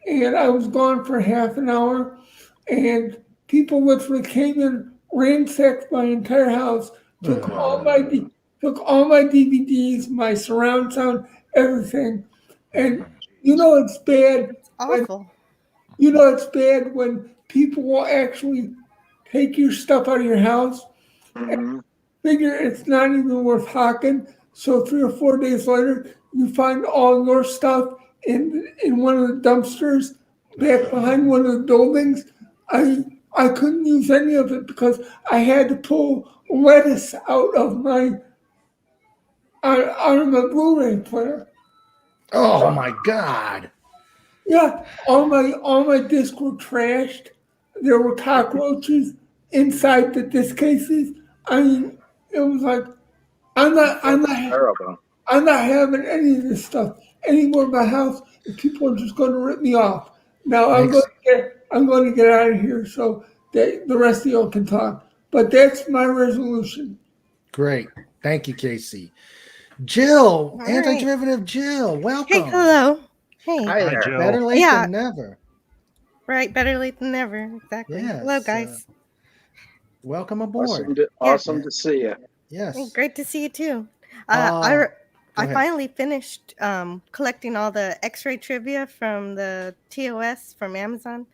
and I was gone for half an hour, and people literally came in, ransacked my entire house, took took all my DVDs, my surround sound, everything, and you know it's bad It's when awful. people will actually take your stuff out of your house, Mhm. figure it's not even worth hawking. So 3 or 4 days later, you find all your stuff in one of the dumpsters back behind one of the buildings. I couldn't use any of it because I had to pull lettuce out of my Blu-ray player. Oh my God. Yeah, all my discs were trashed. There were cockroaches inside the disc cases. I mean, it was like I'm not I'm That's not terrible. I'm not having any of this stuff anymore in my house, and people are just going to rip me off. Now Ex- I'm going to get out of here so that the rest of y'all can talk. But that's my resolution. Great. Thank you, Casey. Jill, All right. anti-derivative Jill, Hey, welcome. hello. Hey. Hi Hi, there. Joe. Better late Yeah, than never. right. Better late than never. Exactly. Hello, Yes. guys. Welcome aboard. Yeah. Awesome to see you. Hey, Yes. great to see you too. Uh, go I ahead. finally finished collecting all the X-ray trivia from the TOS from Amazon,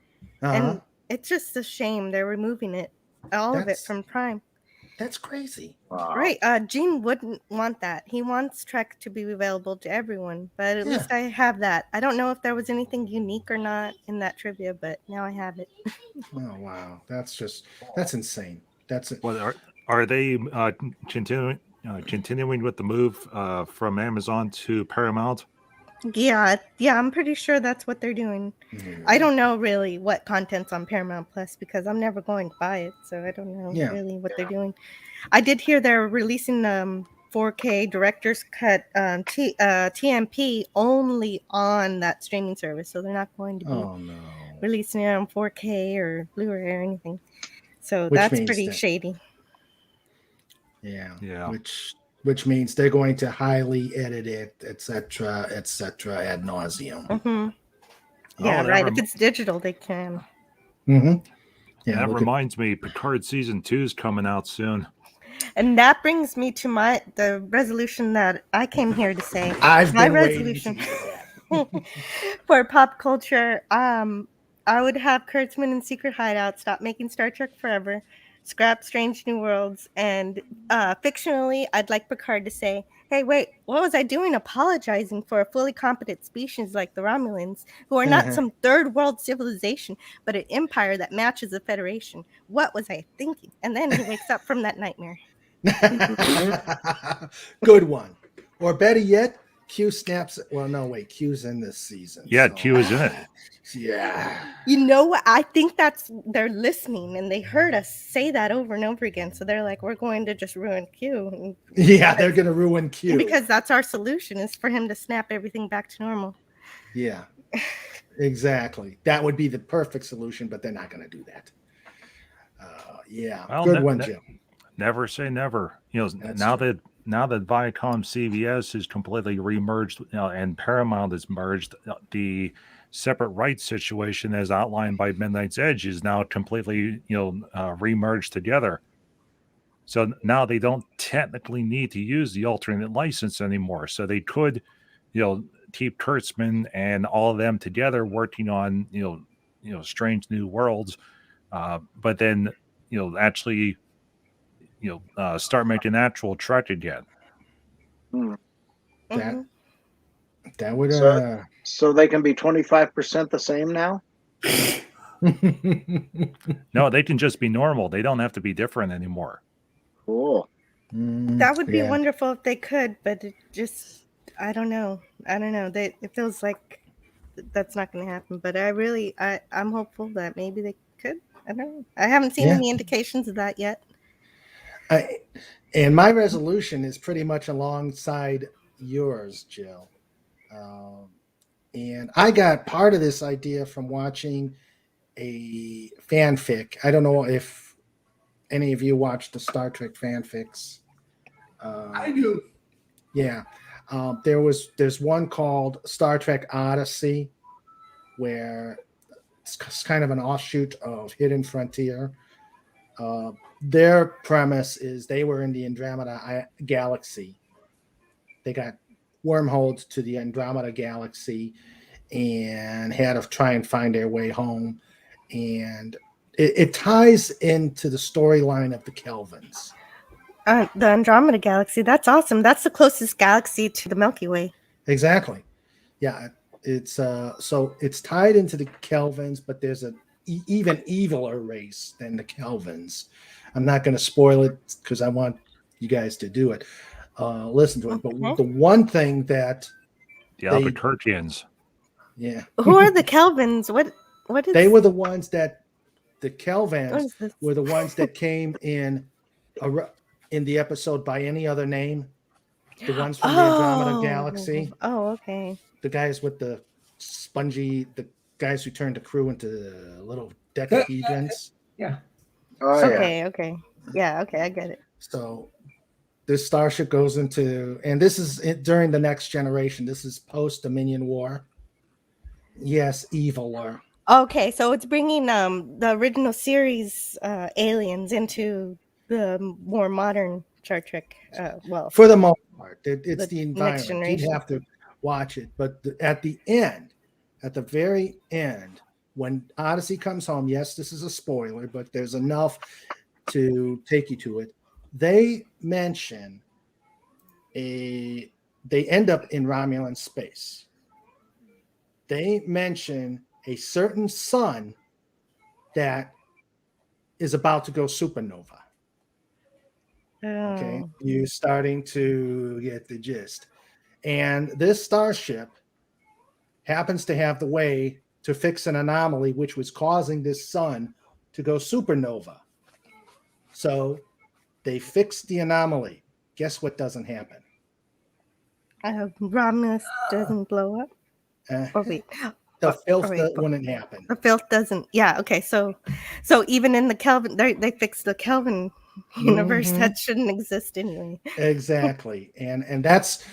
Uh-huh. and it's just a shame they're removing it, all of it That's from Prime. that's crazy. Wow. Right. Gene wouldn't want that. He wants Trek to be available to everyone, but at Yeah. least I have that. I don't know if there was anything unique or not in that trivia, but now I have it. Oh wow. That's insane. That's it. What are they continuing with the move from Amazon to Paramount? Yeah, I'm pretty sure that's what they're doing. I don't know really what content's on Paramount Plus because I'm never going to buy it, so I don't know Yeah. really what they're doing. I did hear they're releasing 4K director's cut TMP only on that streaming service, so they're not going to be Oh no. releasing it on 4K or Blu-ray or anything. So Which that's means pretty that shady. yeah. Yeah. Which means they're going to highly edit it, etc., ad nauseum. Mm-hmm. Oh, Yeah, right. If it's digital, they can. Mm-hmm. Yeah. that Look at reminds me, Picard season 2 is coming out soon. And that brings me to the resolution that I came here to say. I've My been waiting to resolution hear that. for pop culture, I would have Kurtzman and Secret Hideout stop making Star Trek Forever, scrap Strange New Worlds, and fictionally, I'd like Picard to say, "Hey, wait, what was I doing apologizing for a fully competent species like the Romulans, who are not some third world civilization, but an empire that matches the Federation? What was I thinking?" And then he wakes up from that nightmare. Good one. Or better yet, Q snaps. Well, no, wait. Q's in this season. Yeah, So, Q is in it. yeah. You know what? I think they're listening and they heard us say that over and over again. So they're like, we're going to just ruin Q. Yeah, they're going to ruin Q. Because that's our solution is for him to snap everything back to normal. Yeah, exactly. That would be the perfect solution, but they're not going to do that. Yeah, Well, good one, Jim. Never say never. That's now true. that Viacom CBS is completely remerged, and Paramount is merged, the separate rights situation as outlined by Midnight's Edge is now completely remerged together. So now they don't technically need to use the alternate license anymore. So they could, keep Kurtzman and all of them together working on Strange New Worlds, but then actually start making actual Trek again. Hmm. That Mhm. that would So they can be 25% the same now? No, they can just be normal. They don't have to be different anymore. Cool. That would be yeah. wonderful if they could, but it just, I don't know. It feels like that's not going to happen. But I'm hopeful that maybe they could. I don't know. I haven't seen Yeah. any indications of that yet. And my resolution is pretty much alongside yours, Jill. And I got part of this idea from watching a fanfic. I don't know if any of you watched the Star Trek fanfics. I do. Yeah. There's one called Star Trek Odyssey, where it's kind of an offshoot of Hidden Frontier. Their premise is they were in the Andromeda galaxy. They got wormholed to the Andromeda galaxy and had to try and find their way home. And it ties into the storyline of the Kelvins. The Andromeda Galaxy. That's awesome. That's the closest galaxy to the Milky Way. Exactly. Yeah. It's so it's tied into the Kelvins, but there's an even eviler race than the Kelvins. I'm not going to spoil it because I want you guys to do it. Listen to it. But the one thing that The Albuquerqueans. Yeah. Who are the Kelvins? What is They were the ones that the What Kelvins is this? were the ones that came in the episode By Any Other Name. The ones from the Andromeda Galaxy. Oh, okay. The guys with the the guys who turned the crew into little decahedrons. Yeah. Oh, yeah. Okay. Yeah, okay, I get it. So this starship goes into, and this is during the Next Generation. This is post Dominion War. Yes, eviler. Okay, so it's bringing the original series aliens into the more modern Star Trek. For the most part, it's the Next environment. Generation. You'd have to watch it, but at the end, at the very end, when Odyssey comes home, yes, this is a spoiler, but there's enough to take you to it. They mention they end up in Romulan space. They mention a certain sun that is about to go supernova. Okay, you're starting to get the gist. And this starship happens to have the way to fix an anomaly which was causing this sun to go supernova. So they fixed the anomaly. Guess what doesn't happen? Romulus doesn't blow up. Oh wait, The filth wait, that wouldn't happen. the filth doesn't. Yeah, okay. So even in the Kelvin, they fixed the Kelvin universe that shouldn't exist anyway. Exactly, and that's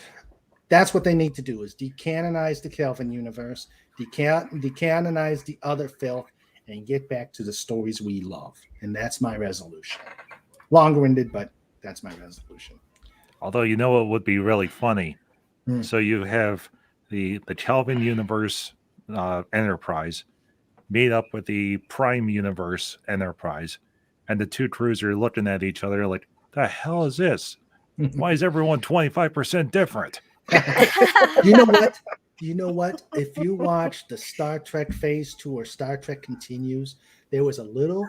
what they need to do is decanonize the Kelvin universe, decanonize the other filth, and get back to the stories we love. And that's my resolution. Long-winded, but that's my resolution. Although it would be really funny. So you have the Kelvin universe Enterprise meet up with the Prime universe Enterprise, and the two crews are looking at each other like, the hell is this? Why is everyone 25% different? You know what? You know what? If you watch the Star Trek Phase 2 or Star Trek Continues, there was a little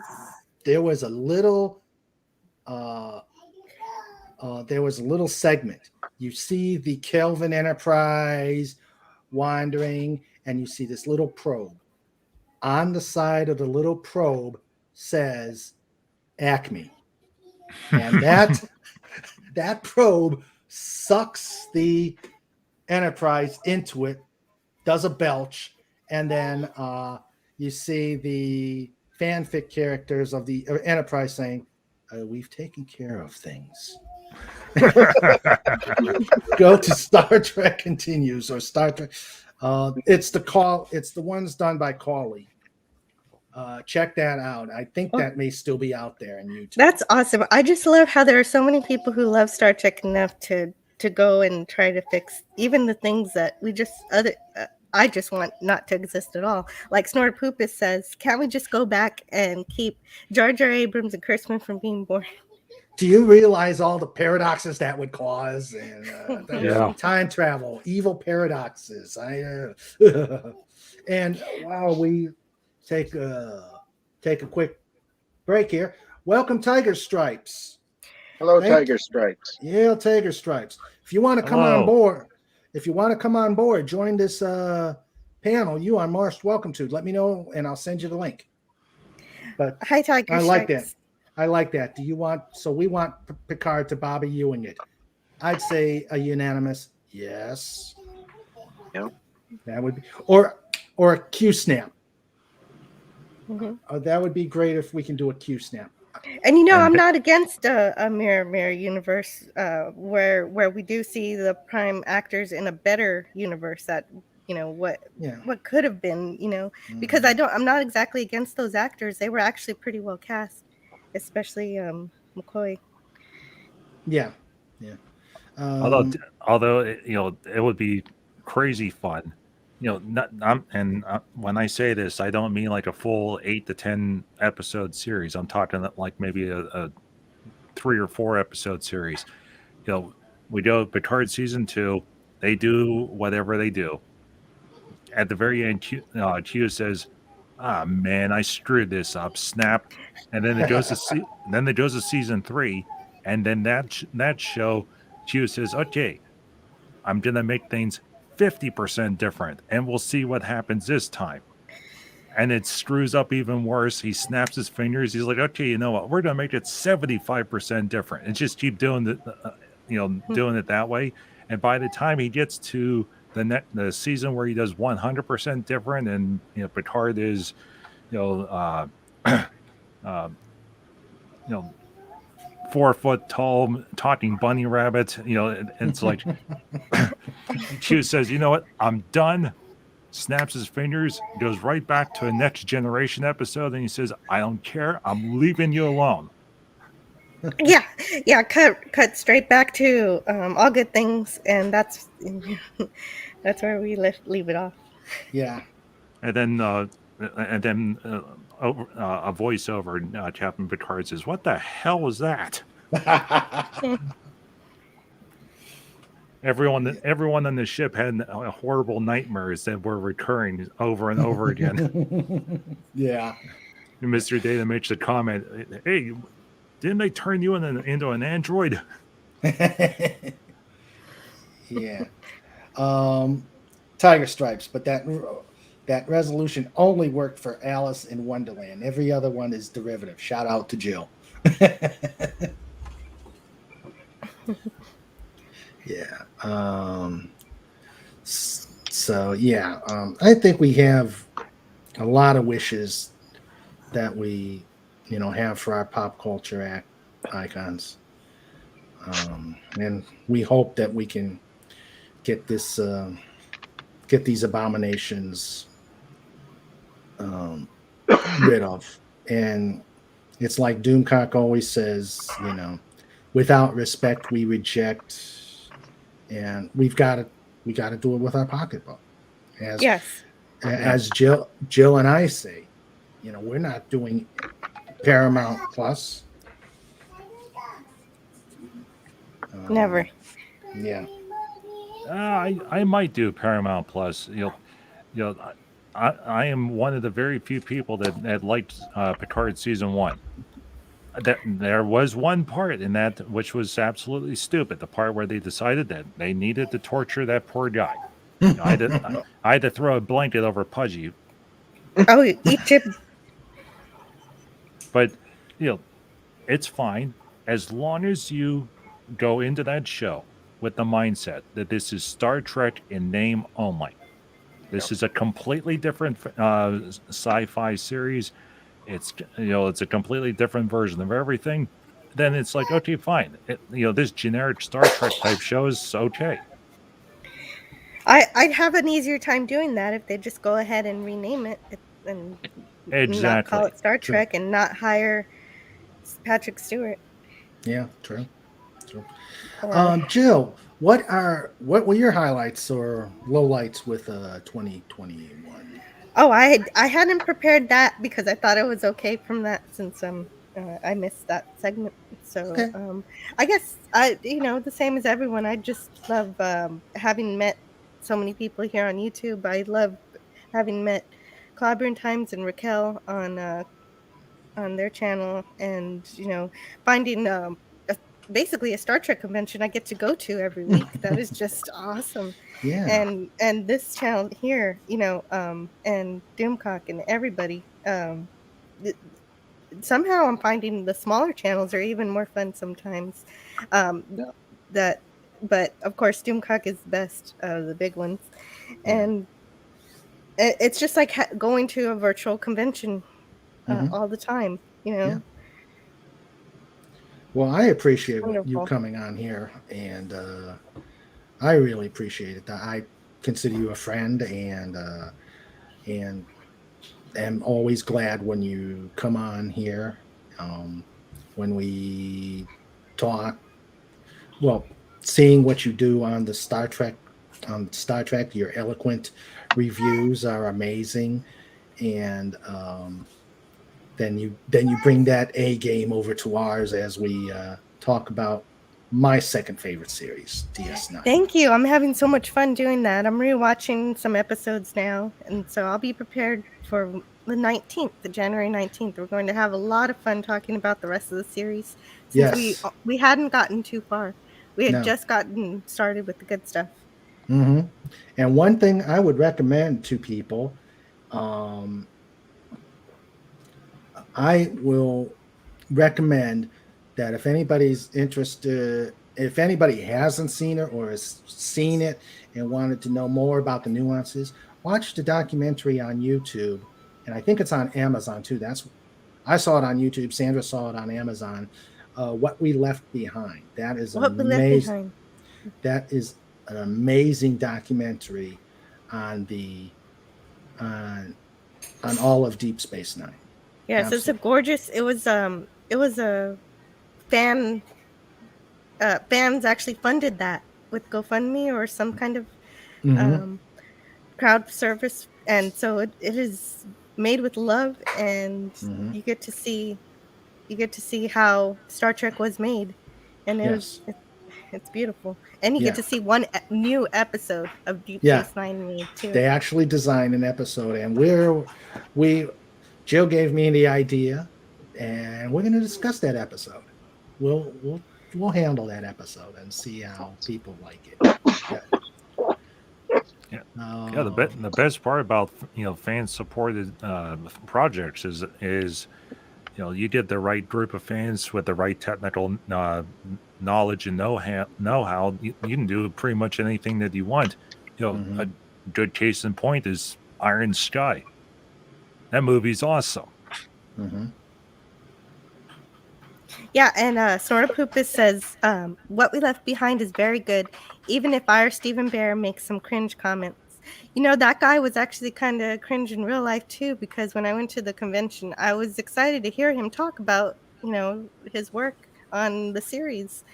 segment. You see the Kelvin Enterprise wandering, and you see this little probe. On the side of the little probe says Acme. And that probe sucks the Enterprise into it, does a belch, and then you see the fanfic characters of the Enterprise saying, we've taken care of things. Go to Star Trek Continues or Star Trek. It's the ones done by Cawley. Check that out. I think that may still be out there on YouTube. That's awesome. I just love how there are so many people who love Star Trek enough to go and try to fix even the things that I just want not to exist at all. Like Snort Poopus says, can't we just go back and keep Jar Jar Abrams and Kurtzman from being born? Do you realize all the paradoxes that would cause? And time travel, evil paradoxes. And while we take a quick break here, welcome Tiger Stripes. Hello, Tiger Stripes. Yeah, Tiger Stripes. If you want to come on board, join this panel, you are most welcome to. Let me know, and I'll send you the link. But Hi, Tiger I like Stripes. that. I like that. We want Picard to Bobby Ewing it. I'd say a unanimous yes. Yep. That would be, or a Q snap. Mm-hmm. That would be great if we can do a Q snap. And I'm not against a mirror universe where we do see the Prime actors in a better universe that Yeah. what could have been, because Mhm. I'm not exactly against those actors. They were actually pretty well cast, especially McCoy. Yeah. Yeah. Although, Um, it would be crazy fun. When I say this, I don't mean like a full 8 to 10 episode series. I'm talking like maybe a 3 or 4 episode series. You know, we go Picard season 2. They do whatever they do. At the very end, Q says, "Ah, man, I screwed this up." Snap, and then it goes to season 3, and then that show, Q says, "Okay, I'm gonna make things 50% different, and we'll see what happens this time." And it screws up even worse. He snaps his fingers. He's like, "Okay, you know what? We're gonna make it 75% different," and just keep doing doing it that way. And by the time he gets to the season where he does 100% different, and Picard is, you know, uh, uh, you know, 4 foot tall talking bunny rabbit, and it's like Q says, "You know what? I'm done." Snaps his fingers, goes right back to a Next Generation episode, and he says, "I don't care. I'm leaving you alone." Yeah, yeah, cut straight back to all good things, and that's where we leave it off. yeah. And then, a voiceover, Captain Picard says, "What the hell was that?" Everyone on the ship had horrible nightmares that were recurring over and over again. Yeah. And Mr. Data makes the comment, "Hey, didn't they turn you into an android?" Yeah. Tiger Stripes, but that resolution only worked for Alice in Wonderland. Every other one is derivative. Shout out to Jill. Yeah. So yeah, I think we have a lot of wishes that we, have for our pop culture icons, and we hope that we can get get these abominations um, rid of. And it's like Doomcock always says, without respect we reject, and we got to do it with our pocketbook. As Yes. as Jill and I say, we're not doing Paramount Plus. Never. Yeah. I might do Paramount Plus. I am one of the very few people that liked Picard season 1. There was one part in that which was absolutely stupid. The part where they decided that they needed to torture that poor guy. I had to throw a blanket over Pudgy. Oh, eat chip. But it's fine as long as you go into that show with the mindset that this is Star Trek in name only. This is a completely different sci-fi series. It's a completely different version of everything. Then it's like, okay, fine. This generic Star Trek type show is okay. I'd have an easier time doing that if they just go ahead and rename it and not call Exactly. it Star True. Trek and not hire Patrick Stewart. Yeah. True. Or Jill, what were your highlights or lowlights with 2021? I hadn't prepared that because I thought it was okay from that since I missed that segment. So Okay. I guess the same as everyone. I just love having met so many people here on YouTube. I love having met Clobberin Times and Raquel on their channel, and finding basically a Star Trek convention I get to go to every week. That is just awesome. Yeah. And this channel here, and Doomcock and everybody, th- somehow I'm finding the smaller channels are even more fun sometimes. Um, Yeah. that, but of course, Doomcock is the best of the big ones, Yeah. and it's just like going to a virtual convention Hmm. all the time. Yeah. Well, I appreciate you Wonderful. coming on here, and I really appreciate it. consider you a friend, and am always glad when you come on here, when we talk. Well, seeing what you do on the Star Trek, your eloquent reviews are amazing, and then you bring that A game over to ours as we talk about my second favorite series, DS9. Thank you. I'm having so much fun doing that. I'm rewatching some episodes now, and so I'll be prepared for the 19th, the January 19th. We're going to have a lot of fun talking about the rest of the series since Yes. we hadn't gotten too far. We had No. just gotten started with the good stuff. Mm-hmm. And one thing I would recommend to people, um, I will recommend that if anybody's interested, if anybody hasn't seen it or has seen it and wanted to know more about the nuances, watch the documentary on YouTube. And I think it's on Amazon too. I saw it on YouTube. Sandra saw it on Amazon. What We Left Behind. That is What we left amazing. behind. That is an amazing documentary on the on on all of Deep Space Nine. Yes, it's a Absolutely. gorgeous. It was a fan. Fans actually funded that with GoFundMe or some kind of Mm-hmm. um, crowd service, and so it is made with love, and Mm-hmm. you get to see how Star Trek was made, and Yes. it's beautiful, and you get Yeah. to see one new episode of Deep Yeah. Space Nine made too. They actually designed an episode, and we Jill gave me the idea, and we're going to discuss that episode. We'll handle that episode and see how people like it. Yeah. Yeah, the best part about fan supported projects is you get the right group of fans with the right technical knowledge and know-how. You can do pretty much anything that you want. Mhm. A good case in point is Iron Sky. That movie's awesome. Mm-hmm. Yeah, and Snortopupus says, "What we left behind is very good, even if our Stephen Bear makes some cringe comments." You know, that guy was actually kind of cringe in real life too, because when I went to the convention, I was excited to hear him talk about, his work on the series.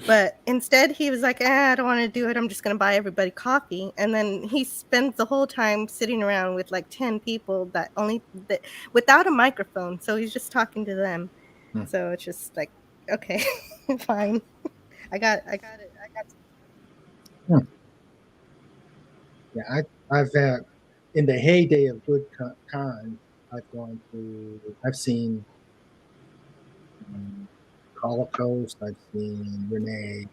But instead, he was like, I don't want to do it. I'm just going to buy everybody coffee. And then he spends the whole time sitting around with like 10 people that without a microphone. So he's just talking to them. Hmm. So it's just like, okay, fine. I got it. Hmm. Yeah, I've in the heyday of good con, I've seen Holocaust. I've seen Renee.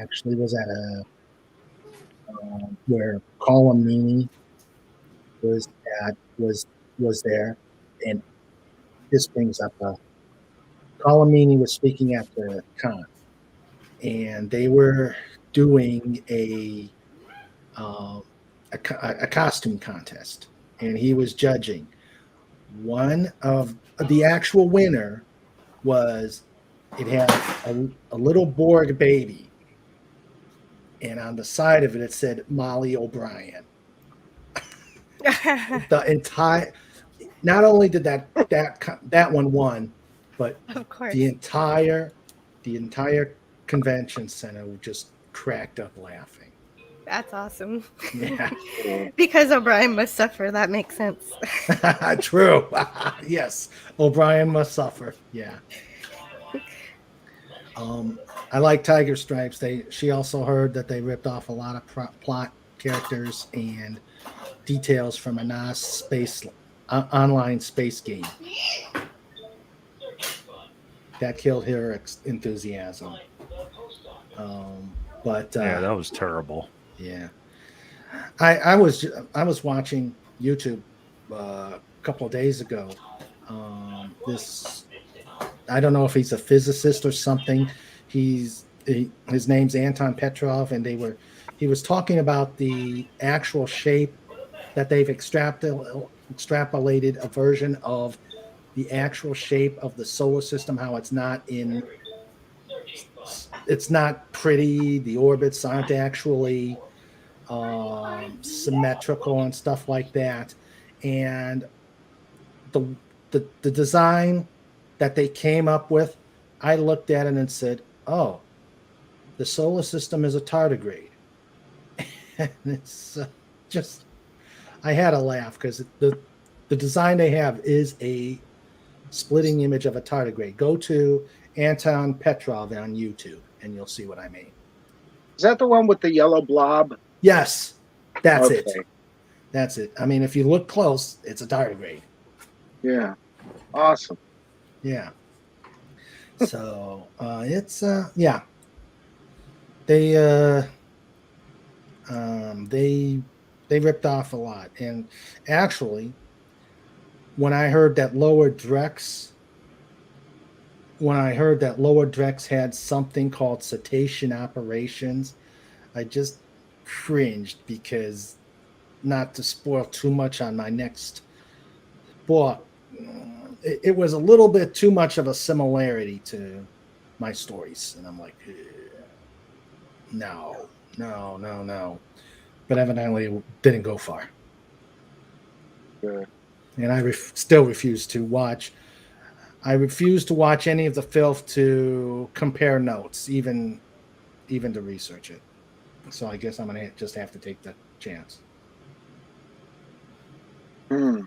Actually, was at a where Colin was at was there, and this brings up Colin was speaking at the con, and they were doing um, a costume contest, and he was judging. One of the actual winner was it had a little Borg baby, and on the side of it, it said Molly O'Brien. The entire, not only did that one won, but Of course. the entire convention center just cracked up laughing. That's awesome. Yeah. Because O'Brien must suffer. That makes sense. True. Yes. O'Brien must suffer. Yeah. I like Tiger Stripes. She also heard that they ripped off a lot of plot characters and details from a NAS online space game. That killed her enthusiasm. But Yeah, that was terrible. Yeah, I was watching YouTube a couple of days ago. This, I don't know if he's a physicist or something. His name's Anton Petrov, and he was talking about the actual shape that they've extrapolated a version of the actual shape of the solar system, how it's not pretty. The orbits aren't actually symmetrical and stuff like that. And the, the design that they came up with, I looked at it and said, "Oh, the solar system is a tardigrade." And it's just, I had a laugh because the design they have is a splitting image of a tardigrade. Go to Anton Petrov on YouTube and you'll see what I mean. Is that the one with the yellow blob? Yes, that's Okay. it. That's it. I mean, if you look close, it's a tardigrade. Yeah. Awesome. Yeah. So it's yeah. They they ripped off a lot. And actually, when I heard that Lower Drex had something called cetacean operations, I just cringed because, not to spoil too much on my next book, it was a little bit too much of a similarity to my stories. And I'm like, no. But evidently it didn't go far. Good. And I still refuse to watch. I refuse to watch any of the filth to compare notes, even to research it. So I guess I'm gonna just have to take the chance. But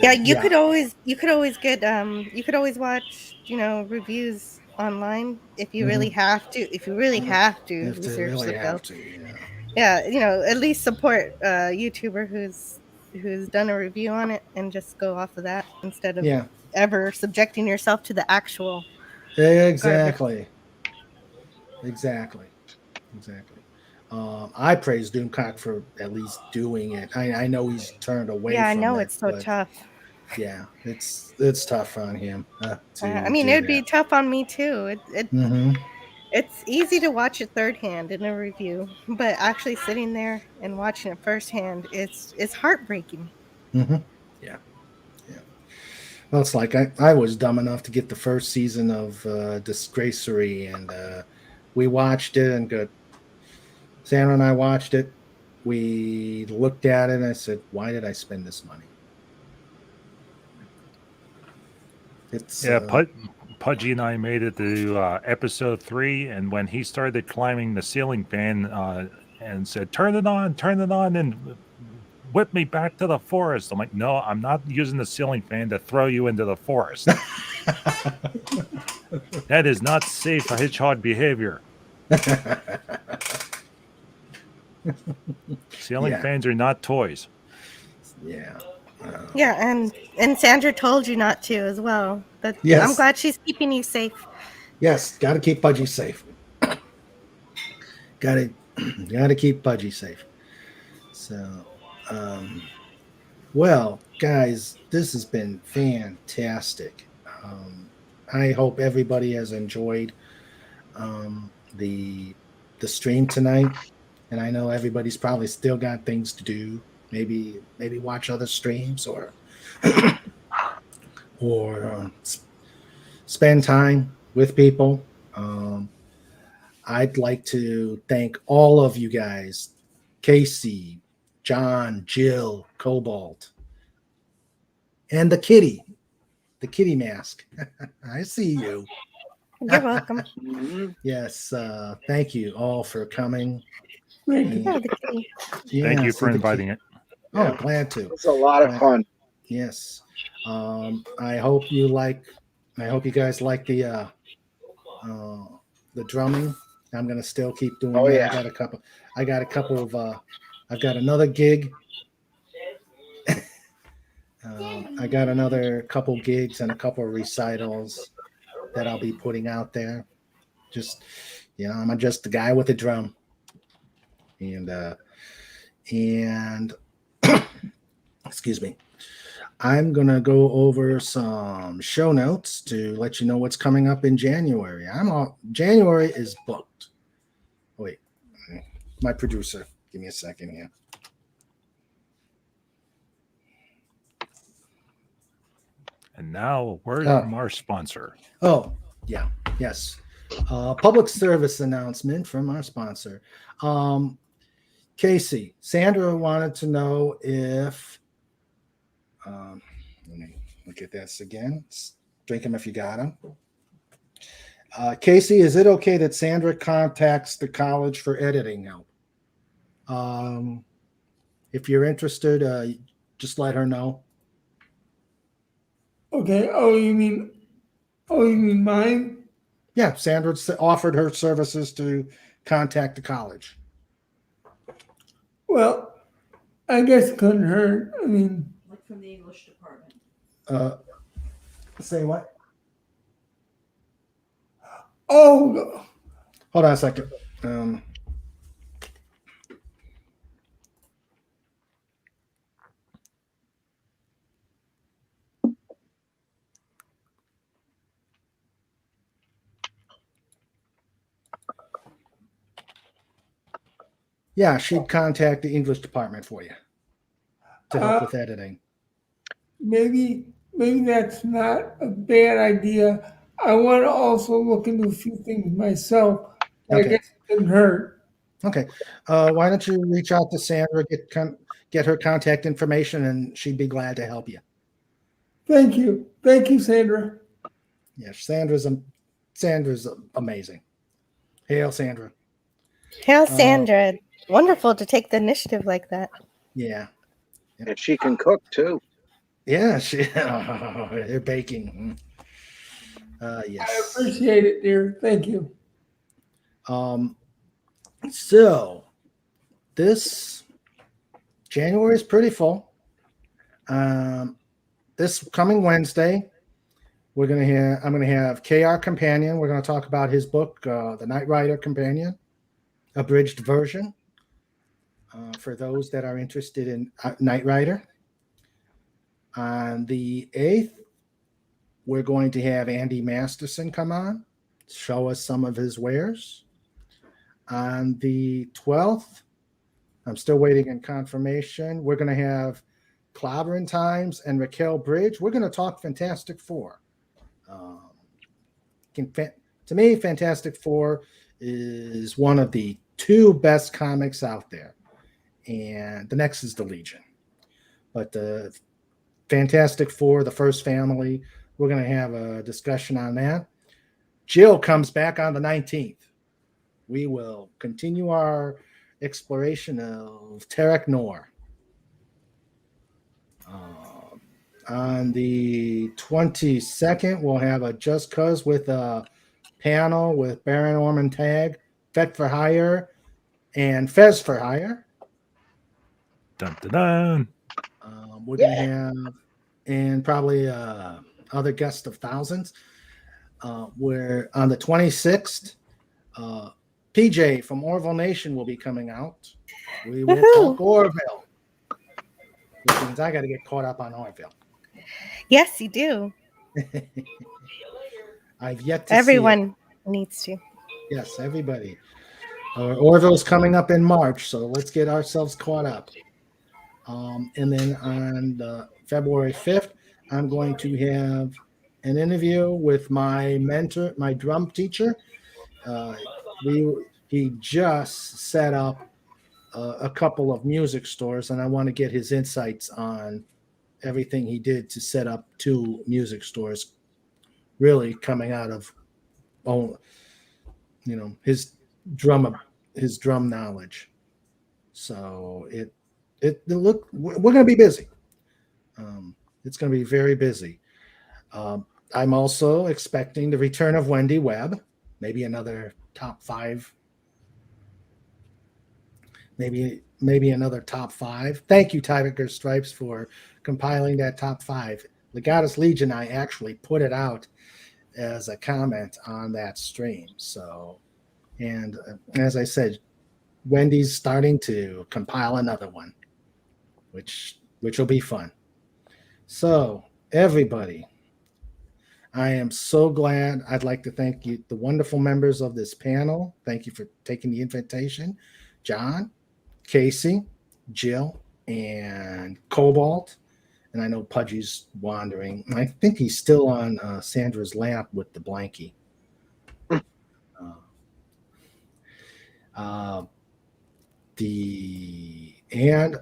Yeah, you could always get you could always watch, reviews online if you really have to. If you really have to if they research really the have film. to, Yeah, at least support a YouTuber who's done a review on it and just go off of that instead of ever subjecting yourself to the actual garbage. Exactly. I praise Doomcock for at least doing it. I know he's turned away Yeah, I from know it, it's so but tough. yeah, it's tough on him to I mean, do it would be that. tough on me too. Mm-hmm. It's easy to watch it third hand in a review, but actually sitting there and watching it firsthand, it's heartbreaking. Mm-hmm. Yeah. Well, it's like I was dumb enough to get the first season of Disgracery, and we watched it, and good. Sandra and I watched it. We looked at it, and I said, "Why did I spend this money?" It's Pudgy and I made it to episode 3, and when he started climbing the ceiling fan and said, turn it on, and whip me back to the forest. I'm like, no, I'm not using the ceiling fan to throw you into the forest. That is not safe for hedgehog behavior. Ceiling fans are not toys. Yeah. Yeah, and Sandra told you not to as well. But Yes. I'm glad she's keeping you safe. Yes, got to keep Pudgy safe. Got to keep Pudgy safe. So, well, guys, this has been fantastic. I hope everybody has enjoyed the stream tonight, and I know everybody's probably still got things to do. Maybe watch other streams or spend time with people. I'd like to thank all of you guys, Casey, John, Jill, Cobalt, and the kitty mask. I see you. You're welcome. Yes, thank you all for coming. Yeah, the kitty. Thank you for inviting it. Oh, glad to. It's a lot of fun. Yes. I hope you guys like the drumming. I'm gonna still keep doing that. Yeah. I got a couple of I've got another gig. I got another couple gigs and a couple of recitals that I'll be putting out there. Just, I'm just the guy with the drum. And excuse me. I'm going to go over some show notes to let you know what's coming up in January. January is booked. Wait, my producer, give me a second here. And now a word from our sponsor. Oh, yeah. Yes. Public service announcement from our sponsor. Casey, Sandra wanted to know if, let me look at this again. Drink them if you got them. Casey, is it okay that Sandra contacts the college for editing help? If you're interested, just let her know. Okay. Oh, you mean mine? Yeah, Sandra offered her services to contact the college. Well, I guess it couldn't hurt. I mean, Like from the English department. Say what? oh, Hold on a second. Yeah, she'd contact the English department for you to help with editing. maybe that's not a bad idea. I want to also look into a few things myself. I Okay. guess it couldn't hurt. Okay. Why don't you reach out to Sandra, get her contact information, and she'd be glad to help you. Thank you, Sandra. Yes, Sandra's amazing. Hail, Sandra. Hail, Sandra. Wonderful to take the initiative like that. Yeah. And she can cook too. Yeah, they're baking. Yes. I appreciate it, dear. Thank you. So this January is pretty full. This coming Wednesday, I'm gonna have KR Companion. We're gonna talk about his book, The Knight Rider Companion, abridged version. For those that are interested in Knight Rider. On the 8th, we're going to have Andy Masterson come on, show us some of his wares. On the 12th, I'm still waiting on confirmation. We're going to have Clobbering Times and Raquel Bridge. We're going to talk Fantastic Four. To me, Fantastic Four is one of the 2 best comics out there. And the next is the Legion. But the Fantastic Four, the first family, we're going to have a discussion on that. Jill comes back on the 19th. We will continue our exploration of Tarek Noor. On the 22nd, we'll have a Just Cause with a panel with Baron Orman Tag, Fet for Hire, and Fez for Hire. Dun, dun, dun. We're going to have, and probably other guests of thousands. We're on the 26th. PJ from Orville Nation will be coming out. We will talk Orville, which means I got to get caught up on Orville. Yes, you do. I've yet to Everyone needs to. Yes, everybody. Orville's coming up in March, so let's get ourselves caught up. And then on February 5th, I'm going to have an interview with my mentor, my drum teacher. He just set up a couple of music stores, and I want to get his insights on everything he did to set up 2 music stores, really coming out of his drum knowledge. So we're going to be busy. It's going to be very busy. I'm also expecting the return of Wendy Webb, maybe another top 5. Maybe another top 5. Thank you, Tiger Stripes, for compiling that top 5. Legatus Legion, I actually put it out as a comment on that stream. So, and as I said, Wendy's starting to compile another one, which will be fun. So, everybody, I am so glad. I'd like to thank you, the wonderful members of this panel. Thank you for taking the invitation. John, Casey, Jill, and Cobalt. And I know Pudgy's wandering. I think he's still on Sandra's lap with the blankie. and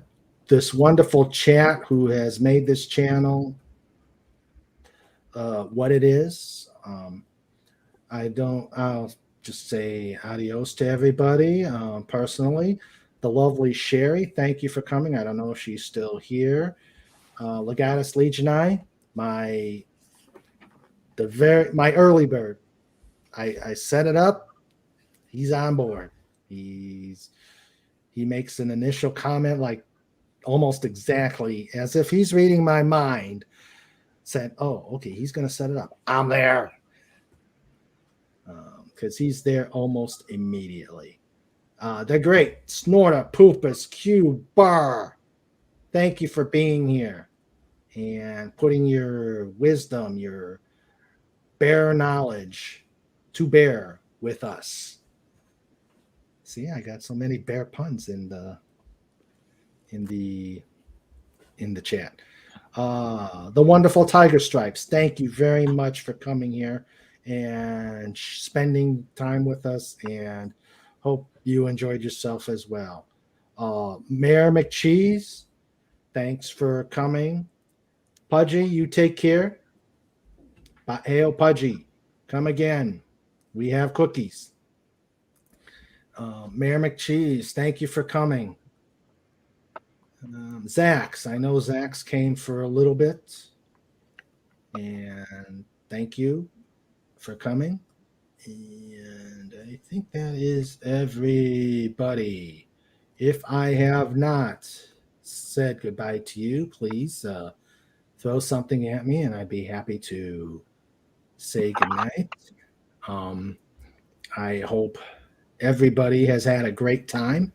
this wonderful chat who has made this channel what it is. I'll just say adios to everybody. Personally, the lovely Sherry, thank you for coming. I don't know if she's still here. Legatus Legionii, my early bird. I set it up. He's on board. He makes an initial comment like almost exactly as if he's reading my mind. Said, "Oh, okay, he's going to set it up. I'm there." Because he's there almost immediately. They're great. Snorter, Poopus, Q, Bar. Thank you for being here and putting your wisdom, your bear knowledge to bear with us. See, I got so many bear puns in the chat. The wonderful Tiger Stripes. Thank you very much for coming here and spending time with us, and hope you enjoyed yourself as well. Mayor McCheese, thanks for coming. Pudgy, you take care. Hail Pudgy, come again. We have cookies. Mayor McCheese, thank you for coming. Zax, I know Zax came for a little bit, and thank you for coming. And I think that is everybody. If I have not said goodbye to you, please throw something at me and I'd be happy to say goodnight. I hope everybody has had a great time,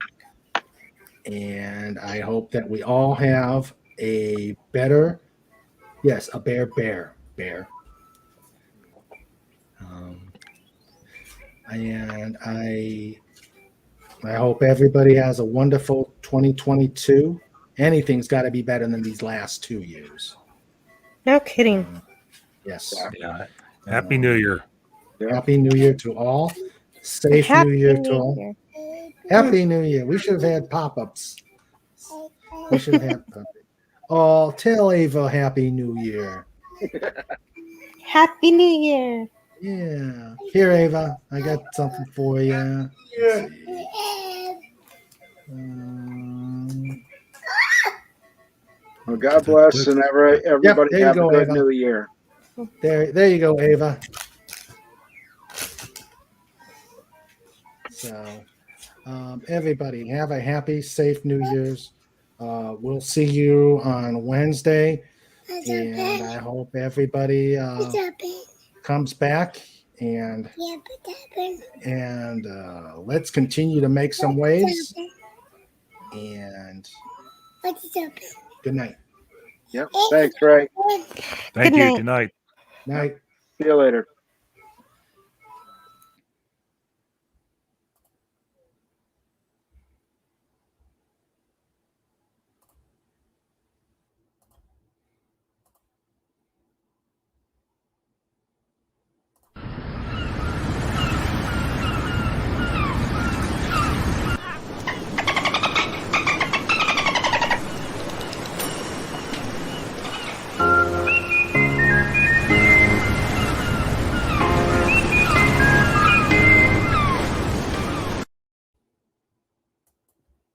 and I hope that we all have a bear. And I hope everybody has a wonderful 2022. Anything's got to be better than these last 2 years. No kidding. Yes. Yeah. Happy New Year. Happy New Year to all. Safe Happy New Year to New all. Year. Happy New Year. We should have had pop-ups. We should have had pop-ups. Oh, tell Ava Happy New Year. Happy New Year. Yeah. Here, Ava, I got something for you. Yeah. Well, God bless, and everybody there you have go, a good Ava. New Year. There you go, Ava. So, everybody, have a happy, safe New Year's. We'll see you on Wednesday, and I hope everybody comes back and let's continue to make some waves. And good night. Yep. Thanks, Ray. Thank Good you. night. Good night. Night. See you later.